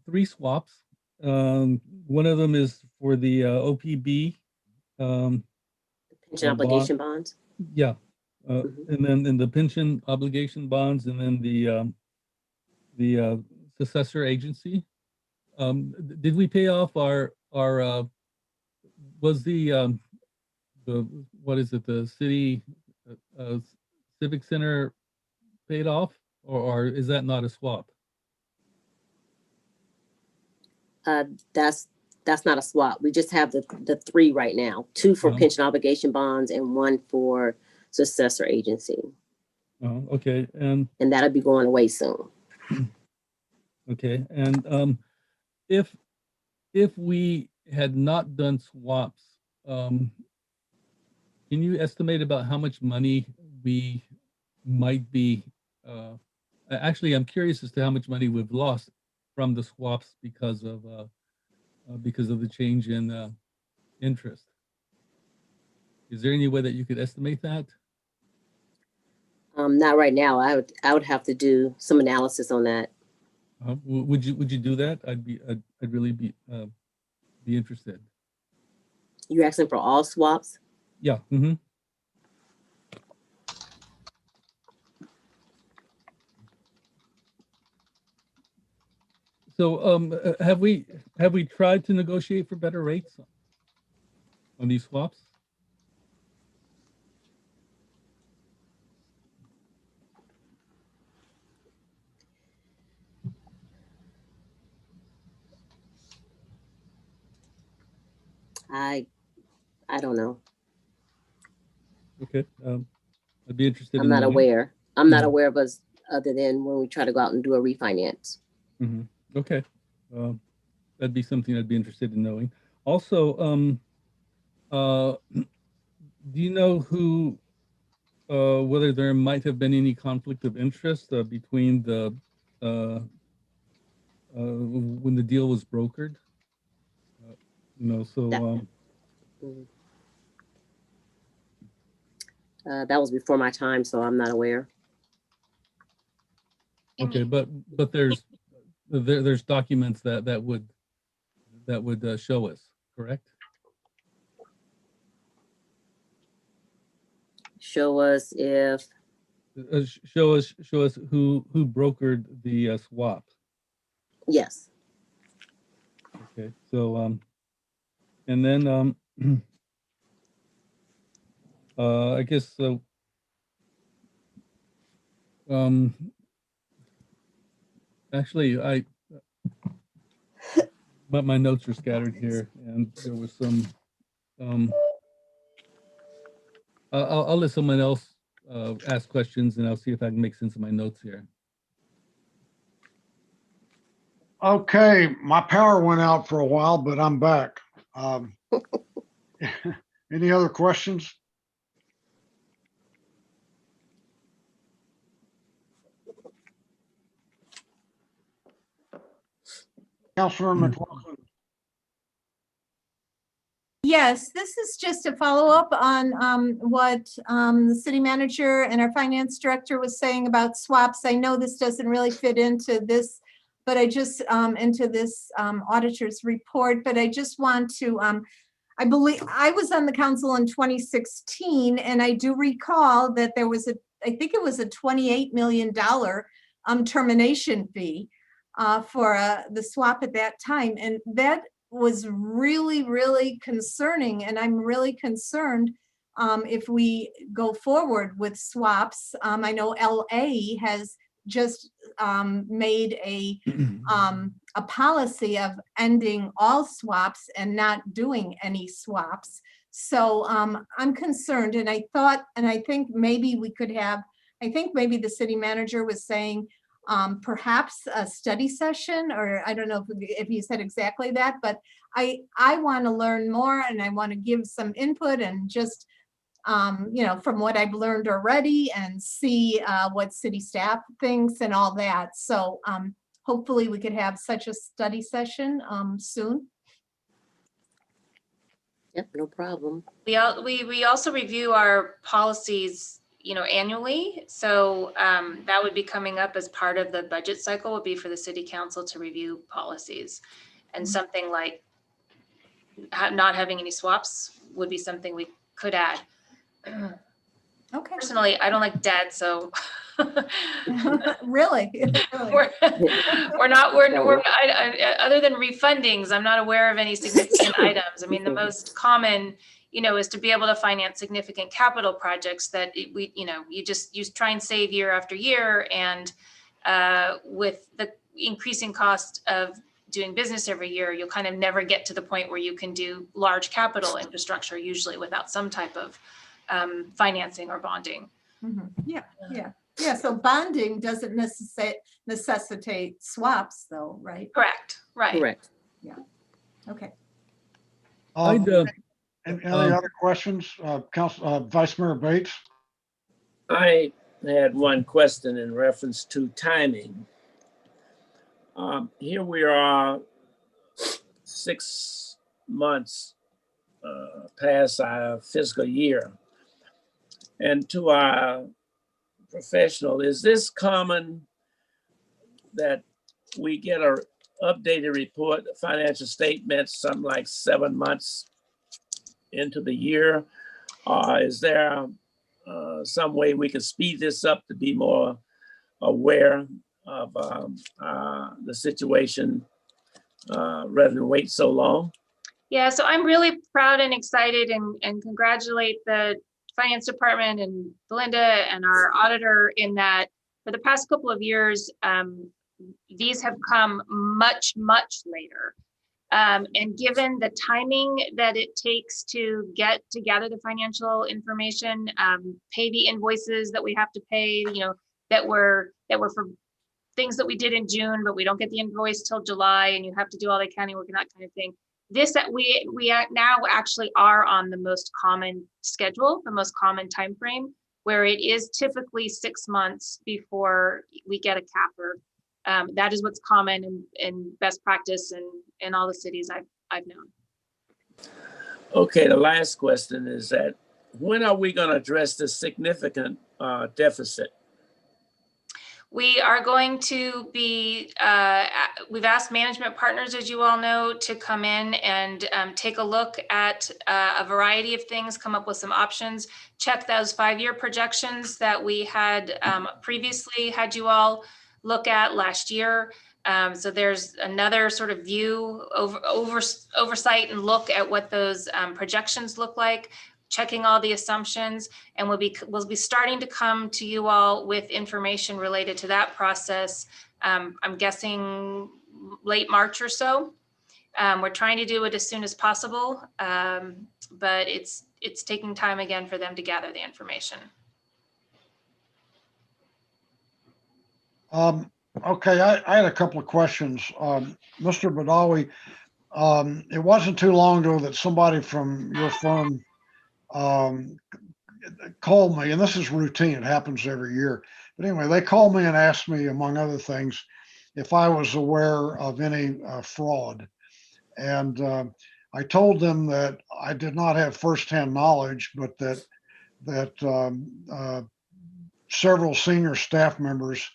3 swaps. One of them is for the OPB. Pension bond. obligation bonds. Yeah. Mhm. And then in the pension obligation bonds, and then the successor agency. Did we pay off our was the what is it, the city civic center paid off, or is that not a swap? Uh, that's not a swap. We just have the 3 right now, 2 for Oh. pension obligation bonds and 1 for successor agency. Oh, okay. And that'll be going away soon. okay. And if we had not done swaps, can you estimate about how much money we might be actually, I'm curious as to how much money we've lost from the swaps because of the change in interest. Is there any way that you could estimate that? Not right now. I would have to do some analysis on that. Would you do that? I'd really be interested. You're asking for all swaps? Yeah. Mm-hmm. So have we tried to negotiate for better rates on these swaps? I don't know. Okay. I'd be interested I'm in not knowing. aware. I'm not aware of us other than when we try to go out and do a refinance. Mm-hmm. Okay. That'd be something I'd be interested in knowing. Also, do you know who, whether there might have been any conflict of interest between the when the deal was brokered? That was before my time, so I'm not aware. Okay, but there's documents that would show us, correct? Show us if show us who brokered the swap. Yes. Okay, so and then I guess actually but my notes are scattered here, and there was some I'll let someone else ask questions, and I'll see if I can make sense of my notes here. Okay, my power went out for a while, but I'm back. Any other questions? Councilor McLaughlin. Yes, this is just a follow-up on what the city manager and our finance director was saying about swaps. I know this doesn't really fit into this, but I just into this auditor's report, but I just want to, I believe I was on the council in 2016, and I do recall that there was I think it was a $28 million termination fee for the swap at that time. And that was really, really concerning. And I'm really concerned if we go forward with swaps. I know LA has just made a policy of ending all swaps and not doing any swaps. So I'm concerned, and I think maybe we could have, I think maybe the city manager was saying perhaps a study session, or I don't know if you said exactly that, but I want to learn more, and I want to give some input, and just from what I've learned already, and see what city staff thinks and all that. So hopefully we could have such a study session soon. Yep, no problem. We also review our policies, annually. So that would be coming up as part of the budget cycle, would be for the city council to review policies. And something like not having any swaps would be something we could add. Okay. Personally, I don't like debt, so Really? we're other than refundings, I'm not aware of any significant items. I mean, the most common, is to be able to finance significant capital projects that you try and save year after year. And with the increasing cost of doing business every year, you'll kind of never get to the point where you can do large capital infrastructure, usually without some type of financing or bonding. Yeah. So bonding doesn't necessitate swaps, though, right? Correct. Right. Correct. Yeah. Okay. Any other questions, Vice Mayor Bates? I had one question in reference to timing. Here we are 6 months past our fiscal year. And to our professional, is this common that we get a updated report, financial statements, something like 7 months into the year? Is there some way we can speed this up to be more aware of the situation rather than wait so long? Yeah, so I'm really proud and excited and congratulate the finance department and Belinda and our auditor in that for the past couple of years, these have come much, much later. And given the timing that it takes to gather the financial information, pay the invoices that we have to pay, that were for things that we did in June, but we don't get the invoice till July, and you have to do all the accounting work and that kind of thing. We now actually are on the most common schedule, the most common time frame, where it is typically 6 months before we get a capper. That is what's common in best practice in all the cities I've known. Okay, the last question is that when are we going to address this significant deficit? We are going to be, we've asked management partners, as you all know, to come in and take a look at a variety of things, come up with some options, check those 5-year projections that we had previously had you all look at last year. So there's another sort of view, oversight and look at what those projections look like, checking all the assumptions, and we'll be starting to come to you all with information related to that process. I'm guessing late March or so. We're trying to do it as soon as possible, but it's taking time again for them to gather the information. Okay, I had a couple of questions. Mr. Badawi, it wasn't too long ago that somebody from your firm called me, and this is routine, it happens every year. But anyway, they called me and asked me, among other things, if I was aware of any fraud. And I told them that I did not have firsthand knowledge, but that several senior staff members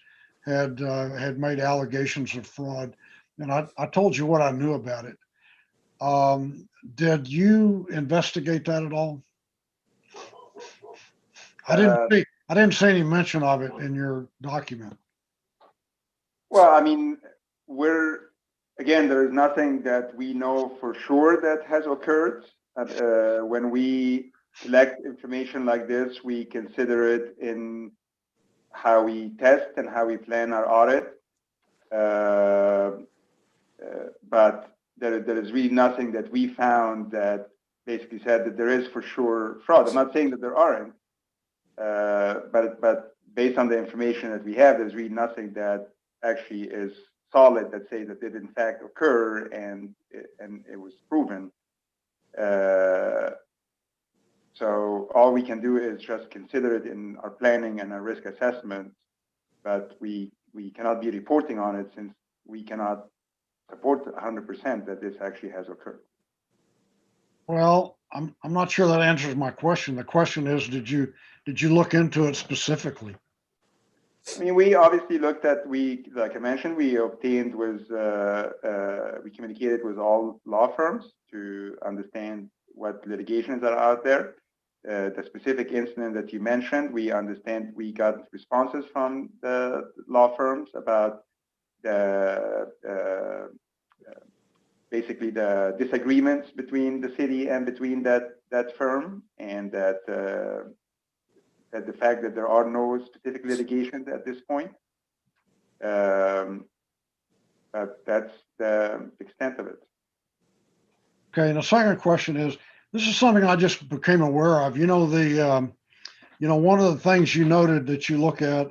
had made allegations of fraud. And I told you what I knew about it. Did you investigate that at all? I didn't see any mention of it in your document. Well, I mean, again, there is nothing that we know for sure that has occurred. When we collect information like this, we consider it in how we test and how we plan our audit. But there is really nothing that we found that basically said that there is for sure fraud. I'm not saying that there aren't, but based on the information that we have, there's really nothing that actually is solid that say that did in fact occur and it was proven. So all we can do is just consider it in our planning and our risk assessment, but we cannot be reporting on it since we cannot support 100% that this actually has occurred. Well, I'm not sure that answers my question. The question is, did you look into it specifically? I mean, we obviously looked at, like I mentioned, we obtained we communicated with all law firms to understand what litigations are out there. The specific incident that you mentioned, we got responses from the law firms about basically the disagreements between the city and between that firm, and that the fact that there are no specific litigations at this point. That's the extent of it. Okay, and the second question is, this is something I just became aware of. You know, one of the things you noted that you look at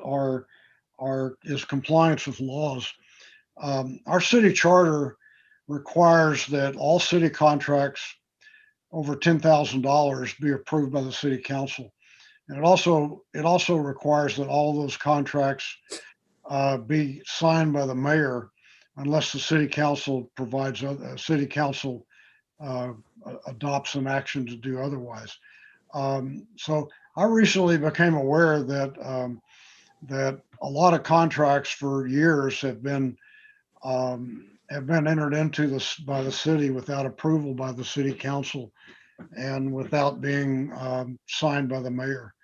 is compliance with laws. Our city charter requires that all city contracts over $10,000 be approved by the city council. And it also requires that all those contracts be signed by the mayor unless the city council adopts an action to do otherwise. So I recently became aware that that a lot of contracts for years have been entered into by the city without approval by the city council and without being signed by the mayor.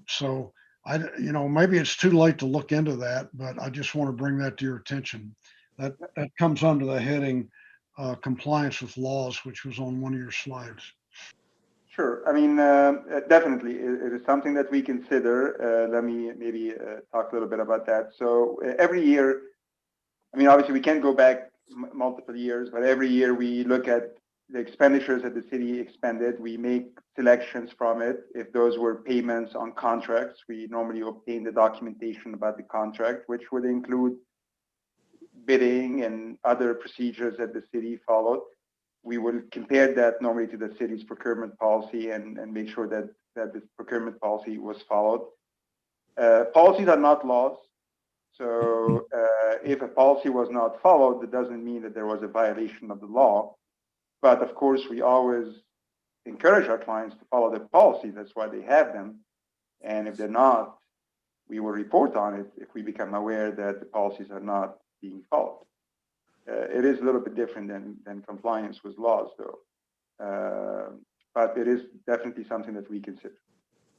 So maybe it's too late to look into that, but I just want to bring that to your attention. That comes under the heading compliance with laws, which was on one of your slides. Sure. I mean, definitely, it is something that we consider. Let me maybe talk a little bit about that. So every year, I mean, obviously, we can't go back multiple years, but every year we look at the expenditures that the city expended. We make selections from it. If those were payments on contracts, we normally obtain the documentation about the contract, which would include bidding and other procedures that the city followed. We will compare that normally to the city's procurement policy and make sure that this procurement policy was followed. Policies are not laws. So if a policy was not followed, that doesn't mean that there was a violation of the law. But of course, we always encourage our clients to follow the policy. That's why they have them. And if they're not, we will report on it if we become aware that the policies are not being followed. It is a little bit different than compliance with laws, though. But it is definitely something that we consider.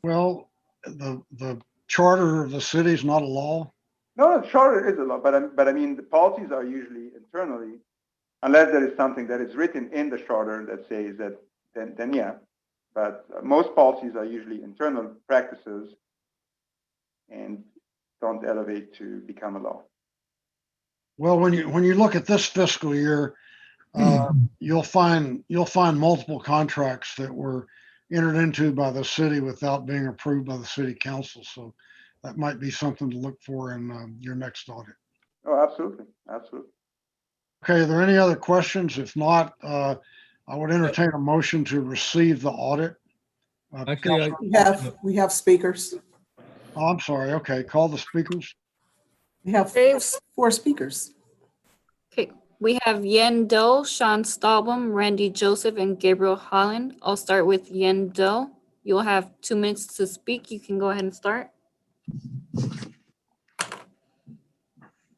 Well, the charter of the city is not a law. No, the charter is a law, but I mean the policies are usually internally, unless there is something that is written in the charter that says that. Then yeah, but most policies are usually internal practices and don't elevate to become a law. Well, when you look at this fiscal year, you'll find multiple contracts that were entered into by the city without being approved by the city council. So that might be something to look for in your next audit. Oh, absolutely, absolutely. Okay, are there any other questions? If not, I would entertain a motion to receive the audit. Actually, we have speakers. Oh, I'm sorry. Okay, call the speakers. We have 4 speakers. Okay, we have Yen Do, Sean Staubum, Randy Joseph, and Gabriel Holland. I'll start with Yen Do. You'll have 2 minutes to speak. You can go ahead and start.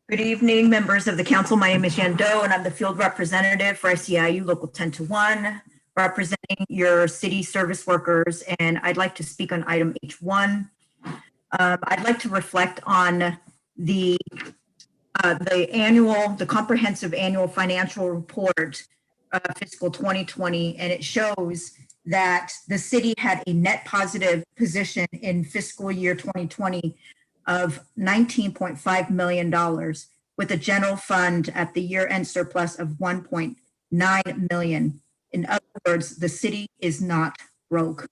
Good evening, members of the council. My name is Yen Do, and I'm the field representative for SEIU Local 10-1, representing your city service workers, and I'd like to speak on item H1. I'd like to reflect on the comprehensive annual financial report fiscal 2020, and it shows that the city had a net positive position in fiscal year 2020 of $19.5 million, with a general fund at the year-end surplus of $1.9 million. In other words, the city is not broke.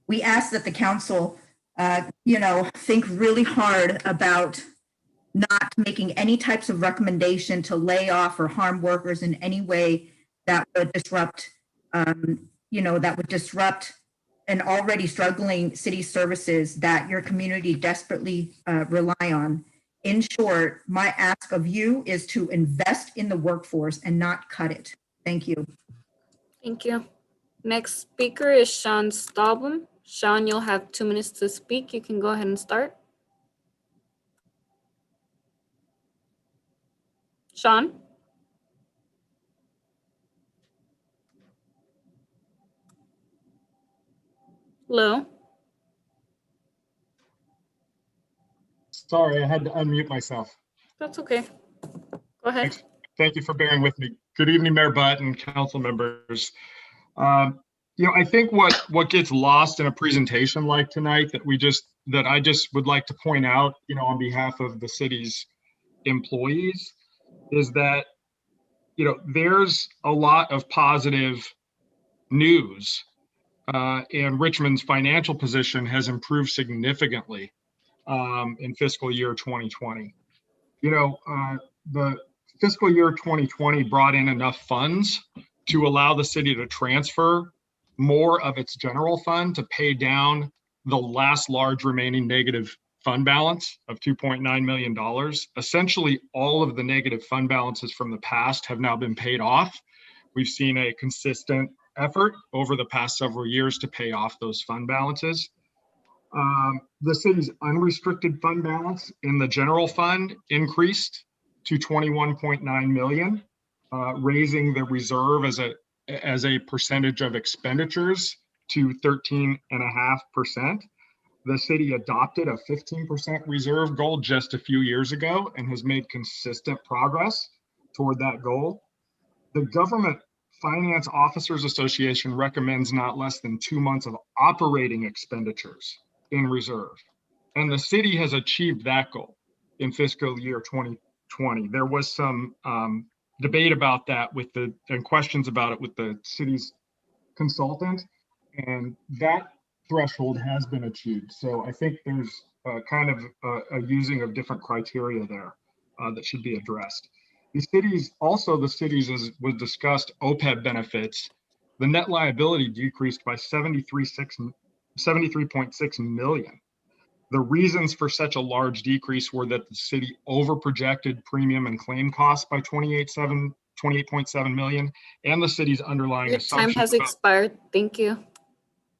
We ask that the council, think really hard about not making any types of recommendation to lay off or harm workers in any way that would disrupt, an already struggling city services that your community desperately rely on. In short, my ask of you is to invest in the workforce and not cut it. Thank you. Thank you. Next speaker is Sean Staubum. Sean, you'll have 2 minutes to speak. You can go ahead and start. Sean? Hello? Sorry, I had to unmute myself. That's okay. Go ahead. Thanks. Thank you for bearing with me. Good evening, Mayor Butt and council members. I think what gets lost in a presentation like tonight that I just would like to point out, on behalf of the city's employees, is that, there's a lot of positive news, and Richmond's financial position has improved significantly in fiscal year 2020. The fiscal year 2020 brought in enough funds to allow the city to transfer more of its general fund to pay down the last large remaining negative fund balance of $2.9 million. Essentially, all of the negative fund balances from the past have now been paid off. We've seen a consistent effort over the past several years to pay off those fund balances. The city's unrestricted fund balance in the general fund increased to 21.9 million, raising the reserve as a percentage of expenditures to 13.5%. The city adopted a 15% reserve goal just a few years ago and has made consistent progress toward that goal. The Government Finance Officers Association recommends not less than 2 months of operating expenditures in reserve. And the city has achieved that goal in fiscal year 2020. There was some debate about that and questions about it with the city's consultant, and that threshold has been achieved. So I think there's kind of a using of different criteria there that should be addressed. The cities, as was discussed, OPEB benefits, the net liability decreased by 73.6 million. The reasons for such a large decrease were that the city overprojected premium and claim costs by 28.7 million, and the city's underlying Your time assumptions. has expired. Thank you.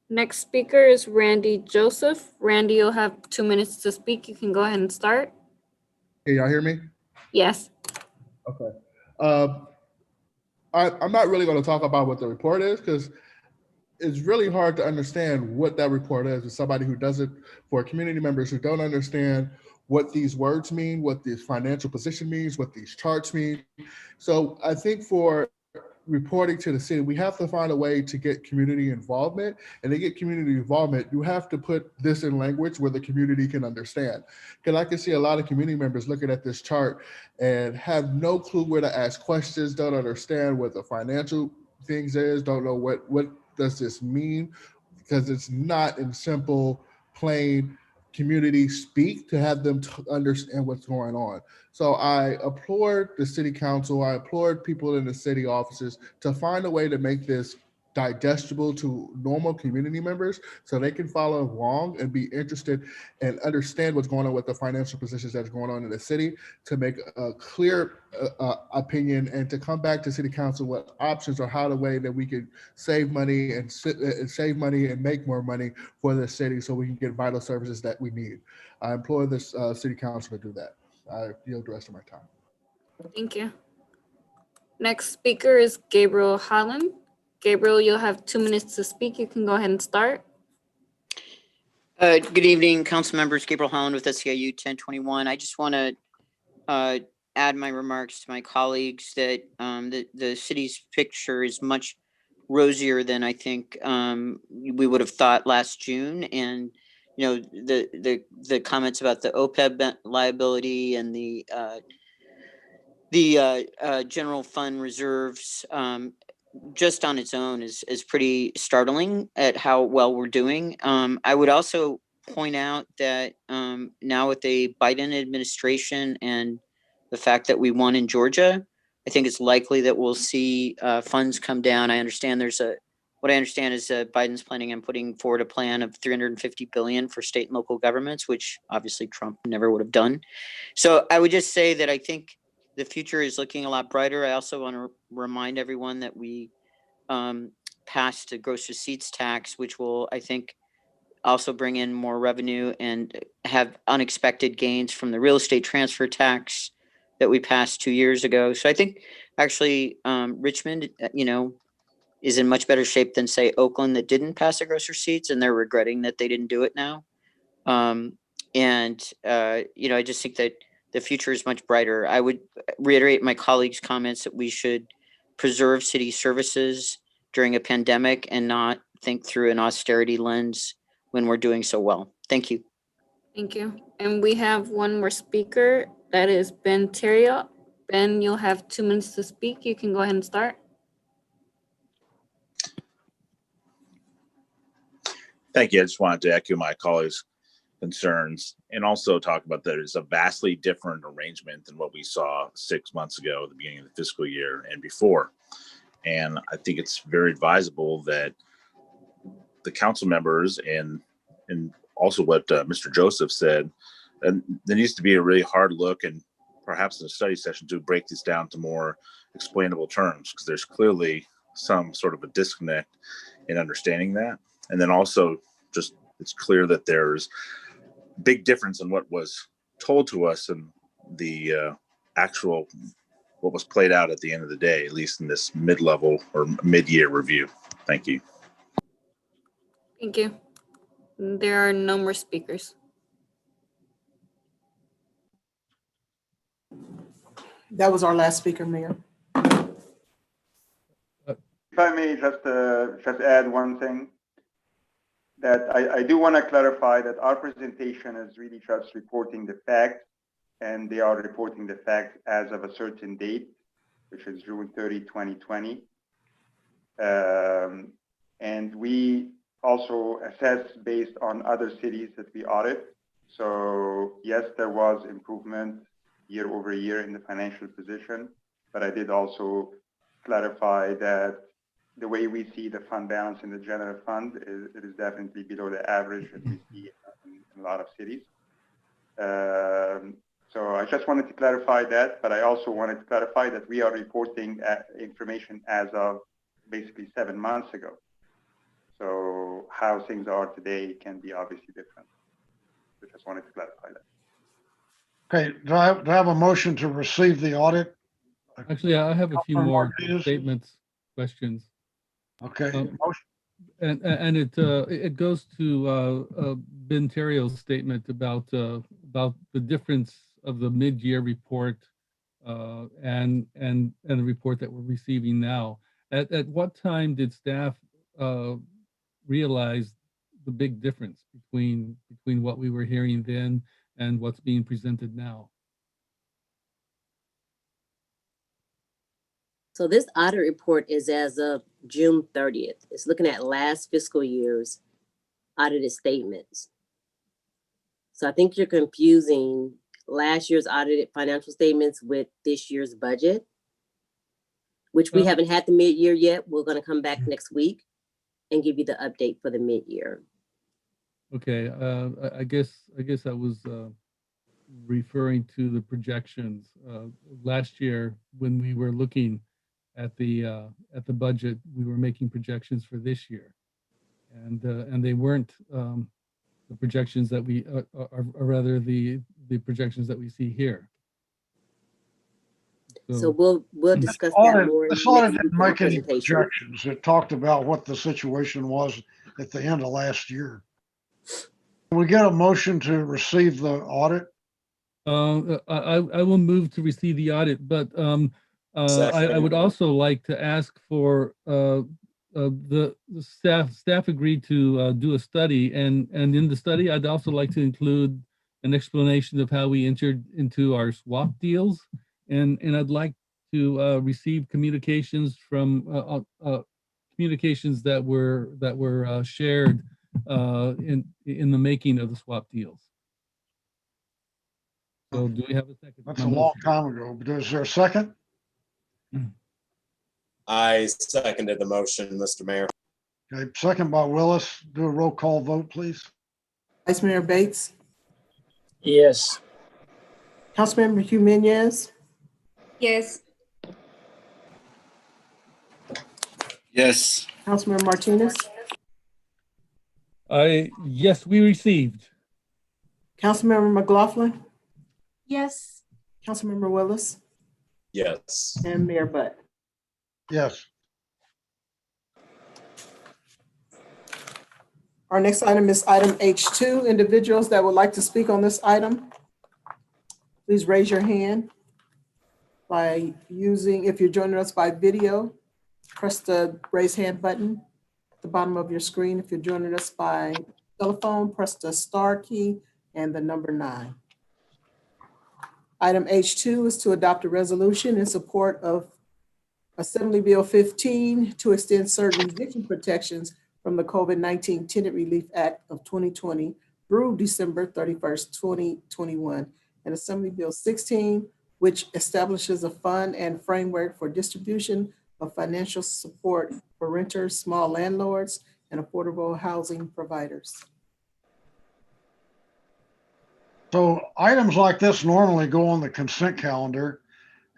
Next speaker is Randy Joseph. Randy, you'll have 2 minutes to speak. You can go ahead and start. Can y'all hear me? Yes. Okay. I'm not really going to talk about what the report is because it's really hard to understand what that report is. As somebody who does it for community members who don't understand what these words mean, what this financial position means, what these charts mean. So I think for reporting to the city, we have to find a way to get community involvement. And to get community involvement, you have to put this in language where the community can understand. Because I can see a lot of community members looking at this chart and have no clue where to ask questions, don't understand what the financial things is, don't know what does this mean, because it's not in simple, plain community speak to have them understand what's going on. So I applaud the city council, I applaud people in the city offices to find a way to make this digestible to normal community members so they can follow along and be interested and understand what's going on with the financial positions that's going on in the city, to make a clear opinion and to come back to city council with options or how the way that we can save money and make more money for the city so we can get vital services that we need. I implore this city council to do that. I yield the rest of my time. Thank you. Next speaker is Gabriel Holland. Gabriel, you'll have 2 minutes to speak. You can go ahead and start. Good evening, council members. Gabriel Holland with SEIU 1021. I just want to add my remarks to my colleagues that the city's picture is much rosier than I think we would have thought last June. And the comments about the OPEB liability and the general fund reserves just on its own is pretty startling at how well we're doing. I would also point out that now with the Biden administration and the fact that we won in Georgia, I think it's likely that we'll see funds come down. What I understand is Biden's planning on putting forward a plan of $350 billion for state and local governments, which obviously Trump never would have done. So I would just say that I think the future is looking a lot brighter. I also want to remind everyone that we passed the gross receipts tax, which will, I think, also bring in more revenue and have unexpected gains from the real estate transfer tax that we passed 2 years ago. So I think actually Richmond, is in much better shape than say Oakland that didn't pass the gross receipts, and they're regretting that they didn't do it now. I just think that the future is much brighter. I would reiterate my colleagues' comments that we should preserve city services during a pandemic and not think through an austerity lens when we're doing so well. Thank you. Thank you. And we have one more speaker. That is Ben Terrio. Ben, you'll have 2 minutes to speak. You can go ahead and start. Thank you. I just wanted to echo my colleagues' concerns and also talk about that it's a vastly different arrangement than what we saw 6 months ago at the beginning of the fiscal year and before. And I think it's very advisable that the council members and also what Mr. Joseph said, and there needs to be a really hard look and perhaps in a study session to break this down to more explainable terms, because there's clearly some sort of a disconnect in understanding that. And then also just it's clear that there's big difference in what was told to us and the actual what was played out at the end of the day, at least in this mid-level or mid-year review. Thank you. Thank you. There are no more speakers. That was our last speaker, Mayor. If I may just add one thing, that I do want to clarify that our presentation is really just reporting the facts, and they are reporting the facts as of a certain date, which is June 30, 2020. And we also assess based on other cities that we audit. So yes, there was improvement year over year in the financial position, but I did also clarify that the way we see the fund balance in the general fund it is definitely below the average that we see in a lot of cities. So I just wanted to clarify that, but I also wanted to clarify that we are reporting information as of basically 7 months ago. So how things are today can be obviously different. I just wanted to clarify that. Okay, do I have a motion to receive the audit? Actually, I have a few more statements, questions. Okay. And it goes to Ben Terrio's statement about the difference of the mid-year report and the report that we're receiving now. At what time did staff realize the big difference between what we were hearing then and what's being presented now? So this audit report is as of June 30th. It's looking at last fiscal year's audited statements. So I think you're confusing last year's audited financial statements with this year's budget, which we haven't had the mid-year yet. We're going to come back next week and give you the update for the mid-year. Okay, I guess I was referring to the projections. Last year, when we were looking at the budget, we were making projections for this year, and they weren't the projections that we are rather the projections that we see here. So we'll discuss that more. This audit didn't make any projections. It talked about what the situation was at the end of last year. Can we get a motion to receive the audit? I will move to receive the audit, but I would also like to ask for the staff agreed to do a study, and in the study, I'd also like to include an explanation of how we entered into our swap deals, and I'd like to receive communications from communications that were shared in the making of the swap deals. So do we have a second? That's a long time ago, but is there a second? I seconded the motion, Mr. Mayor. Okay, second by Willis. Do a roll call vote, please. Vice Mayor Bates? Yes. Councilmember Jimenez? Yes. Yes. Councilmember Martinez, Yes, we received. Councilmember McLaughlin, Yes. Councilmember Willis, Yes. and Mayor Butt. Yes. Our next item is item H2. Individuals that would like to speak on this item, please raise your hand by using, if you're joining us by video, press the raise hand button at the bottom of your screen. If you're joining us by telephone, press the star key and the number 9. Item H2 is to adopt a resolution in support of Assembly Bill 15 to extend certain eviction protections from the COVID-19 Tenant Relief Act of 2020 through December 31st, 2021, and Assembly Bill 16, which establishes a fund and framework for distribution of financial support for renters, small landlords, and affordable housing providers. So items like this normally go on the consent calendar,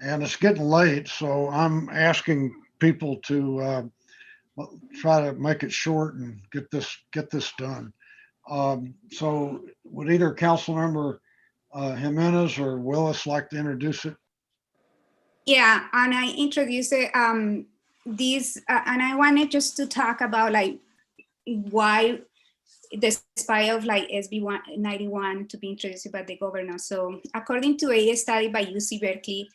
and it's getting late, so I'm asking people to try to make it short and get this done. So would either Councilmember Jimenez or Willis like to introduce it? Yeah, and I introduced this, and I wanted just to talk about like why, despite of like SB 91 to be introduced by the governor. So according to a study by UC Berkeley,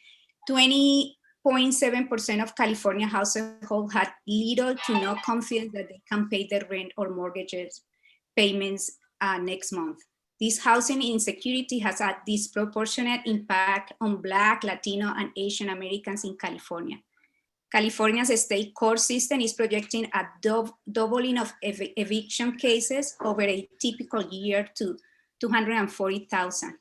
20.7% of California households had little to no confidence that they can pay their rent or mortgages payments next month. This housing insecurity has a disproportionate impact on Black, Latino, and Asian Americans in California. California's state court system is projecting a doubling of eviction cases over a typical year to 240,000.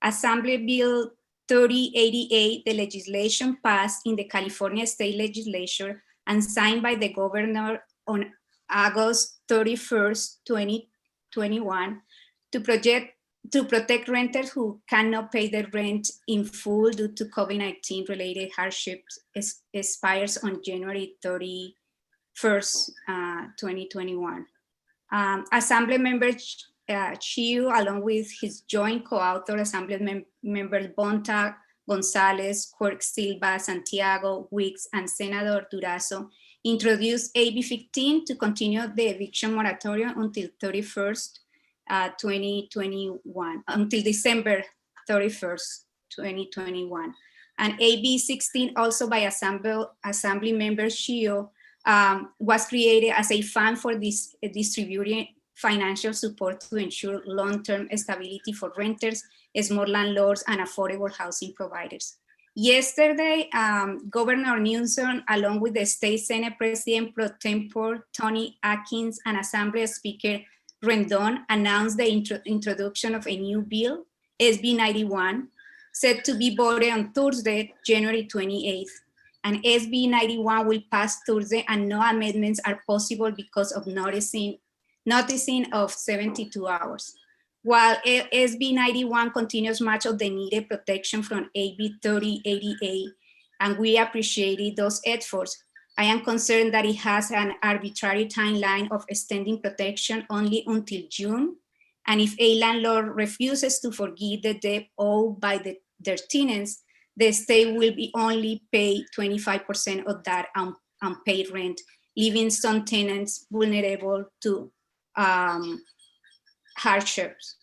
Assembly Bill 3088, the legislation passed in the California State Legislature and signed by the governor on August 31st, 2021, to protect renters who cannot pay their rent in full due to COVID-19 related hardships expires on January 31st, 2021. Assembly member Chiu, along with his joint co-author, Assembly members Bonta, Gonzalez, Quirk Silva, Santiago, Wicks, and Senator Durazo, introduced AB 15 to continue the eviction moratorium until 2021, until December 31st, 2021. And AB 16, also by Assembly member Shio, was created as a fund for distributing financial support to ensure long-term stability for renters, small landlords, and affordable housing providers. Yesterday, Governor Newsom, along with the State Senate President Pro Tempore Tony Atkins and Assembly Speaker Rendon, announced the introduction of a new bill, SB 91, set to be voted on Thursday, January 28th. And SB 91 will pass Thursday, and no amendments are possible because of noticing of 72 hours. While SB 91 continues much of the needed protection from AB 3088, and we appreciated those efforts, I am concerned that it has an arbitrary timeline of extending protection only until June. And if a landlord refuses to forgive the debt owed by their tenants, the state will be only pay 25% of that unpaid rent, leaving some tenants vulnerable to hardships.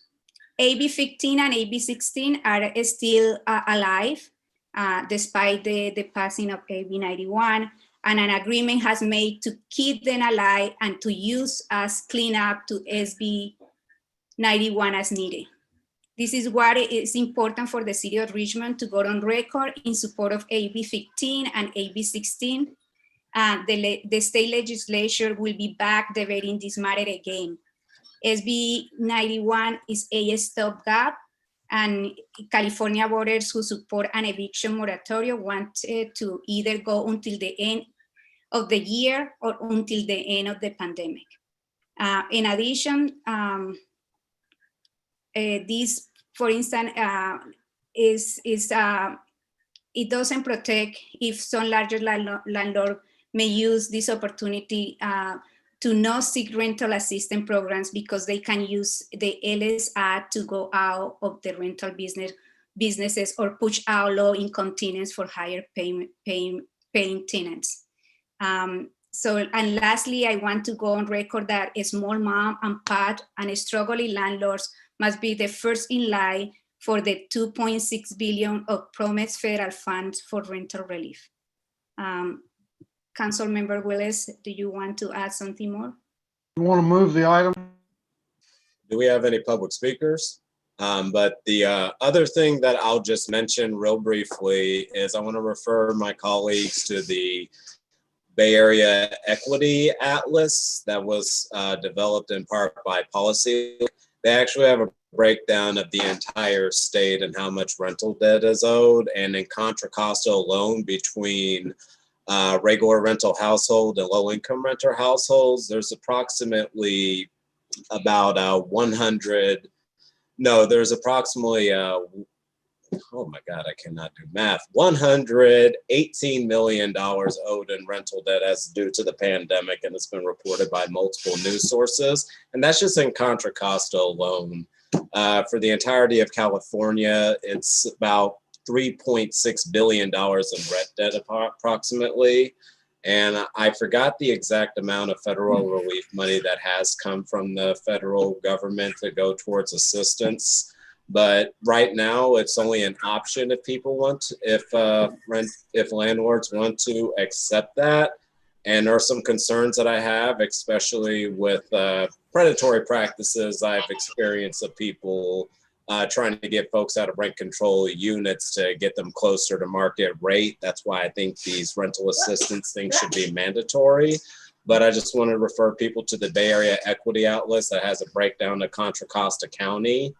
AB 15 and AB 16 are still alive despite the passing of AB 91, and an agreement has made to keep them alive and to use as cleanup to SB 91 as needed. This is what is important for the city of Richmond to go on record in support of AB 15 and AB 16. The state legislature will be back debating this matter again. SB 91 is a stopgap, and California voters who support an eviction moratorium want to either go until the end of the year or until the end of the pandemic. In addition, this, for instance, it doesn't protect if some larger landlord may use this opportunity to not seek rental assistance programs because they can use the LSA to go out of the rental businesses or push out low-income tenants for higher paying tenants. And lastly, I want to go on record that a small mom and pop and struggling landlords must be the first in line for the $2.6 billion of promised federal funds for rental relief. Councilmember Willis, do you want to add something more? You want to move the item? Do we have any public speakers? But the other thing that I'll just mention real briefly is I want to refer my colleagues to the Bay Area Equity Atlas that was developed in part by Policy. They actually have a breakdown of the entire state and how much rental debt is owed. And in Contra Costa alone, between regular rental household and low income renter households, there's approximately about there's approximately oh my God, I cannot do math. $118 million owed in rental debt as due to the pandemic, and it's been reported by multiple news sources. And that's just in Contra Costa alone. For the entirety of California, it's about $3.6 billion in rent debt approximately. And I forgot the exact amount of federal relief money that has come from the federal government to go towards assistance. But right now, it's only an option if people want, if landlords want to accept that. And there are some concerns that I have, especially with predatory practices I've experienced of people trying to get folks out of rent control units to get them closer to market rate. That's why I think these rental assistance things should be mandatory. But I just want to refer people to the Bay Area Equity Atlas that has a breakdown of Contra Costa County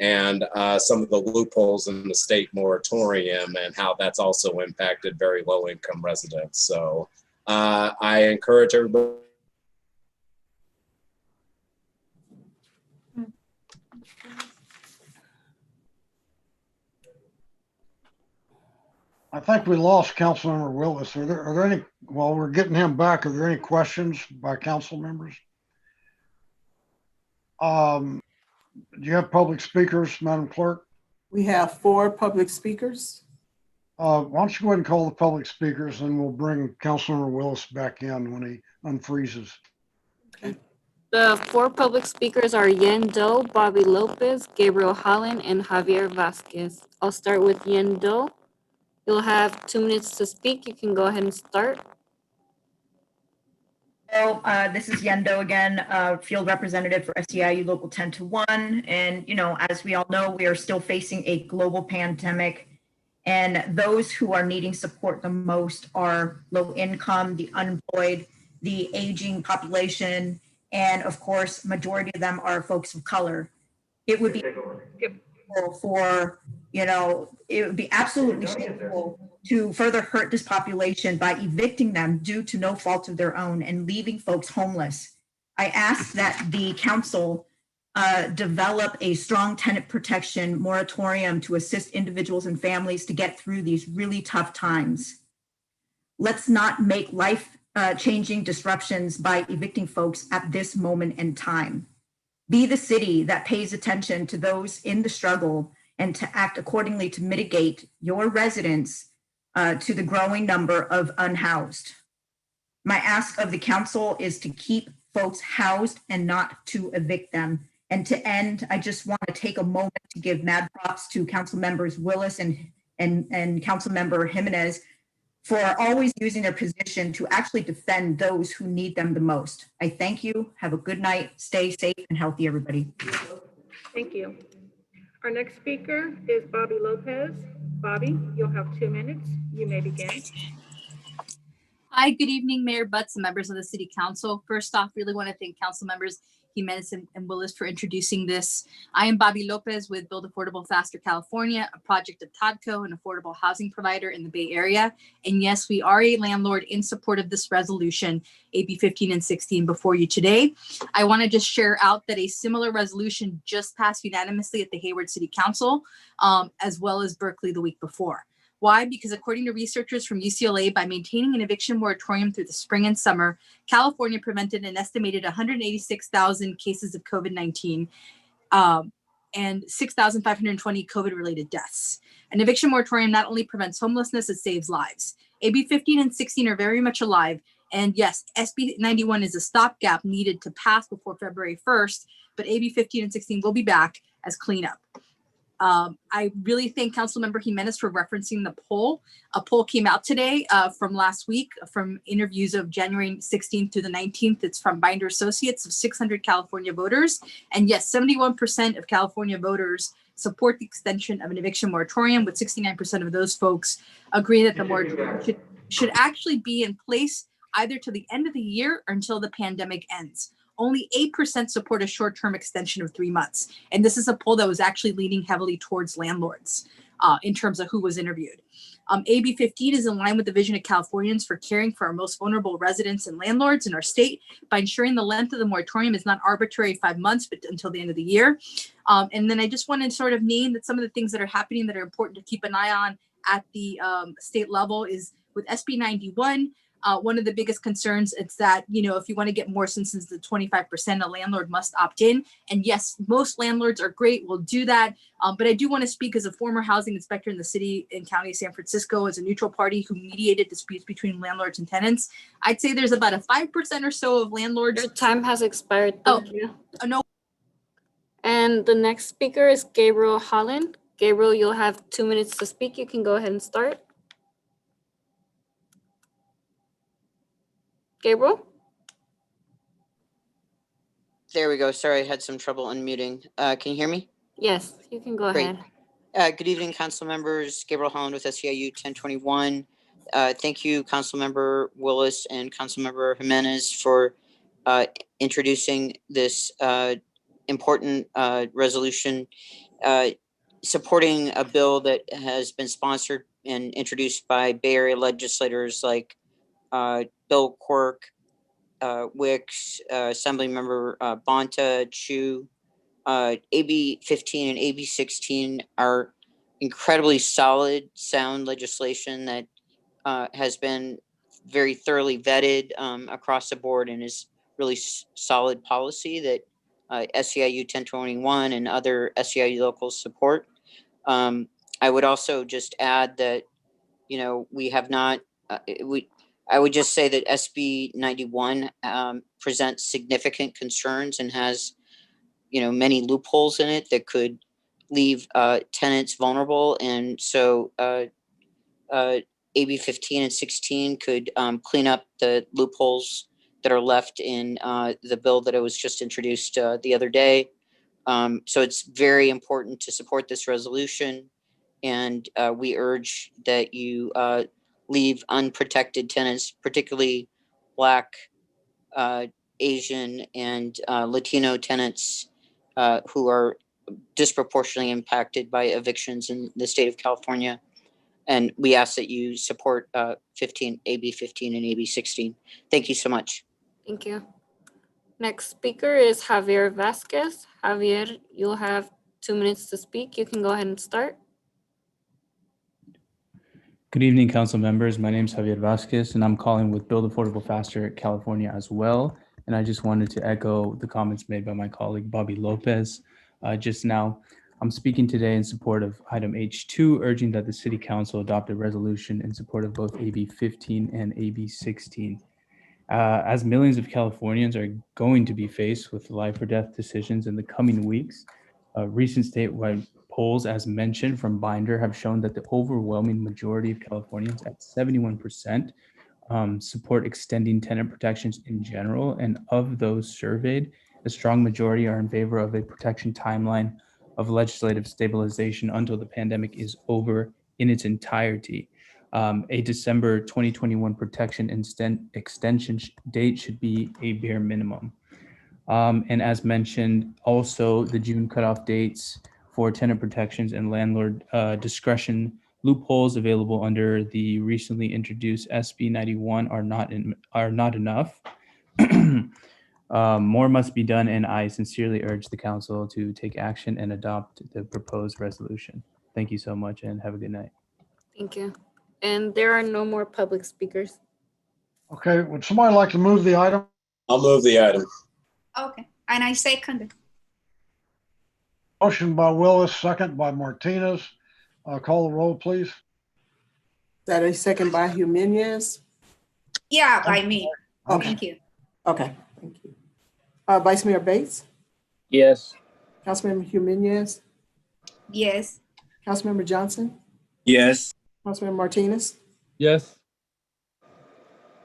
and some of the loopholes in the state moratorium and how that's also impacted very low income residents. So I encourage everybody. I think we lost Councilmember Willis. Are there any, while we're getting him back, are there any questions by council members? Do you have public speakers, Madam Clerk? We have 4 public speakers. Why don't you go ahead and call the public speakers and we'll bring Councilmember Willis back in when he unfreezes. Okay. The 4 public speakers are Yen Do, Bobby Lopez, Gabriel Holland, and Javier Vasquez. I'll start with Yen Do. You'll have 2 minutes to speak. You can go ahead and start. So this is Yendo again, field representative for SEIU Local 10-1. And, you know, as we all know, we are still facing a global pandemic. And those who are needing support the most are low income, the unemployed, the aging population, and of course, majority of them are folks of color. It would be it would be absolutely shameful to further hurt this population by evicting them due to no fault of their own and leaving folks homeless. I ask that the council develop a strong tenant protection moratorium to assist individuals and families to get through these really tough times. Let's not make life-changing disruptions by evicting folks at this moment in time. Be the city that pays attention to those in the struggle and to act accordingly to mitigate your residents to the growing number of unhoused. My ask of the council is to keep folks housed and not to evict them. And to end, I just want to take a moment to give mad props to Council Members Willis and Council Member Jimenez for always using their position to actually defend those who need them the most. I thank you. Have a good night. Stay safe and healthy, everybody. Thank you. Our next speaker is Bobby Lopez. Bobby, you'll have 2 minutes. You may begin. Hi, good evening, Mayor Butts and members of the City Council. First off, really want to thank Council Members Jimenez and Willis for introducing this. I am Bobby Lopez with Build Affordable Faster California, a project of TODCO, an affordable housing provider in the Bay Area. And yes, we are a landlord in support of this resolution, AB 15 and 16, before you today. I want to just share out that a similar resolution just passed unanimously at the Hayward City Council, as well as Berkeley the week before. Why? Because according to researchers from UCLA, by maintaining an eviction moratorium through the spring and summer, California prevented an estimated 186,000 cases of COVID-19 and 6,520 COVID-related deaths. An eviction moratorium not only prevents homelessness, it saves lives. AB 15 and 16 are very much alive. And yes, SB 91 is a stopgap needed to pass before February 1st, but AB 15 and 16 will be back as cleanup. I really thank Councilmember Jimenez for referencing the poll. A poll came out today from last week from interviews of January 16th through the 19th. It's from Binder Associates of 600 California voters. And yes, 71% of California voters support the extension of an eviction moratorium, with 69% of those folks agree that the moratorium should actually be in place either to the end of the year or until the pandemic ends. Only 8% support a short-term extension of 3 months. And this is a poll that was actually leaning heavily towards landlords in terms of who was interviewed. AB 15 is in line with the vision of Californians for caring for our most vulnerable residents and landlords in our state by ensuring the length of the moratorium is not arbitrary 5 months, but until the end of the year. And then I just want to sort of name that some of the things that are happening that are important to keep an eye on at the state level is with SB 91. One of the biggest concerns is that, you know, if you want to get more since the 25%, a landlord must opt in. And yes, most landlords are great, will do that. But I do want to speak as a former housing inspector in the city and county of San Francisco, as a neutral party who mediated disputes between landlords and tenants. I'd say there's about a 5% or so of landlords. Your time has expired. Thank you. No. And the next speaker is Gabriel Holland. Gabriel, you'll have 2 minutes to speak. You can go ahead and start. Gabriel? There we go. Sorry, I had some trouble unmuting. Can you hear me? Yes, you can go Great. ahead. Good evening, council members. Gabriel Holland with SEIU 1021. Thank you, Councilmember Willis and Councilmember Jimenez for introducing this important resolution supporting a bill that has been sponsored and introduced by Bay Area legislators like Bill Quirk, Wicks, Assemblymember Bonta, Chu. AB 15 and AB 16 are incredibly solid, sound legislation that has been very thoroughly vetted across the board and is really solid policy that SEIU 1021 and other SEIU locals support. I would also just add that, you know, we have not, I would just say that SB 91 presents significant concerns and has, you know, many loopholes in it that could leave tenants vulnerable. And so AB 15 and 16 could clean up the loopholes that are left in the bill that was just introduced the other day. So it's very important to support this resolution. And we urge that you leave unprotected tenants, particularly Black, Asian, and Latino tenants who are disproportionately impacted by evictions in the state of California. And we ask that you support AB 15 and AB 16. Thank you so much. Thank you. Next speaker is Javier Vasquez. Javier, you'll have 2 minutes to speak. You can go ahead and start. Good evening, council members. My name is Javier Vasquez, and I'm calling with Build Affordable Faster California as well. And I just wanted to echo the comments made by my colleague, Bobby Lopez, just now. I'm speaking today in support of item H2, urging that the City Council adopt a resolution in support of both AB 15 and AB 16. As millions of Californians are going to be faced with life or death decisions in the coming weeks, recent statewide polls, as mentioned from Binder, have shown that the overwhelming majority of Californians, at 71%, support extending tenant protections in general. And of those surveyed, a strong majority are in favor of a protection timeline of legislative stabilization until the pandemic is over in its entirety. A December 2021 protection extension date should be a bare minimum. And as mentioned, also the June cutoff dates for tenant protections and landlord discretion loopholes available under the recently introduced SB 91 are not enough. More must be done, and I sincerely urge the council to take action and adopt the proposed resolution. Thank you so much and have a good night. Thank you. And there are no more public speakers. Okay, would somebody like to move the item? I'll move the item. Okay, and I second it. Motion by Willis, second by Martinez. Call the roll, please. That a second by Jimenez? Yeah, by me. Okay. Thank you. Okay, thank you. Vice Mayor Bates, Yes. Councilmember Jimenez, Yes. Councilmember Johnson, Yes. Councilmember Martinez, Yes.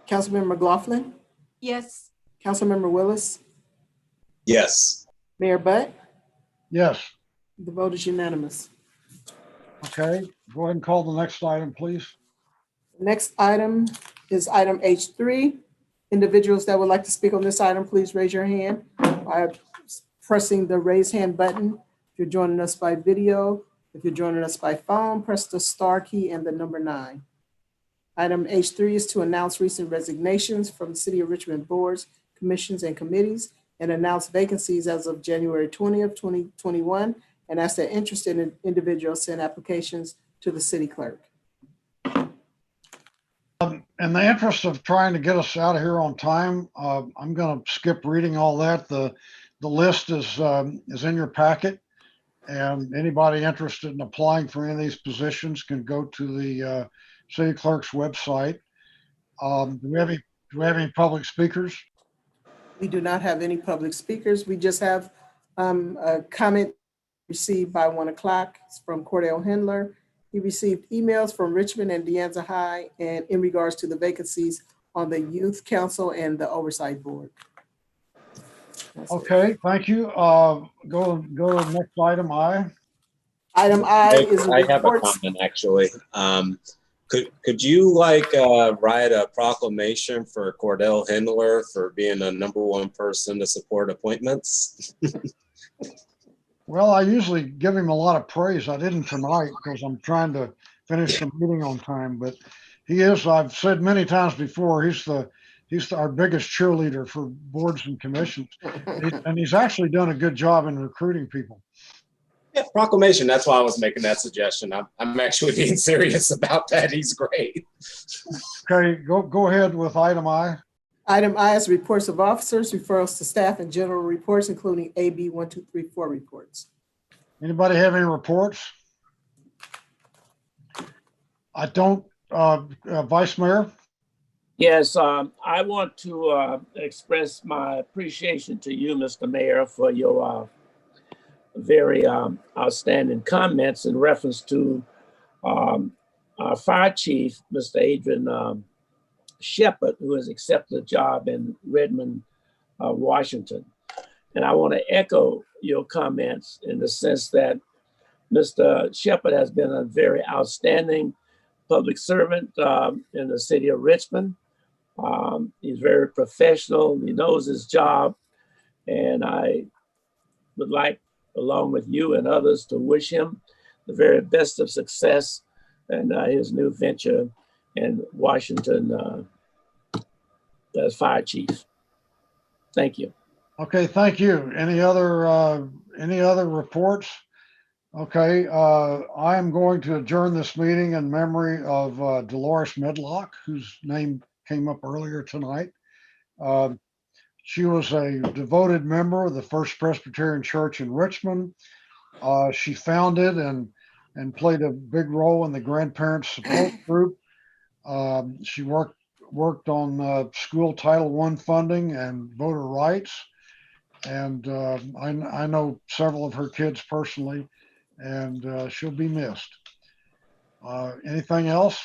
Councilmember McLaughlin, Yes. Councilmember Willis, Yes. Mayor Butt. Yes. The vote is unanimous. Okay, go ahead and call the next item, please. Next item is item H3. Individuals that would like to speak on this item, please raise your hand by pressing the raise hand button. If you're joining us by video, if you're joining us by phone, press the star key and the number 9. Item H3 is to announce recent resignations from the City of Richmond boards, commissions, and committees, and announce vacancies as of January 20th, 2021, and ask that interested individuals send applications to the city clerk. In the interest of trying to get us out of here on time, I'm going to skip reading all that. The list is in your packet, and anybody interested in applying for any of these positions can go to the city clerk's website. Do we have any public speakers? We do not have any public speakers. We just have a comment received by 1 o'clock from Cordell Hendler. He received emails from Richmond and De Anza High and in regards to the vacancies on the Youth Council and the Oversight Board. Okay, thank you. Go to the next item, I. Item I is I have a comment actually. Could you write a proclamation for Cordell Hendler for being the #1 person to support appointments? Well, I usually give him a lot of praise. I didn't tonight because I'm trying to finish the meeting on time, but he is, I've said many times before, he's our biggest cheerleader for boards and commissions. And he's actually done a good job in recruiting people. Yeah, proclamation. That's why I was making that suggestion. I'm actually being serious about that. He's great. Okay, go ahead with item I. Item I is reports of officers, referrals to staff, and general reports, including AB 1234 reports. Anybody have any reports? I don't, Vice Mayor? Yes, I want to express my appreciation to you, Mr. Mayor, for your very outstanding comments in reference to our fire chief, Mr. Adrian Shepard, who has accepted a job in Redmond, Washington. And I want to echo your comments in the sense that Mr. Shepard has been a very outstanding public servant in the city of Richmond. He's very professional. He knows his job. And I would like, along with you and others, to wish him the very best of success in his new venture in Washington as fire chief. Thank you. Okay, thank you. Any other reports? Okay, I am going to adjourn this meeting in memory of Dolores Medlock, whose name came up earlier tonight. She was a devoted member of the First Presbyterian Church in Richmond. She founded and played a big role in the grandparents support group. She worked on school Title I funding and voter rights. And I know several of her kids personally, and she'll be missed. Anything else?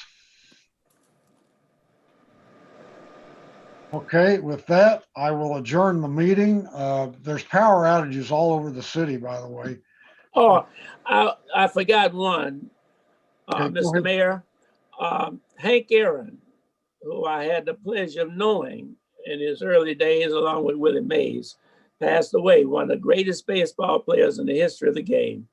Okay, with that, I will adjourn the meeting. There's power outages all over the city, by the way. Oh, I forgot one, Okay, go Mr. ahead. Mayor. Hank Aaron, who I had the pleasure of knowing in his early days, along with Willie Mays, passed away, one of the greatest baseball players in the history of the game.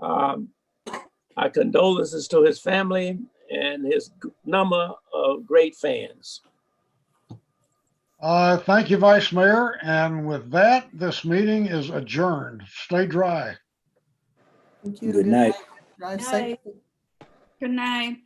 Our condolences to his family and his number of great fans. Thank you, Vice Mayor. And with that, this meeting is adjourned. Stay dry. Thank you. Good night. Drive safe. Good night.